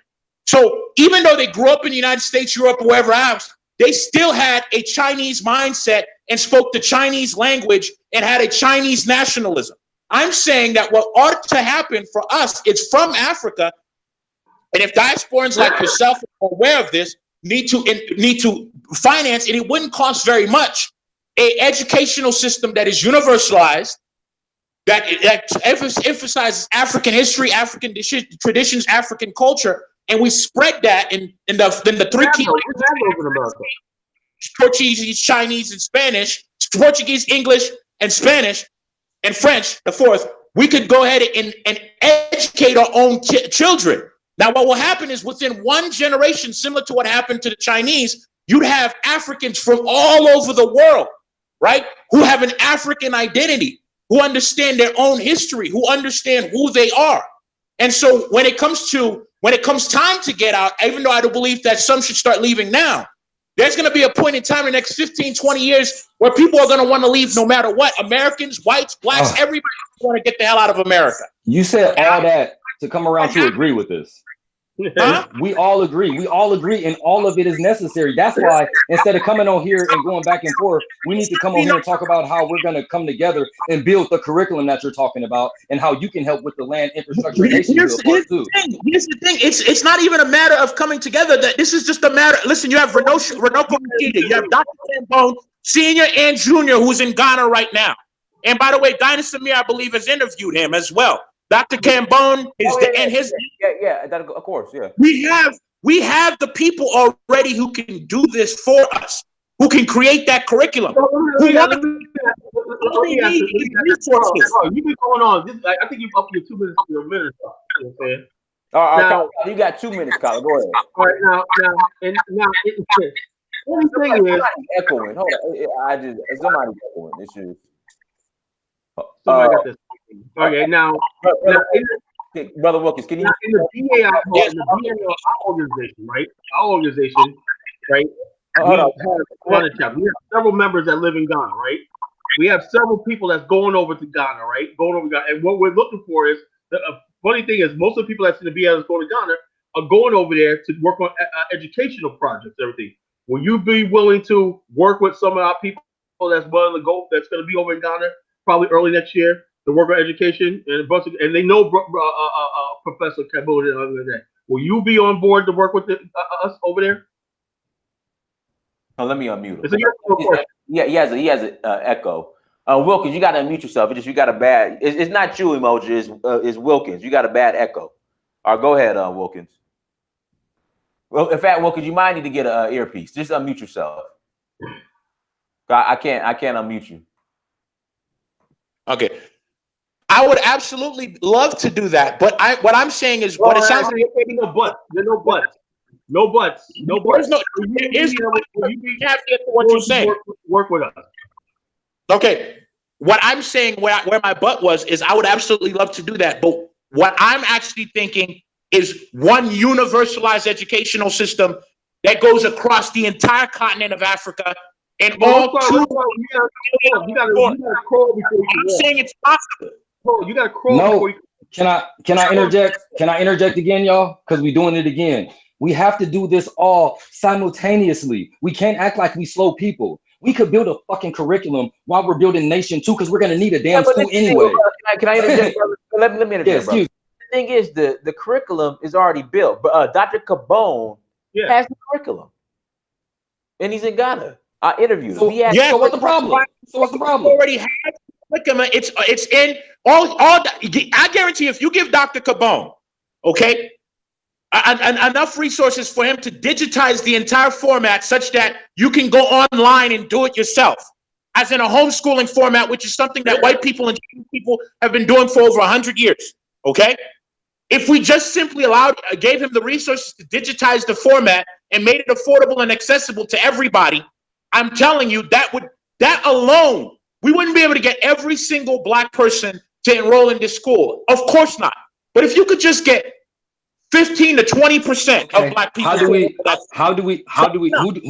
So even though they grew up in the United States, Europe, or wherever else, they still had a Chinese mindset and spoke the Chinese language and had a Chinese nationalism. I'm saying that what ought to happen for us is from Africa, and if diasporans like yourself are aware of this, need to finance, and it wouldn't cost very much, a educational system that is universalized, that emphasizes African history, African traditions, African culture, and we spread that in the three key languages: Portuguese, Chinese, and Spanish. Portuguese, English, and Spanish, and French, the fourth. We could go ahead and educate our own children. Now, what will happen is within one generation, similar to what happened to the Chinese, you'd have Africans from all over the world, right, who have an African identity, who understand their own history, who understand who they are. And so when it comes time to get out, even though I don't believe that some should start leaving now, there's going to be a point in time in the next 15, 20 years where people are going to want to leave no matter what. Americans, whites, blacks, everybody want to get the hell out of America. You said all that to come around to agree with this. Huh? We all agree, and all of it is necessary. That's why instead of coming on here and going back and forth, we need to come on here and talk about how we're going to come together and build the curriculum that you're talking about, and how you can help with the land infrastructure. Here's the thing. It's not even a matter of coming together. That this is just a matter. Listen, you have Renoko Makita, you have Dr. Cambone, Senior and Junior, who's in Ghana right now. And by the way, Dinah Samir, I believe, has interviewed him as well. Dr. Cambone of course, yeah. We have the people already who can do this for us, who can create that curriculum. You've been going on. I think you've up to 2 minutes to a minute. You know what I'm saying? All right, now, you got 2 minutes, Colin. Go ahead. All right, now, one thing is echoing. Hold on, somebody echoing. It's just somebody got this. Okay, now, Brother Wilkins, can you? In the BAI organization, right? Our organization, right? We have several members that live in Ghana, right? We have several people that's going over to Ghana, right? Going over Ghana, and what we're looking for is the funny thing is most of the people that's in the BAI that's going to Ghana are going over there to work on educational projects, everything. Will you be willing to work with some of our people that's willing to go? That's going to be over in Ghana probably early next year to work on education and a bunch of, and they know Professor Kabul and other than that. Will you be on board to work with us over there? Oh, let me unmute him. He has an echo. Wilkins, you got to unmute yourself. You got a bad. It's not you, emoji. It's Wilkins. You got a bad echo. All right, go ahead, Wilkins. Well, in fact, Wilkins, you might need to get an earpiece. Just unmute yourself. I can't unmute you. Okay. I would absolutely love to do that, but what I'm saying is what it sounds like. No buts. There's no buts. No buts. No buts. You have to get to what you're saying. Work with us. Okay. What I'm saying, where my butt was, is I would absolutely love to do that. But what I'm actually thinking is one universalized educational system that goes across the entire continent of Africa and all 2 you gotta crawl before you I'm walk. saying it's possible. Bro, you gotta crawl before you. Can I interject? Can I interject again, y'all? Because we're doing it again. We have to do this all simultaneously. We can't act like we slow people. We could build a fucking curriculum while we're building nation too, because we're gonna need a damn school anyway. Can I interject? let me interject, Yes, brother. The thing is, the curriculum is already built, but Dr. Cabone has the curriculum, and he's in Ghana. I interviewed him. So what's the problem? So what's the problem? Already has curriculum. It's in all. I guarantee if you give Dr. Cabone, okay, enough resources for him to digitize the entire format such that you can go online and do it yourself, as in a homeschooling format, which is something that white people and people have been doing for over 100 years. Okay, if we just simply gave him the resources to digitize the format and made it affordable and accessible to everybody, I'm telling you that alone, we wouldn't be able to get every single black person to enroll in this school. Of course not. But if you could just get 15 to 20% of black people. Who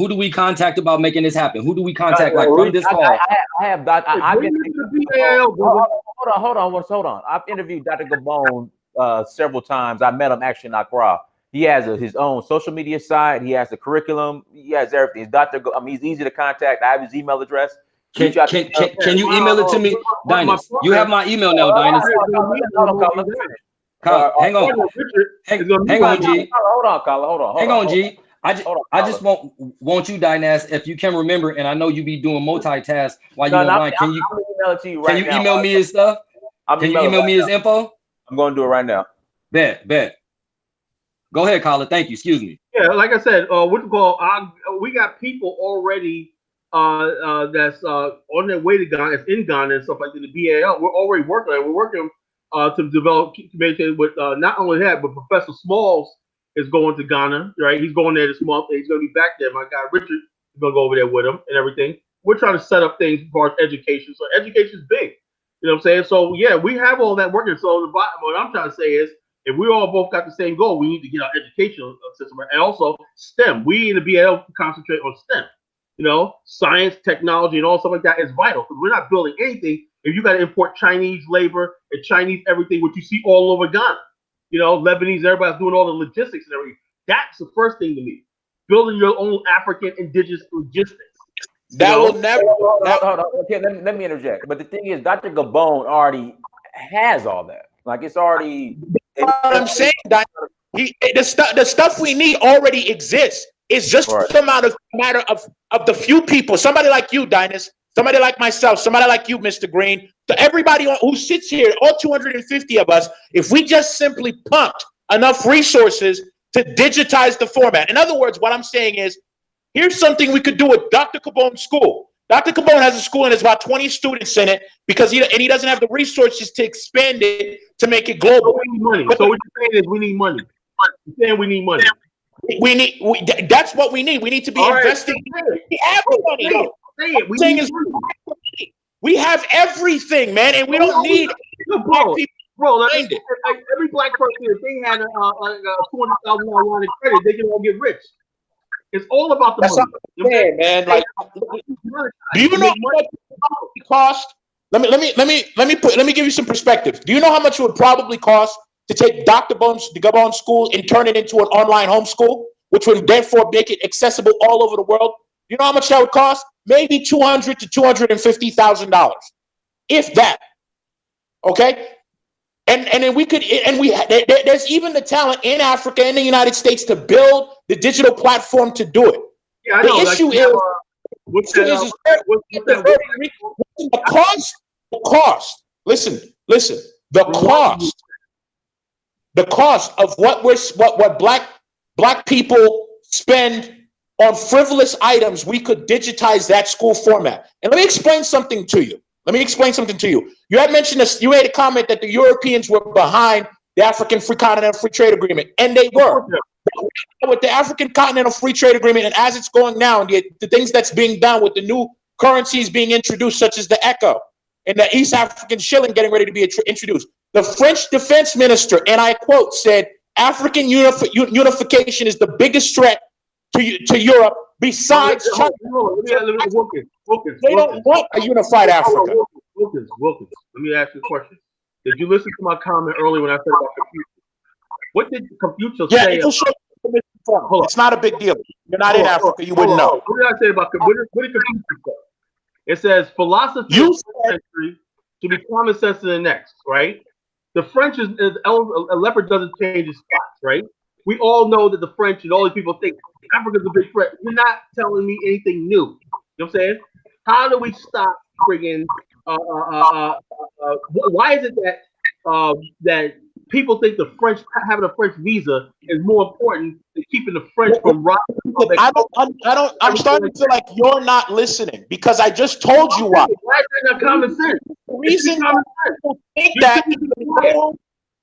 do we contact about making this happen? Who do we contact from this call? Hold on. I've interviewed Dr. Gabon several times. I met him actually in Accra. He has his own social media site. He has the curriculum. He has everything. He's easy to contact. I have his email address. Can you email it to me, Dinus? You have my email now, Dinus. Hang on, G. Hold on, Colin. Hang on, G. I just want you, Dinus, if you can remember, and I know you be doing multitask while you're online. Can you email me his stuff? Can you email me his info? I'm going to do it right now. Bet. Go ahead, Colin. Thank you. Excuse me. Yeah, like I said, we got people already that's on their way to Ghana, it's in Ghana and stuff like that. The BAL, we're already working on it. We're working to develop communication with not only that, but Professor Smalls is going to Ghana, right? He's going there this month. And he's going to be back there. My guy Richard is going to go over there with him and everything. We're trying to set up things as far as education. So education is big. You know what I'm saying? So yeah, we have all that working. So the bottom, what I'm trying to say is, if we all both got the same goal, we need to get our educational system right. And also STEM. We in the BAL concentrate on STEM. You know, science, technology, and all stuff like that is vital because we're not building anything if you got to import Chinese labor and Chinese everything, which you see all over Ghana. You know, Lebanese, everybody's doing all the logistics and everything. That's the first thing to me. Building your own African indigenous logistics. That will never. Hold on. Okay, let me interject. But the thing is, Dr. Gabon already has all that. Like it's already. I'm saying that the stuff we need already exists. It's just a matter of the few people. Somebody like you, Dinus. Somebody like myself. Somebody like you, Mr. Green. To everybody who sits here, all 250 of us, if we just simply pumped enough resources to digitize the format. In other words, what I'm saying is, here's something we could do with Dr. Cabone's school. Dr. Cabone has a school and there's about 20 students in it because he doesn't have the resources to expand it to make it global. So we need money. So what you're saying is we need money. You're saying we need money. That's what we need. We need to be investing. We have the money. We have everything, man, and we don't need black people. Bro, like every black person, if they had a $200,000 line of credit, they can all get rich. It's all about the money, man. Like, do you know how much it cost? Let me give you some perspective. Do you know how much it would probably cost to take Dr. Gabon's school and turn it into an online homeschool, which would therefore make it accessible all over the world? You know how much that would cost? Maybe $200,000 to $250,000, if that. Okay, and then there's even the talent in Africa and the United States to build the digital platform to do it. Yeah, I the know. issue is the cost. Listen. The cost of what black people spend on frivolous items, we could digitize that school format. And let me explain something to you. You had mentioned this. You made a comment that the Europeans were behind the African Continental Free Trade Agreement, and they were. With the African Continental Free Trade Agreement, and as it's going now, and the things that's being done with the new currencies being introduced, such as the ECHO and the East African shilling getting ready to be introduced, the French defense minister, and I quote, said, African unification is the biggest threat to Europe besides China. They don't want a unified Africa. Wilkins, let me ask you a question. Did you listen to my comment earlier when I said about Confucius? What did Confucius say? It's not a big deal. You're not in Africa. You wouldn't know. What did I say about what did Confucius say? It says philosophy in the century to be common sense in the next, right? The French is a leopard doesn't change its spots, right? We all know that the French and all these people think Africa's a big threat. You're not telling me anything new. You know what I'm saying? How do we stop friggin' why is it that that people think the French having a French visa is more important than keeping the French from robbing? I'm starting to feel like you're not listening because I just told you why. Why is that not common sense? The reason people think that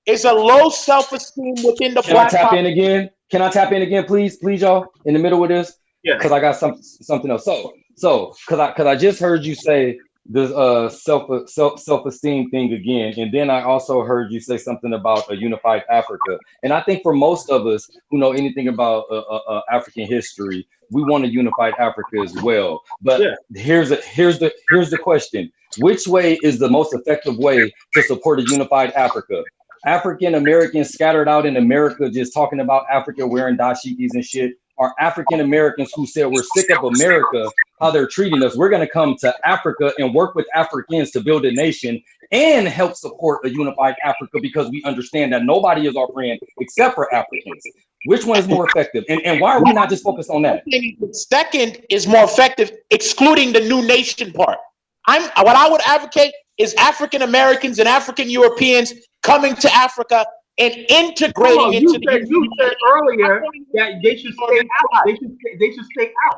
is a low self-esteem within the black population. Can I tap in again? Can I tap in again, please, y'all, in the middle of this? Yeah. Because I got something else. So, because I just heard you say this self-esteem thing again, and then I also heard you say something about a unified Africa. And I think for most of us who know anything about African history, we want a unified Africa as well. But here's the question: which way is the most effective way to support a unified Africa? African Americans scattered out in America just talking about Africa wearing dashikis and shit, are African Americans who said we're sick of America, how they're treating us. We're going to come to Africa and work with Africans to build a nation and help support a unified Africa because we understand that nobody is our friend except for Africans. Which one is more effective? And why are we not just focused on that? Second is more effective, excluding the new nation part. What I would advocate is African Americans and African Europeans coming to Africa and integrating into the. You said earlier that they should stay out. They should stay out.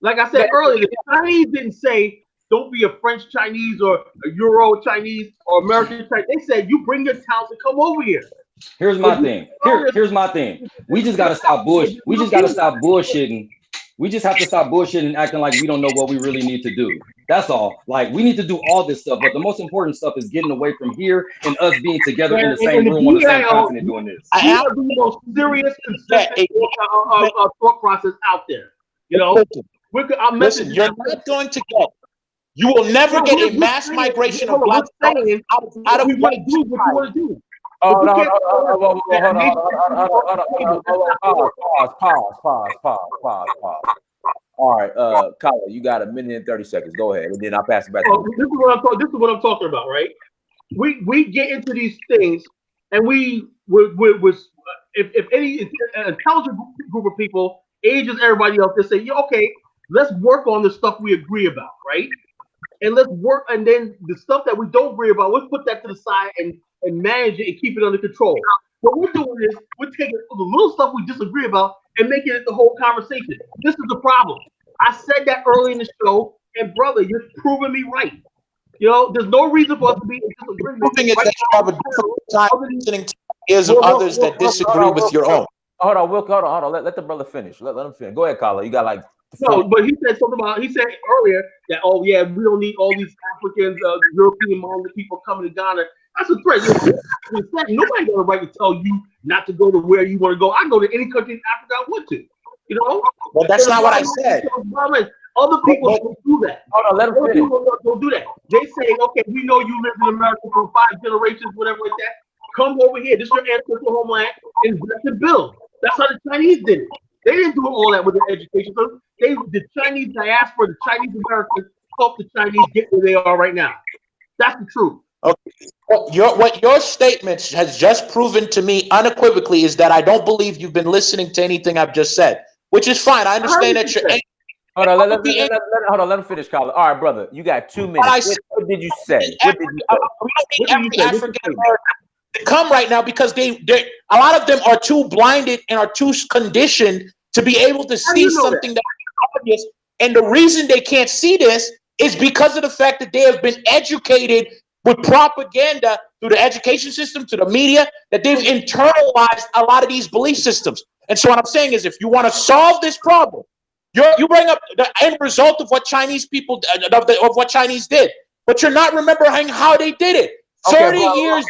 Like I said earlier, the Chinese didn't say don't be a French Chinese or a Euro Chinese or American Chinese. They said you bring your talent and come over here. Here's my thing. Here's my thing. We just gotta stop bullshit. We just gotta stop bullshitting. We just have to stop bullshitting and acting like we don't know what we really need to do. That's all. Like, we need to do all this stuff, but the most important stuff is getting away from here and us being together in the same room on the same continent doing this. I have the most serious, consistent thought process out there. You know, listen, you're not going to get. You will never get a mass migration of black people out of what you want to do. Oh, no, pause. All right, Kyle, you got a minute and 30 seconds. Go ahead, and then I'll pass it back to you. This is what I'm talking about, right? We get into these things, and if any intelligent group of people ages everybody else, they say, yeah, okay, let's work on the stuff we agree about, right? And let's work, and then the stuff that we don't agree about, let's put that to the side and manage it and keep it under control. What we're doing is we're taking the little stuff we disagree about and making it the whole conversation. This is the problem. I said that early in the show, and brother, you're proving me right. You know, there's no reason for us to be in disagreement. The thing is that you have a difficult time listening to ears of others that disagree with your own. Hold on, Wilk, hold on. Let the brother finish. Let him finish. Go ahead, Kyle. You got like. No, but he said something about. He said earlier that we don't need all these Africans, European-minded people coming to Ghana. That's a threat. Nobody got a right to tell you not to go to where you want to go. I go to any country in Africa I want to. You know. Well, that's not what I said. Other people don't do that. Hold on, let him finish. Don't do that. They say, okay, we know you lived in America for 5 generations, whatever like that. Come over here. This is your ancestral homeland. Invest and build. That's how the Chinese did it. They didn't do all that with their education. So the Chinese diaspora, the Chinese Americans, helped the Chinese get where they are right now. That's the truth. Okay. What your statements has just proven to me unequivocally is that I don't believe you've been listening to anything I've just said, which is fine. I understand that you're. Hold on, let him finish, Colin. All right, brother, you got 2 minutes. What did you say? We don't need African Americans to come right now because a lot of them are too blinded and are too conditioned to be able to see something that's obvious. And the reason they can't see this is because of the fact that they have been educated with propaganda through the education system, to the media, that they've internalized a lot of these belief systems. And so what I'm saying is, if you want to solve this problem, you bring up the end result of what Chinese people of what Chinese did, but you're not remembering how they did it. 30 years.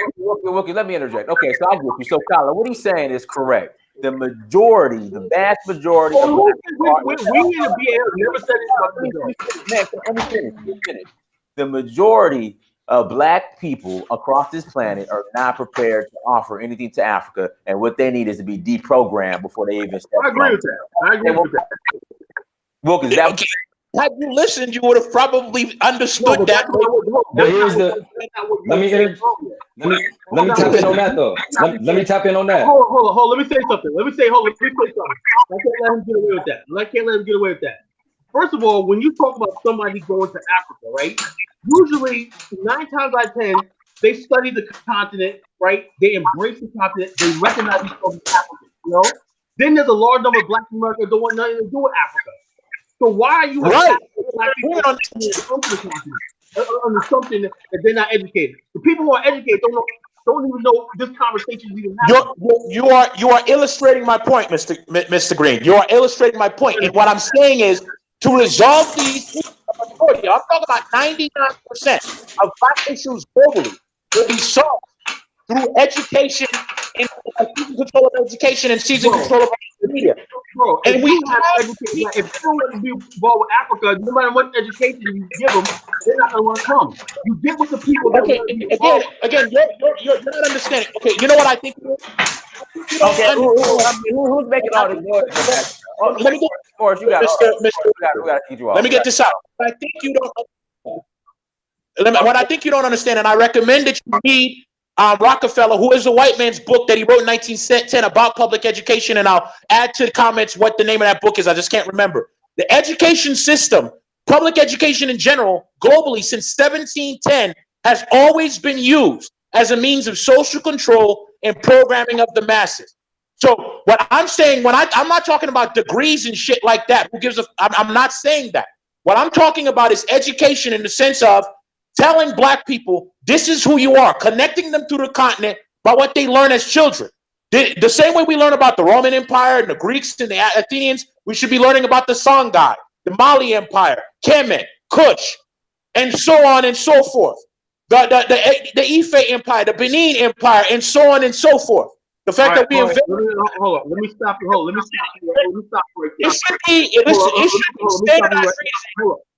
Okay, let me interject. Okay, so I'm with you. So, Colin, what he's saying is correct. the majority, the vast majority of we in the BA never said it about the majority. Let me finish. The majority of black people across this planet are not prepared to offer anything to Africa, and what they need is to be deprogrammed before they even step. I agree with that. Wilk, is that? Okay. Had you listened, you would have probably understood that. But here's the. Let me tap in on that though. Let me tap in on that. Hold on. Let me say something. I can't let him get away with that. First of all, when you talk about somebody going to Africa, right? Usually, 9 times out of 10, they study the continent, right? They embrace the continent. They recognize themselves as African, you know? Then there's a large number of Black Americans don't want nothing to do with Africa. So why are you right Black people on the assumption that they're not educated? The people who are educated don't even know this conversation is even happening. You are illustrating my point, Mr. Green. You are illustrating my point. And what I'm saying is to resolve these issues, I'm talking about 99% of Black issues globally will be solved through education and seizing control of education and seizing control of the media. Bro, and we have education. If you don't want to be involved with Africa, no matter what education you give them, they're not going to want to come. You get with the people. Okay, again, you're not understanding. Okay, you know what I think? Okay, who's making all this noise? Let me get, Forrest, you got. Let me get this out. I think you don't. What I think you don't understand, and I recommend that you read Rockefeller, who is a white man's book that he wrote in 1910 about public education, and I'll add to the comments what the name of that book is. I just can't remember. The education system, public education in general, globally since 1710, has always been used as a means of social control and programming of the masses. So what I'm saying, I'm not talking about degrees and shit like that. Who gives a? I'm not saying that. What I'm talking about is education in the sense of telling Black people this is who you are, connecting them to the continent by what they learn as children. The same way we learn about the Roman Empire and the Greeks and the Athenians, we should be learning about the Songhai, the Mali Empire, Kemet, Kush, and so on and so forth. The Ife Empire, the Benin Empire, and so on and so forth. The fact that we invented. Hold on. Let me stop you right there. It should be standardized.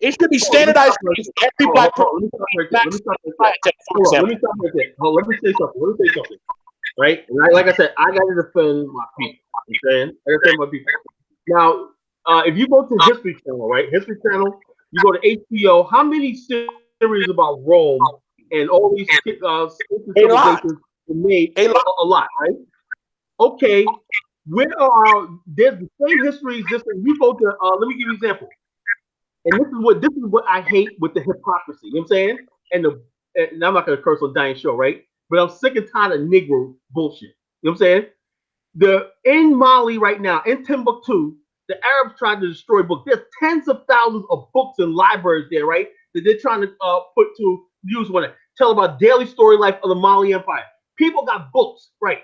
It should be standardized for every Black person. Let me stop right there. Let me say something. Right? And like I said, I got to defend my people. You saying? I got to defend my people. Now, if you go to History Channel, right? History Channel, you go to HBO. How many series about Rome and all these civilizations were made? A lot, right? Okay, there's the same history existing. You go to let me give you an example. And this is what I hate with the hypocrisy. You know what I'm saying? And I'm not gonna curse on Diane Show, right? But I'm sick and tired of Negro bullshit. You know what I'm saying? In Mali right now, in Timbuktu, the Arabs tried to destroy books. There's tens of thousands of books and libraries there, right? That they're trying to put to use when they tell about daily story life of the Mali Empire. People got books, right?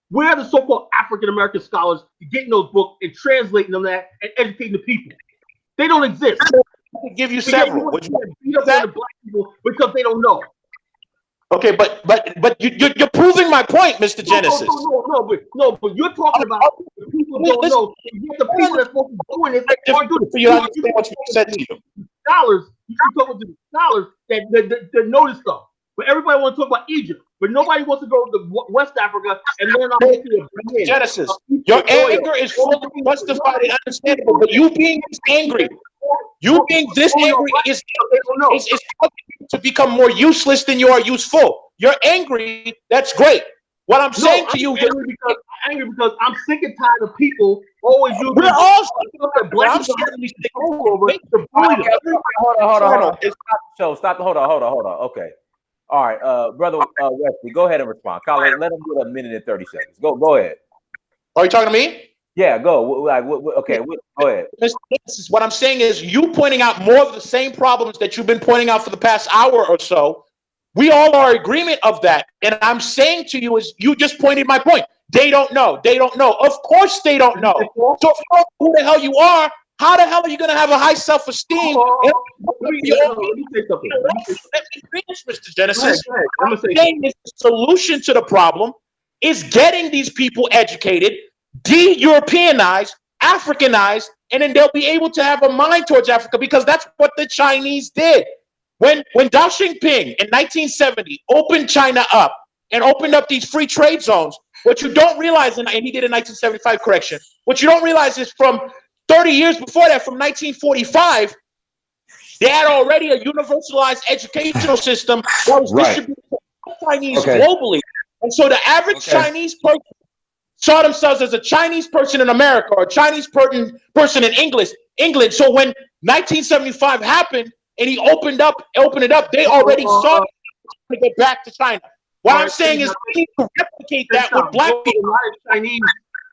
Where are the so-called African-American scholars getting those books and translating them and educating the people? They don't exist. I can give you several. Would you beat up on the Black people because they don't know? Okay, but you're proving my point, Mr. Genesis. No, but you're talking about the people don't know. The people that's supposed to be doing this aren't doing it. So you understand what you said to you. Scholars, you should talk to the scholars that know this stuff. But everybody wants to talk about Egypt, but nobody wants to go to West Africa and learn how to Genesis, your anger is fully justified and understandable, but you being angry, is to become more useless than you are useful. You're angry, that's great. What I'm saying to you is I'm angry because I'm sick and tired of people always using. We're all I'm certainly sick. Hold on. Stop. Hold on. Okay. All right, brother Wesley, go ahead and respond. Colin, let him get a minute and 30 seconds. Go ahead. Are you talking to me? Yeah, go. Okay, go ahead. This is what I'm saying is you pointing out more of the same problems that you've been pointing out for the past hour or so. We all are in agreement of that. And I'm saying to you is you just pointed my point. They don't know. Of course they don't know. So if you don't know who the hell you are, how the hell are you going to have a high self-esteem? Let me finish, Mr. Genesis. I'm saying the solution to the problem is getting these people educated, de-Europeanize, Africanize, and then they'll be able to have a mind towards Africa, because that's what the Chinese did. When Deng Xiaoping in 1970 opened China up and opened up these free trade zones, what you don't realize, and he did in 1975, correction, what you don't realize is from 30 years before that, from 1945, they had already a universalized educational system that was distributed to Chinese globally. And so the average Chinese person saw themselves as a Chinese person in America or a Chinese person in England. So when 1975 happened and he opened it up, they already saw to get back to China. What I'm saying is we need to replicate that with black people. A lot of Chinese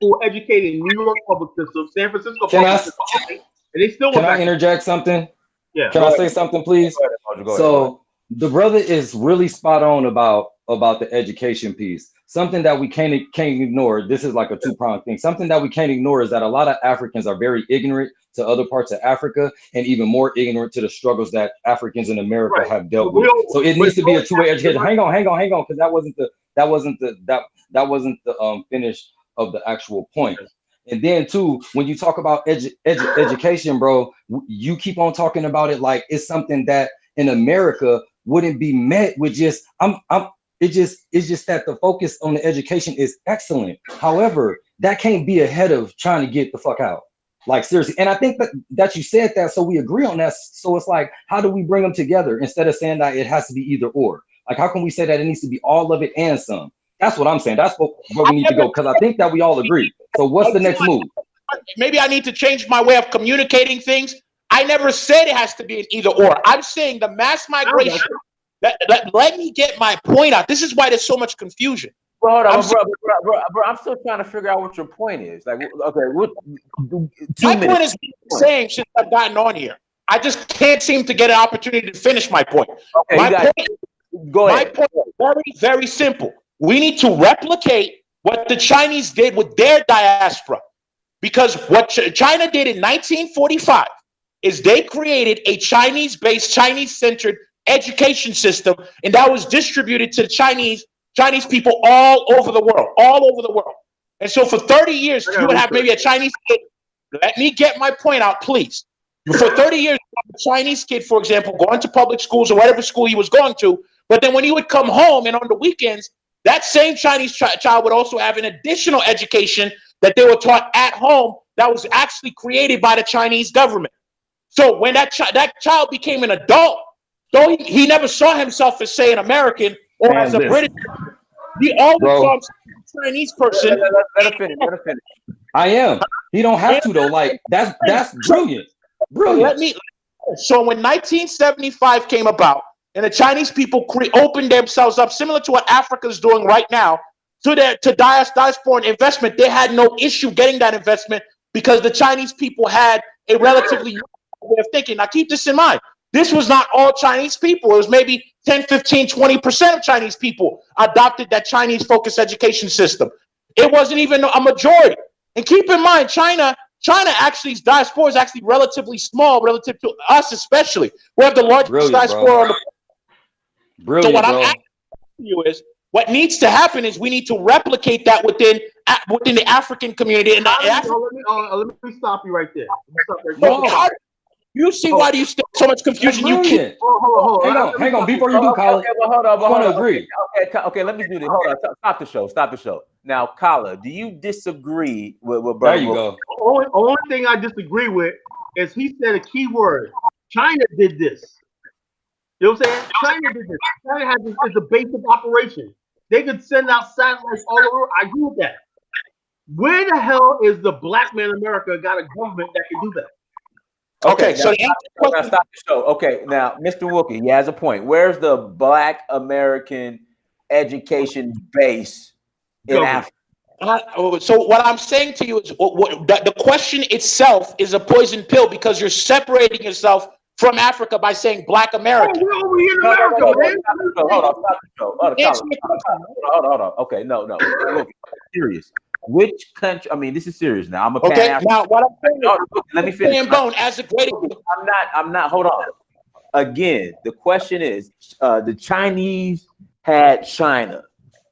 who were educated in New York public system, San Francisco public system, and they still Can I interject something? Yeah. Can I say something, please? Go ahead. So the brother is really spot on about the education piece. Something that we can't ignore. This is like a two-pronged thing. Something that we can't ignore is that a lot of Africans are very ignorant to other parts of Africa, and even more ignorant to the struggles that Africans in America have dealt with. So it needs to be a two-way education. Hang on, because that wasn't the finish of the actual point. And then too, when you talk about education, bro, you keep on talking about it like it's something that in America wouldn't be met with just it's just that the focus on the education is excellent. However, that can't be ahead of trying to get the fuck out. Like seriously. And I think that you said that, so we agree on that. So it's like, how do we bring them together instead of saying that it has to be either or? Like, how can we say that it needs to be all of it and some? That's what I'm saying. That's where we need to go, because I think that we all agree. So what's the next move? Maybe I need to change my way of communicating things. I never said it has to be an either or. I'm saying the mass migration. Let me get my point out. This is why there's so much confusion. Well, hold on, bro. I'm still trying to figure out what your point is. Like, okay, my point is the same since I've gotten on here. I just can't seem to get an opportunity to finish my point. Okay, my point is very, very simple. We need to replicate what the Chinese did with their diaspora, because what China did in 1945 is they created a Chinese-based, Chinese-centered education system, and that was distributed to the Chinese people all over the world. And so for 30 years, you would have maybe a Chinese kid. Let me get my point out, please. For 30 years, a Chinese kid, for example, going to public schools or whatever school he was going to, but then when he would come home and on the weekends, that same Chinese child would also have an additional education that they were taught at home that was actually created by the Chinese government. So when that child became an adult, though he never saw himself as, say, an American or as a British, he always saw himself as a Chinese person. Let her finish. I am. He don't have to though. Like that's brilliant. So when 1975 came about, and the Chinese people opened themselves up, similar to what Africa is doing right now, to diaspora investment, they had no issue getting that investment because the Chinese people had a relatively way of thinking. Now keep this in mind. This was not all Chinese people. It was maybe 10, 15, 20% of Chinese people adopted that Chinese-focused education system. It wasn't even a majority. And keep in mind, China actually, diaspora is actually relatively small relative to us, especially. We have the largest diaspora on the Brilliant, so what I'm asking you is, what needs to happen is we need to replicate that within the African community. And let me stop you right there. You see why do you still so much confusion? You keep hold on. Hang on. Before you do, Kala, hold on. I want to agree. Okay, let me do this. Hold on. Stop the show. Now, Kala, do you disagree with brother? There you go. Only thing I disagree with is he said a key word. China did this. You know what I'm saying? China did this. China had this as a base of operation. They could send out satellites all over. I agree with that. Where the hell is the black man in America got a government that can do that? Okay, so now stop the show. Okay, now Mr. Wookie, he has a point. Where's the black American education base in Africa? So what I'm saying to you is the question itself is a poison pill because you're separating yourself from Africa by saying black America. Oh, we're over here in America, man. Hold on, stop the show. Hold on. Okay, no. Look, serious. Which country? I mean, this is serious now. I'm a now what I'm saying is, let me finish. As a great. I'm not. Hold on. Again, the question is: the Chinese had China.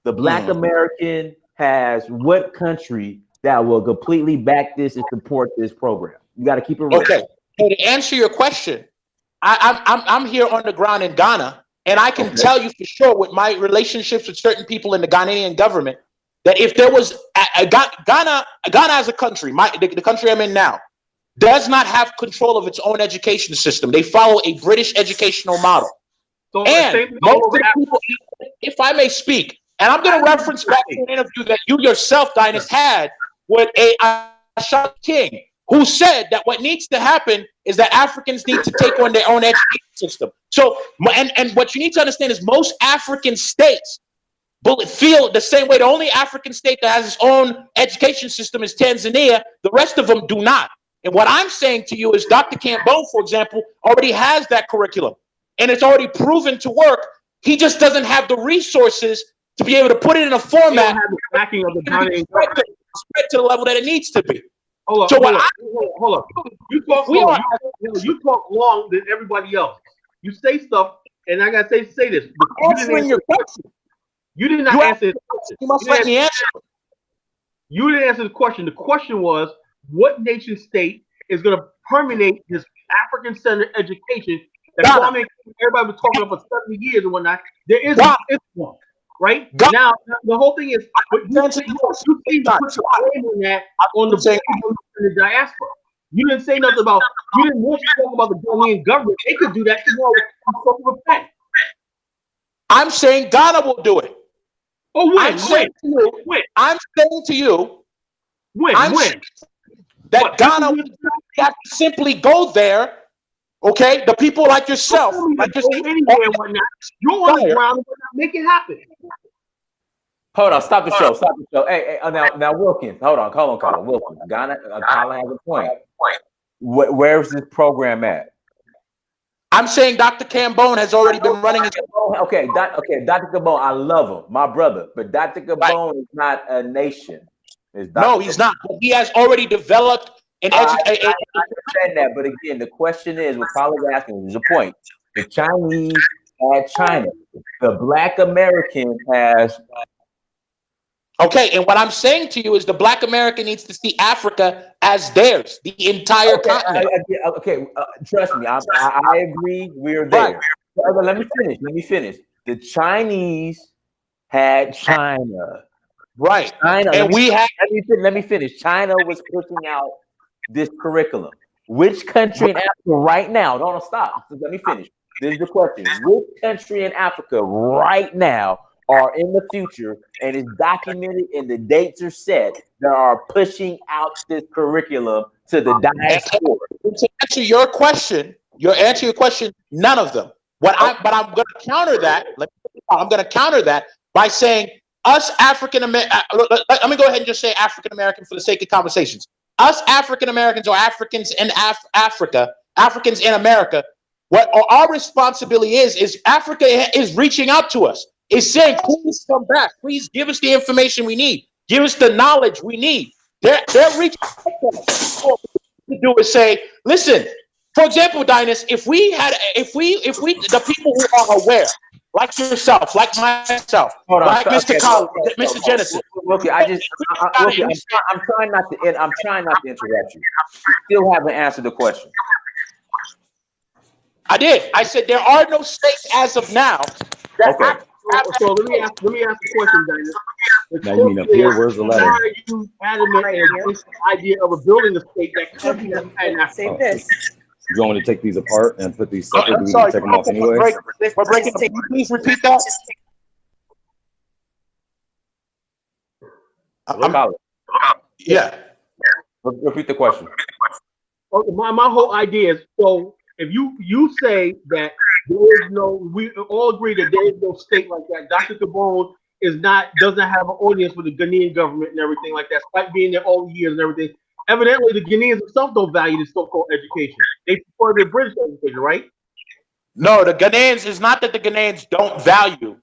The Black American has what country that will completely back this and support this program. You got to keep it real. Okay. So to answer your question, I'm here on the ground in Ghana, and I can tell you for sure with my relationships with certain people in the Ghanaian government that if there was Ghana as a country, the country I'm in now, does not have control of its own education system. They follow a British educational model. So and most of the people, if I may speak, and I'm going to reference back to an interview that you yourself, Dynas, had with Ashanti King, who said that what needs to happen is that Africans need to take on their own education system. So, and what you need to understand is most African states feel the same way. The only African state that has its own education system is Tanzania. The rest of them do not. And what I'm saying to you is Dr. Cambone, for example, already has that curriculum. And it's already proven to work. He just doesn't have the resources to be able to put it in a format backing of the Ghanaian spread to the level that it needs to be. Hold up. You talk long than everybody else. You say stuff, and I gotta say this. Answering your question. You did not answer the question. You must let me answer. You didn't answer the question. The question was, what nation state is going to permeate this African-centered education that everybody was talking about for 70 years and whatnot? There is one, right? Now, the whole thing is, you see to put the blame on that on the diaspora. You didn't say nothing about, you didn't want to talk about the Ghanaian government. They could do that tomorrow. I'm saying Ghana will do it. Oh, when? I'm saying to you, when? That Ghana will have to simply go there. Okay, the people like yourself, like yourself, anywhere and whatnot. You're on the ground and make it happen. Hold on, stop the show. Hey, now Wilkins, hold on, Colin. Wilkins, Ghana, Colin has a point. Where's this program at? I'm saying Dr. Cambone has already been running. Okay, Dr. Cambone, I love him, my brother, but Dr. Cambone is not a nation. No, he's not. He has already developed an education. I understand that, but again, the question is, what Colin's asking is a point. The Chinese had China. The Black American has. Okay, and what I'm saying to you is the Black American needs to see Africa as theirs, the entire continent. Trust me, I agree. We're there. Right. Let me finish. The Chinese had China. Right. China, and let me finish. China was pushing out this curriculum. Which country in Africa right now? Don't stop. Let me finish. This is the question. Which country in Africa right now are in the future and is documented and the dates are set that are pushing out this curriculum to the diaspora? To answer your question, none of them. But I'm going to counter that. I'm going to counter that by saying us African American. Let me go ahead and just say African American for the sake of conversations. Us African Americans or Africans in Africa, Africans in America. What our responsibility is Africa is reaching out to us. Is saying, please come back. Please give us the information we need. Give us the knowledge we need. They're reaching out to us. What we do is say, listen. For example, Dynas, if we the people who are aware, like yourself, like myself, like Mr. Collins, Mr. Genesis. Okay, I'm trying not to interrupt you. You still haven't answered the question. I did. I said there are no states as of now. Okay. So let me ask the question, Dynas. Now you mean up here? Where's the letter? Why are you adamant against the idea of a building a state that could be Save this. You want me to take these apart and put these separate? Do we need to take them off anyway? We're breaking. Can you please repeat that? Yeah. Repeat the question. Okay, my whole idea is, so if you say that there is no, we all agree that there is no state like that. Dr. Cambone doesn't have an audience with the Ghanaian government and everything like that, despite being there all the years and everything. Evidently, the Ghanaians themselves don't value this so-called education. They prefer the British education, right? No, the Ghanaians, it's not that the Ghanaians don't value.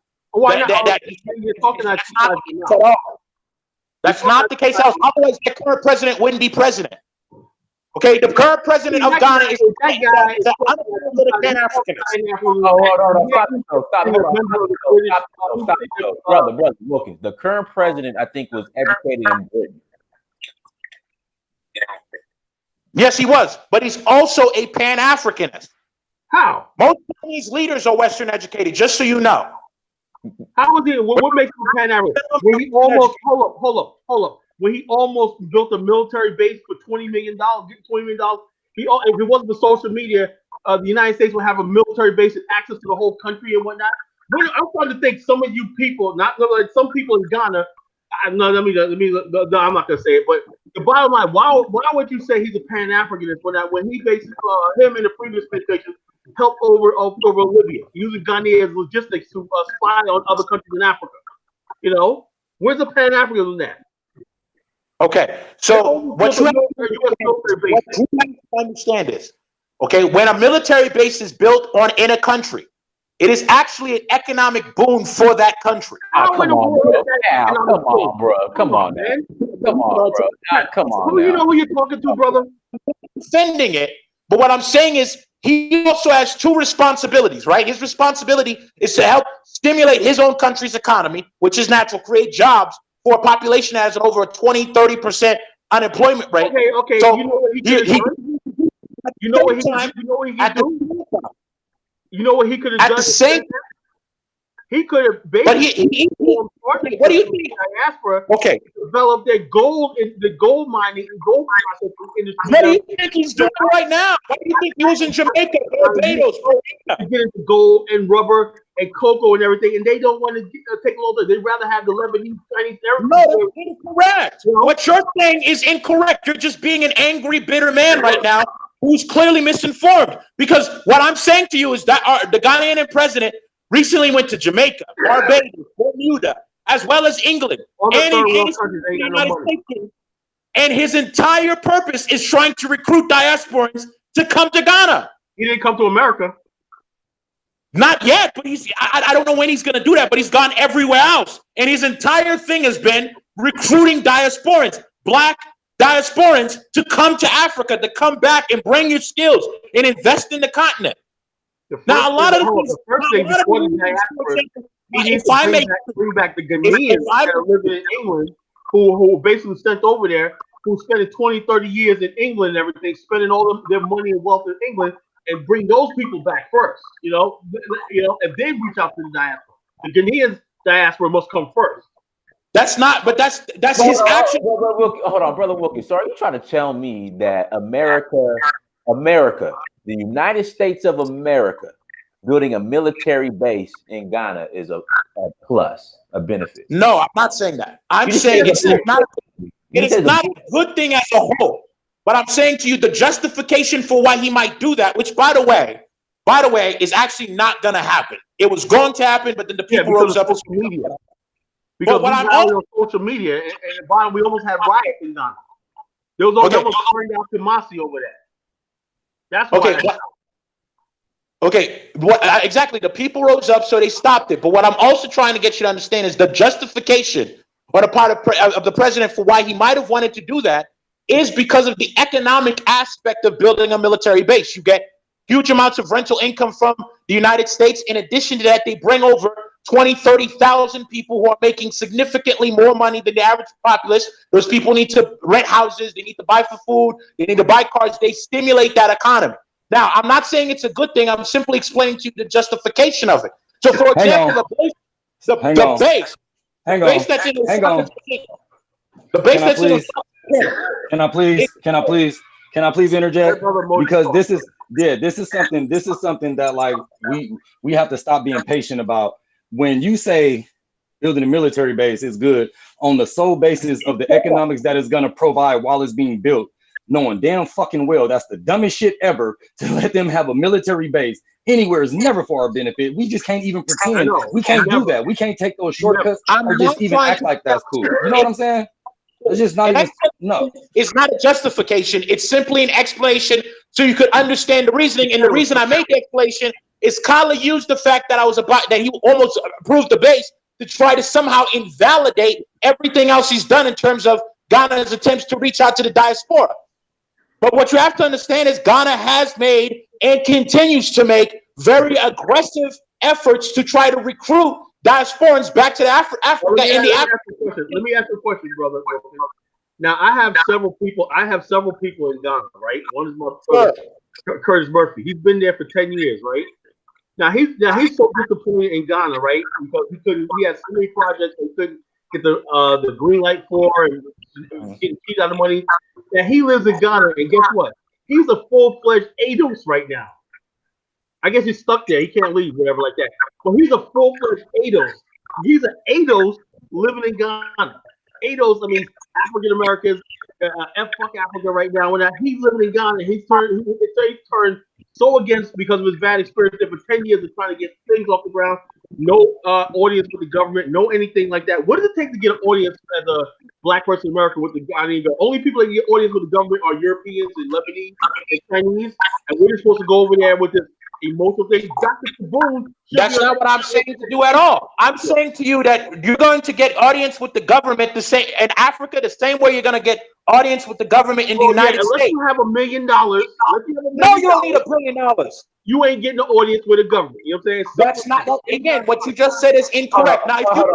That's not the case. Otherwise, the current president wouldn't be president. Okay, the current president of Ghana is the Stop, brother, Wilkins. The current president, I think, was educated in Britain. Yes, he was, but he's also a Pan-Africanist. How? Most Chinese leaders are Western educated, just so you know. How is it? What makes him Pan-African? When he almost hold up. When he almost built a military base for $20 million, if it wasn't for social media, the United States would have a military base and access to the whole country and whatnot. I'm starting to think some of you people, not like some people in Ghana. I'm not gonna say it, but the bottom line, why would you say he's a Pan-Africanist when he basically him and the previous administration helped over Libya, using Ghana as logistics to spy on other countries in Africa? You know, where's the Pan-Africanism in that? Okay, so what you have to understand is, okay, when a military base is built in a country, it is actually an economic boom for that country. Come on, bro. Come on, man. Come on, bro. Come on. You know who you're talking to, brother? Defending it, but what I'm saying is he also has two responsibilities, right? His responsibility is to help stimulate his own country's economy, which is natural, create jobs for a population that has over a 20-30% unemployment rate. Okay. So you know what he could have done? You know what he could have done? At the same time, he could have basically what do you think? Diaspora develop their gold in the gold mining and gold processing industry. What do you think he's doing right now? Why do you think he was in Jamaica, Barbados, to get into gold and rubber and cocoa and everything, and they don't want to take a little. They'd rather have the Lebanese, Chinese. No, that's incorrect. You know? What you're saying is incorrect. You're just being an angry, bitter man right now who's clearly misinformed. Because what I'm saying to you is that the Ghanaian president recently went to Jamaica, Barbados, Bermuda, as well as England, and his entire purpose is trying to recruit diasporans to come to Ghana. He didn't come to America. Not yet, but I don't know when he's going to do that, but he's gone everywhere else. And his entire thing has been recruiting diasporans, black diasporans, to come to Africa, to come back and bring your skills and invest in the continent. Now, a lot of the first thing he needs to bring back the Ghanaians that are living in England, who basically sent over there, who spent 20, 30 years in England and everything, spending all their money and wealth in England, and bring those people back first, you know, and then reach out to the diaspora. The Ghanaian diaspora must come first. That's his action. Hold on, Brother Wilkie. So are you trying to tell me that America, the United States of America, building a military base in Ghana is a plus, a benefit? No, I'm not saying that. I'm saying it's not a good thing as a whole. But I'm saying to you, the justification for why he might do that, which by the way, is actually not going to happen. It was going to happen, but then the people rose up. Social media. Because what on social media, and at the bottom, we almost had riots in Ghana. There was almost burned out Kumasi over that. That's why. Exactly. The people rose up, so they stopped it. But what I'm also trying to get you to understand is the justification on the part of the president for why he might have wanted to do that is because of the economic aspect of building a military base. You get huge amounts of rental income from the United States. In addition to that, they bring over 20, 30,000 people who are making significantly more money than the average populace. Those people need to rent houses. They need to buy for food. They need to buy cars. They stimulate that economy. Now, I'm not saying it's a good thing. I'm simply explaining to you the justification of it. So, for example, the base that's in the base that's in Can I please interject? Because this is something that like we have to stop being patient about. When you say building a military base is good on the sole basis of the economics that it's gonna provide while it's being built, knowing damn fucking well that's the dumbest shit ever to let them have a military base anywhere is never for our benefit. We just can't even pretend. We can't do that. We can't take those shortcuts or just even act like that's cool. You know what I'm saying? It's just not even, no. It's not a justification. It's simply an explanation so you could understand the reasoning. And the reason I made the explanation is Kala used the fact that that he almost approved the base to try to somehow invalidate everything else he's done in terms of Ghana's attempts to reach out to the diaspora. But what you have to understand is Ghana has made and continues to make very aggressive efforts to try to recruit diasporans back to Africa. Let me ask you a question, brother. Now I have several people. I have several people in Ghana, right? One is my brother, Curtis Murphy. He's been there for 10 years, right? Now he's so disappointed in Ghana, right? Because he couldn't. He had so many projects he couldn't get the green light for, and getting cheated out of money. Now he lives in Ghana, and guess what? He's a full-fledged ADOS right now. I guess he's stuck there. He can't leave, whatever like that. But he's a full-fledged ADOS. He's an ADOS living in Ghana. ADOS, I mean, African Americans, F fuck Africa right now. When he's living in Ghana, he's turned so against because of his bad experience there for 10 years of trying to get things off the ground. No audience with the government, no anything like that. What does it take to get an audience as a black person in America with the Ghanaian government? Only people that get audience with the government are Europeans and Lebanese and Chinese, and we're supposed to go over there with this emotional thing. Dr. Kaboom. That's not what I'm saying to do at all. I'm saying to you that you're going to get audience with the government the same in Africa, the same way you're going to get audience with the government in the United States. Unless you have $1 million. No, you don't need $1 billion. You ain't getting the audience with the government. You know what I'm saying? That's not, again, what you just said is incorrect. Now, if you hold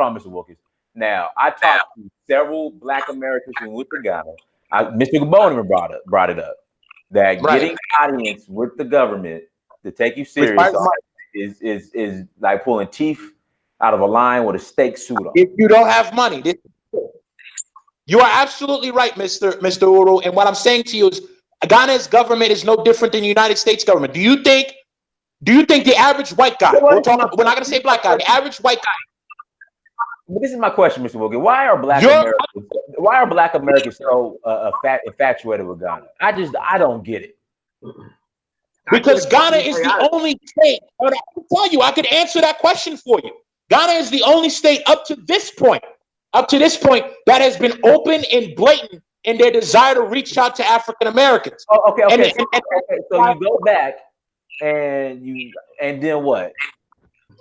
on, Mr. Wilkins. Now, I talked to several Black Americans who went to Ghana. Mr. Gabon brought it up that getting audience with the government to take you serious is like pulling teeth out of a lion with a steak suit on. If you don't have money, you are absolutely right, Mr. Uru. And what I'm saying to you is, Ghana's government is no different than the United States government. Do you think the average white guy? We're not going to say black guy. The average white guy. But this is my question, Mr. Wilkins. Why are Black Americans so infatuated with Ghana? I don't get it. Because Ghana is the only state. I can tell you, I could answer that question for you. Ghana is the only state up to this point that has been open and blatant in their desire to reach out to African Americans. Oh, okay. So you go back and then what?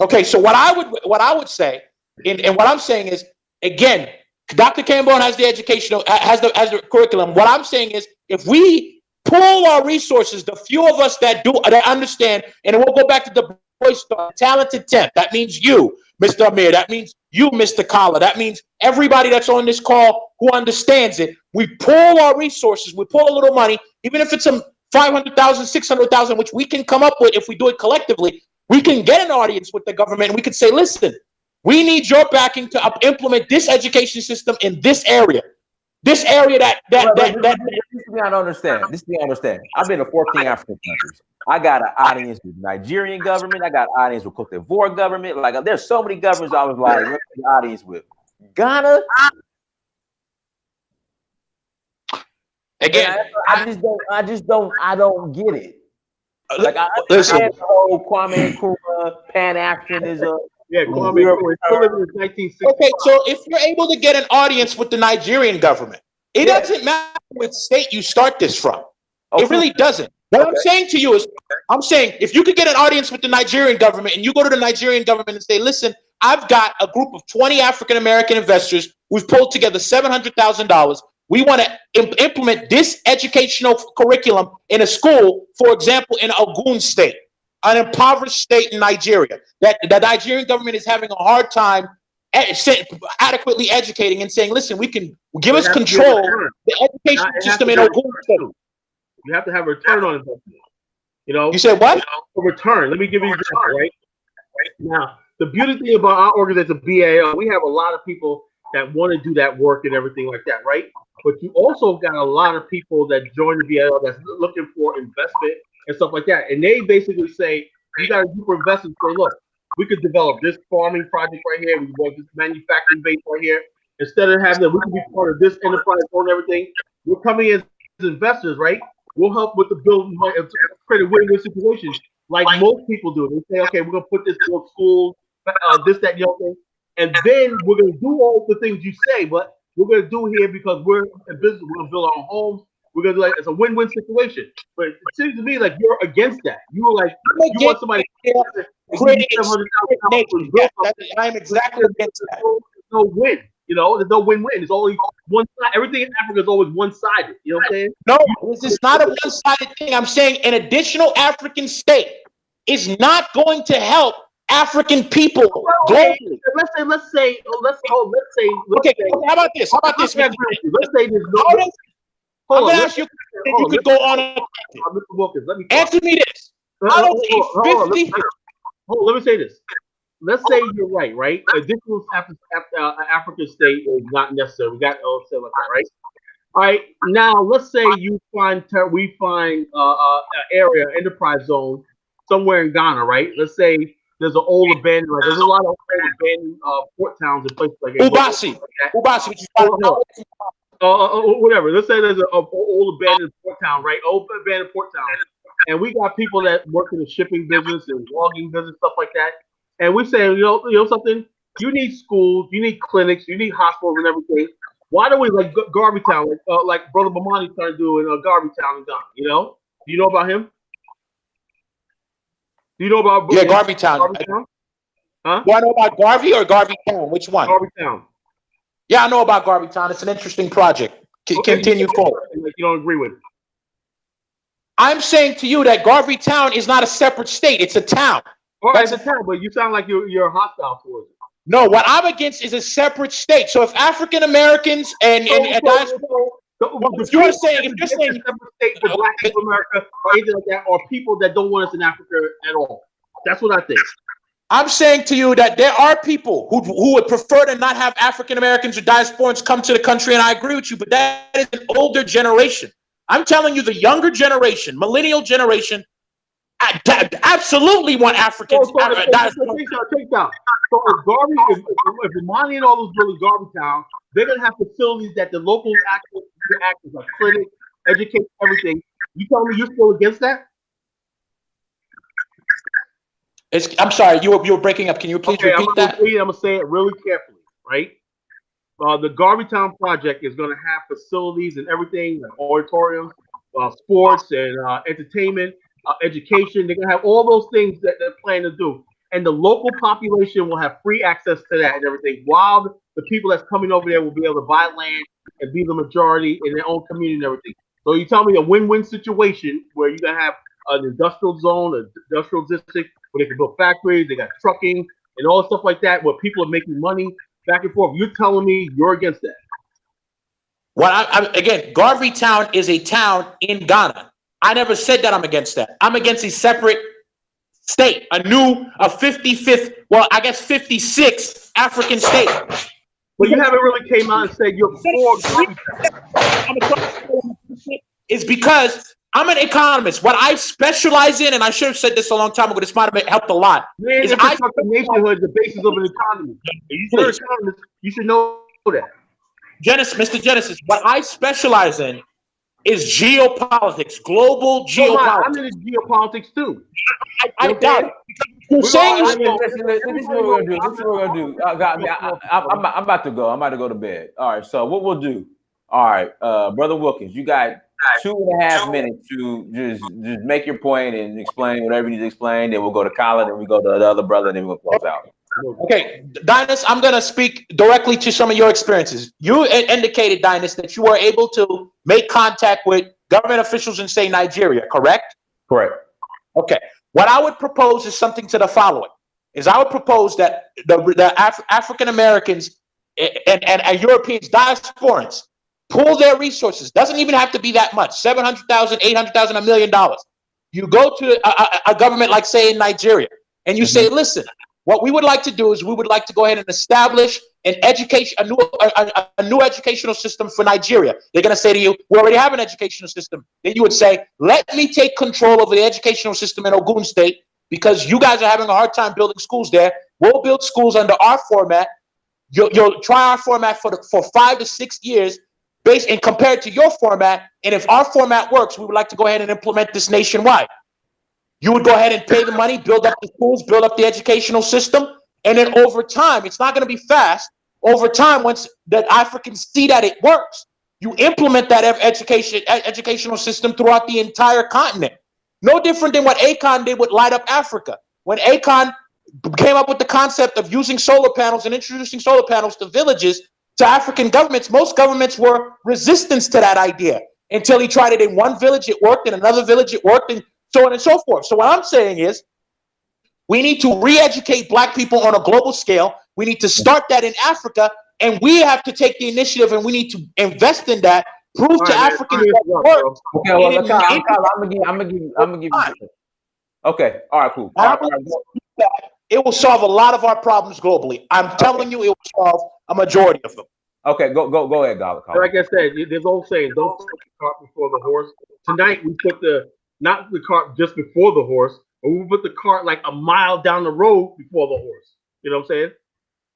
Okay, so what I would say, and what I'm saying is, again, Dr. Cambone has the educational has the curriculum. What I'm saying is, if we pool our resources, the few of us that understand, and we'll go back to the voice, talented 10th. That means you, Mr. Amir. That means you, Mr. Kala. That means everybody that's on this call who understands it. We pool our resources. We pull a little money, even if it's some 500,000, 600,000, which we can come up with if we do it collectively. We can get an audience with the government, and we could say, listen, we need your backing to implement this education system in this area. This area that This is the I don't understand. This is the I understand. I've been to 14 African countries. I got an audience with Nigerian government. I got an audience with Cote d'Ivoire government. Like, there's so many governments I was like, what's the audience with? Ghana? Again, I don't get it. Like, I understand the whole Kwame Nkrumah Pan-Africanism. Yeah, Kwame Nkrumah. Okay, so if you're able to get an audience with the Nigerian government, it doesn't matter what state you start this from. It really doesn't. What I'm saying to you is, I'm saying if you could get an audience with the Nigerian government and you go to the Nigerian government and say, listen, I've got a group of 20 African American investors. We've pulled together $700,000. We want to implement this educational curriculum in a school, for example, in Ogun State, an impoverished state in Nigeria, that the Nigerian government is having a hard time adequately educating and saying, listen, we can give us control the education system in Ogun State. You have to have a return on investment. You know. You said what? A return. Let me give you an example, right? Now, the beauty thing about our organization, BAO, we have a lot of people that want to do that work and everything like that, right? But you also got a lot of people that join the BAO that's looking for investment and stuff like that. And they basically say, you got to do for investors. Say, look, we could develop this farming project right here. We want this manufacturing base right here. Instead of having that, we can be part of this enterprise and everything. We're coming in as investors, right? We'll help with the building, create a win-win situation, like most people do. They say, okay, we're gonna put this to a school, this, that, the other thing, and then we're gonna do all the things you say, but we're gonna do here because we're in business. We're gonna build our homes. We're gonna do like it's a win-win situation. But it seems to me like you're against that. You were like, you want somebody creating I'm exactly against that. There's no win. You know, there's no win-win. It's always one side. Everything in Africa is always one-sided. You know what I'm saying? No, this is not a one-sided thing. I'm saying an additional African state is not going to help African people Okay, globally. let's say. Okay, how about this? How about this, Mr. Let's say there's no. I'm going to ask you, you could go on. Mr. Wilkins, let me Answer me this. How does a 50? Let me say this. Let's say you're right, right? Additional African state is not necessary. We got say like that, right? All right. Now let's say we find an area enterprise zone somewhere in Ghana, right? Let's say there's an old abandoned. There's a lot of old abandoned port towns and places like that. Ubasi, which is whatever. Let's say there's an old abandoned port town, right? Old abandoned port town, and we got people that work in the shipping business and logging business, stuff like that. And we say, you know something? You need schools, you need clinics, you need hospitals and everything. Why don't we like Garvey Town, like Brother Bomani's trying to do in Garvey Town in Ghana? You know? Do you know about him? Do you know about Garvey Town? Huh? Do I know about Garvey or Garvey Town? Which one? Garvey Town. Yeah, I know about Garvey Town. It's an interesting project. Continue forward. You don't agree with it? I'm saying to you that Garvey Town is not a separate state. It's a town. All right, it's a town, but you sound like you're hostile towards it. No, what I'm against is a separate state. So if African Americans and if you're saying a separate state for Black people in America or anything like that, or people that don't want us in Africa at all, that's what I think. I'm saying to you that there are people who would prefer to not have African Americans or diasporans come to the country, and I agree with you, but that is an older generation. I'm telling you, the younger generation, millennial generation, absolutely want Africans. Take down. So if Imani and all those buildings Garvey Town, they're gonna have facilities that the locals access like clinics, education, everything. You telling me you're still against that? I'm sorry, you were breaking up. Can you please repeat that? I'm gonna say it really carefully, right? The Garvey Town project is gonna have facilities and everything, like auditoriums, sports and entertainment. Education, they're gonna have all those things that they're planning to do, and the local population will have free access to that and everything. While the people that's coming over there will be able to buy land and be the majority in their own community and everything. So you tell me a win-win situation where you're gonna have an industrial zone, an industrial district where they can build factories, they got trucking and all stuff like that, where people are making money back and forth. You're telling me you're against that? Well, again, Garvey Town is a town in Ghana. I never said that I'm against that. I'm against a separate state, a 55th, well, I guess 56th African state. But you haven't really came out and said you're for Garvey Town. It's because I'm an economist. What I specialize in, and I should have said this a long time ago, this might have helped a lot. Man, infrastructure nationhood is the basis of an economy. You're an economist, you should know that. Mr. Genesis, what I specialize in is geopolitics, global geopolitics. I'm in geopolitics too. I doubt it. You're saying this is what we're gonna do. I'm about to go. I'm about to go to bed. All right. So what we'll do. All right, Brother Wilkins, you got 2.5 minutes to just make your point and explain whatever you need to explain. Then we'll go to Colin, and we go to the other brother, and then we'll close out. Okay, Dinas, I'm going to speak directly to some of your experiences. You indicated, Dinas, that you were able to make contact with government officials in, say, Nigeria, correct? Correct. Okay. What I would propose is something to the following. I would propose that the African Americans and Europeans, diasporans, pool their resources. Doesn't even have to be that much, $700,000, $800,000, $1 million. You go to a government like, say, in Nigeria, and you say, listen, what we would like to do is we would like to go ahead and establish an education, a new educational system for Nigeria. They're going to say to you, we already have an educational system. Then you would say, let me take control over the educational system in Ogun State because you guys are having a hard time building schools there. We'll build schools under our format. You'll try our format for 5 to 6 years based and compared to your format. And if our format works, we would like to go ahead and implement this nationwide. You would go ahead and pay the money, build up the schools, build up the educational system. And then over time, it's not going to be fast. Over time, once the Africans see that it works, you implement that educational system throughout the entire continent. No different than what Akon did with Light Up Africa. When Akon came up with the concept of using solar panels and introducing solar panels to villages, to African governments, most governments were resistant to that idea until he tried it in one village, it worked, in another village, it worked, and so on and so forth. So what I'm saying is, We need to re-educate Black people on a global scale. We need to start that in Africa, and we have to take the initiative, and we need to invest in that. Prove to Africans that it works. Okay, well, I'm gonna give you. Okay, all right, cool. All right, it will solve a lot of our problems globally. I'm telling you, it will solve a majority of them. Okay, go ahead, Garlic. Like I said, there's old saying, don't put the cart before the horse. Tonight we put not the cart just before the horse, but we put the cart like a mile down the road before the horse. You know what I'm saying?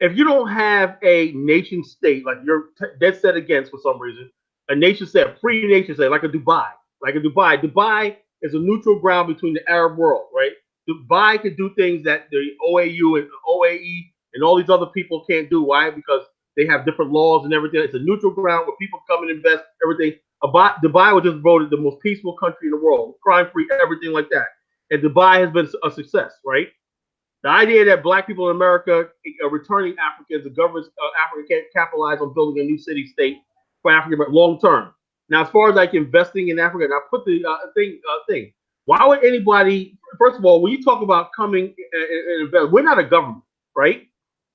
If you don't have a nation state, like you're dead set against for some reason, a nation state, free nation state, like a Dubai. Dubai is a neutral ground between the Arab world, right? Dubai can do things that the OAU and OAE and all these other people can't do. Why? Because they have different laws and everything. It's a neutral ground where people come and invest, everything. Dubai was just voted the most peaceful country in the world, crime-free, everything like that. And Dubai has been a success, right? The idea that Black people in America are returning Africans, the government of Africa can't capitalize on building a new city-state for Africa, but long-term. Now, as far as like investing in Africa, and I put the thing. Why would anybody? First of all, when you talk about coming and invest, we're not a government, right?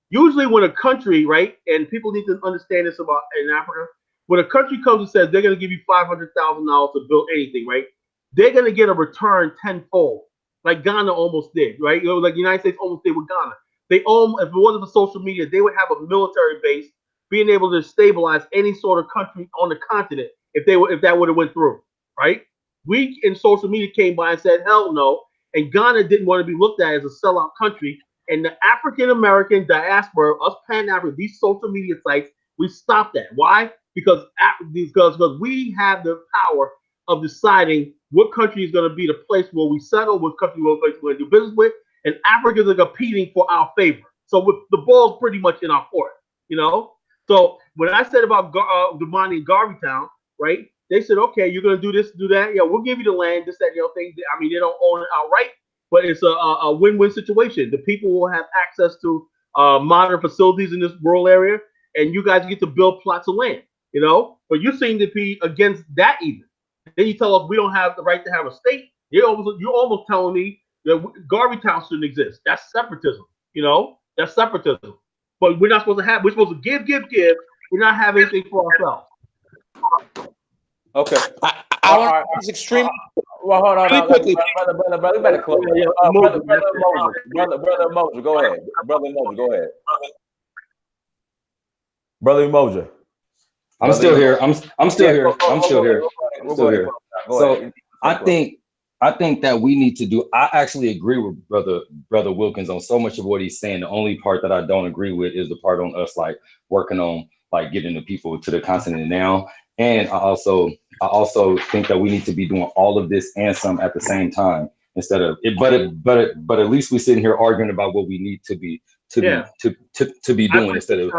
Usually, when a country, right, and people need to understand this about in Africa, when a country comes and says they're going to give you $500,000 to build anything, right, they're going to get a return tenfold, like Ghana almost did, right? You know, like the United States almost did with Ghana. If it wasn't for social media, they would have a military base, being able to stabilize any sort of country on the continent if that would have went through, right? We in social media came by and said, hell no. And Ghana didn't want to be looked at as a sellout country. And the African-American diaspora, us Pan-African, these social media sites, we stopped that. Why? Because we have the power of deciding what country is going to be the place where we settle, what country we're going to do business with. And Africans are competing for our favor. So the ball's pretty much in our court, you know? So when I said about Dumani and Garveytown, right? They said, okay, you're going to do this, do that. Yeah, we'll give you the land, this, that, you know, thing. I mean, they don't own it outright, but it's a win-win situation. The people will have access to modern facilities in this rural area, and you guys get to build plots of land, you know? But you seem to be against that even. Then you tell us we don't have the right to have a state. You're almost telling me that Garveytown shouldn't exist. That's separatism, you know? That's separatism. But we're not supposed to have, we're supposed to give. We're not having anything for ourselves. Okay. I was extremely. Well, hold on, really quickly. brother, you better close. Brother Emoji, go ahead. Brother Emoji, go ahead. Brother Emoji. I'm still here. I'm still here. I'm still here. I'm still here. So I think that we need to do. I actually agree with brother Wilkins on so much of what he's saying. The only part that I don't agree with is the part on us like working on like getting the people to the continent now. And I also think that we need to be doing all of this and some at the same time instead of it. But at least we're sitting here arguing about what we need to be doing instead of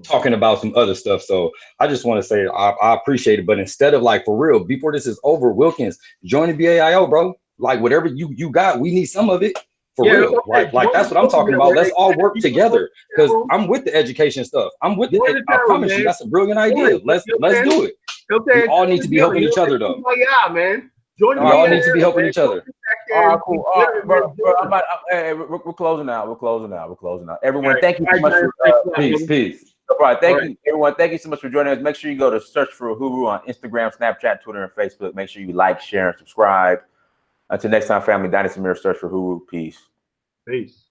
talking about some other stuff. So I just want to say I appreciate it. But instead of like for real, before this is over, Wilkins, join the BAIO, bro. Like whatever you got, we need some of it. For real, like that's what I'm talking about. Let's all work together because I'm with the education stuff. I'm with the. I promise you, that's a brilliant idea. Let's do it. We all need to be helping each other, though. Yeah, man. We all need to be helping each other. All right, cool. All right, bro, we're closing out. We're closing out. Everyone, thank you so much for peace. All right, thank you, everyone. Thank you so much for joining us. Make sure you go to search for Uhuru on Instagram, Snapchat, Twitter, and Facebook. Make sure you like, share, and subscribe. Until next time, family, Dynasty Mirror, search for Uhuru. Peace. Peace.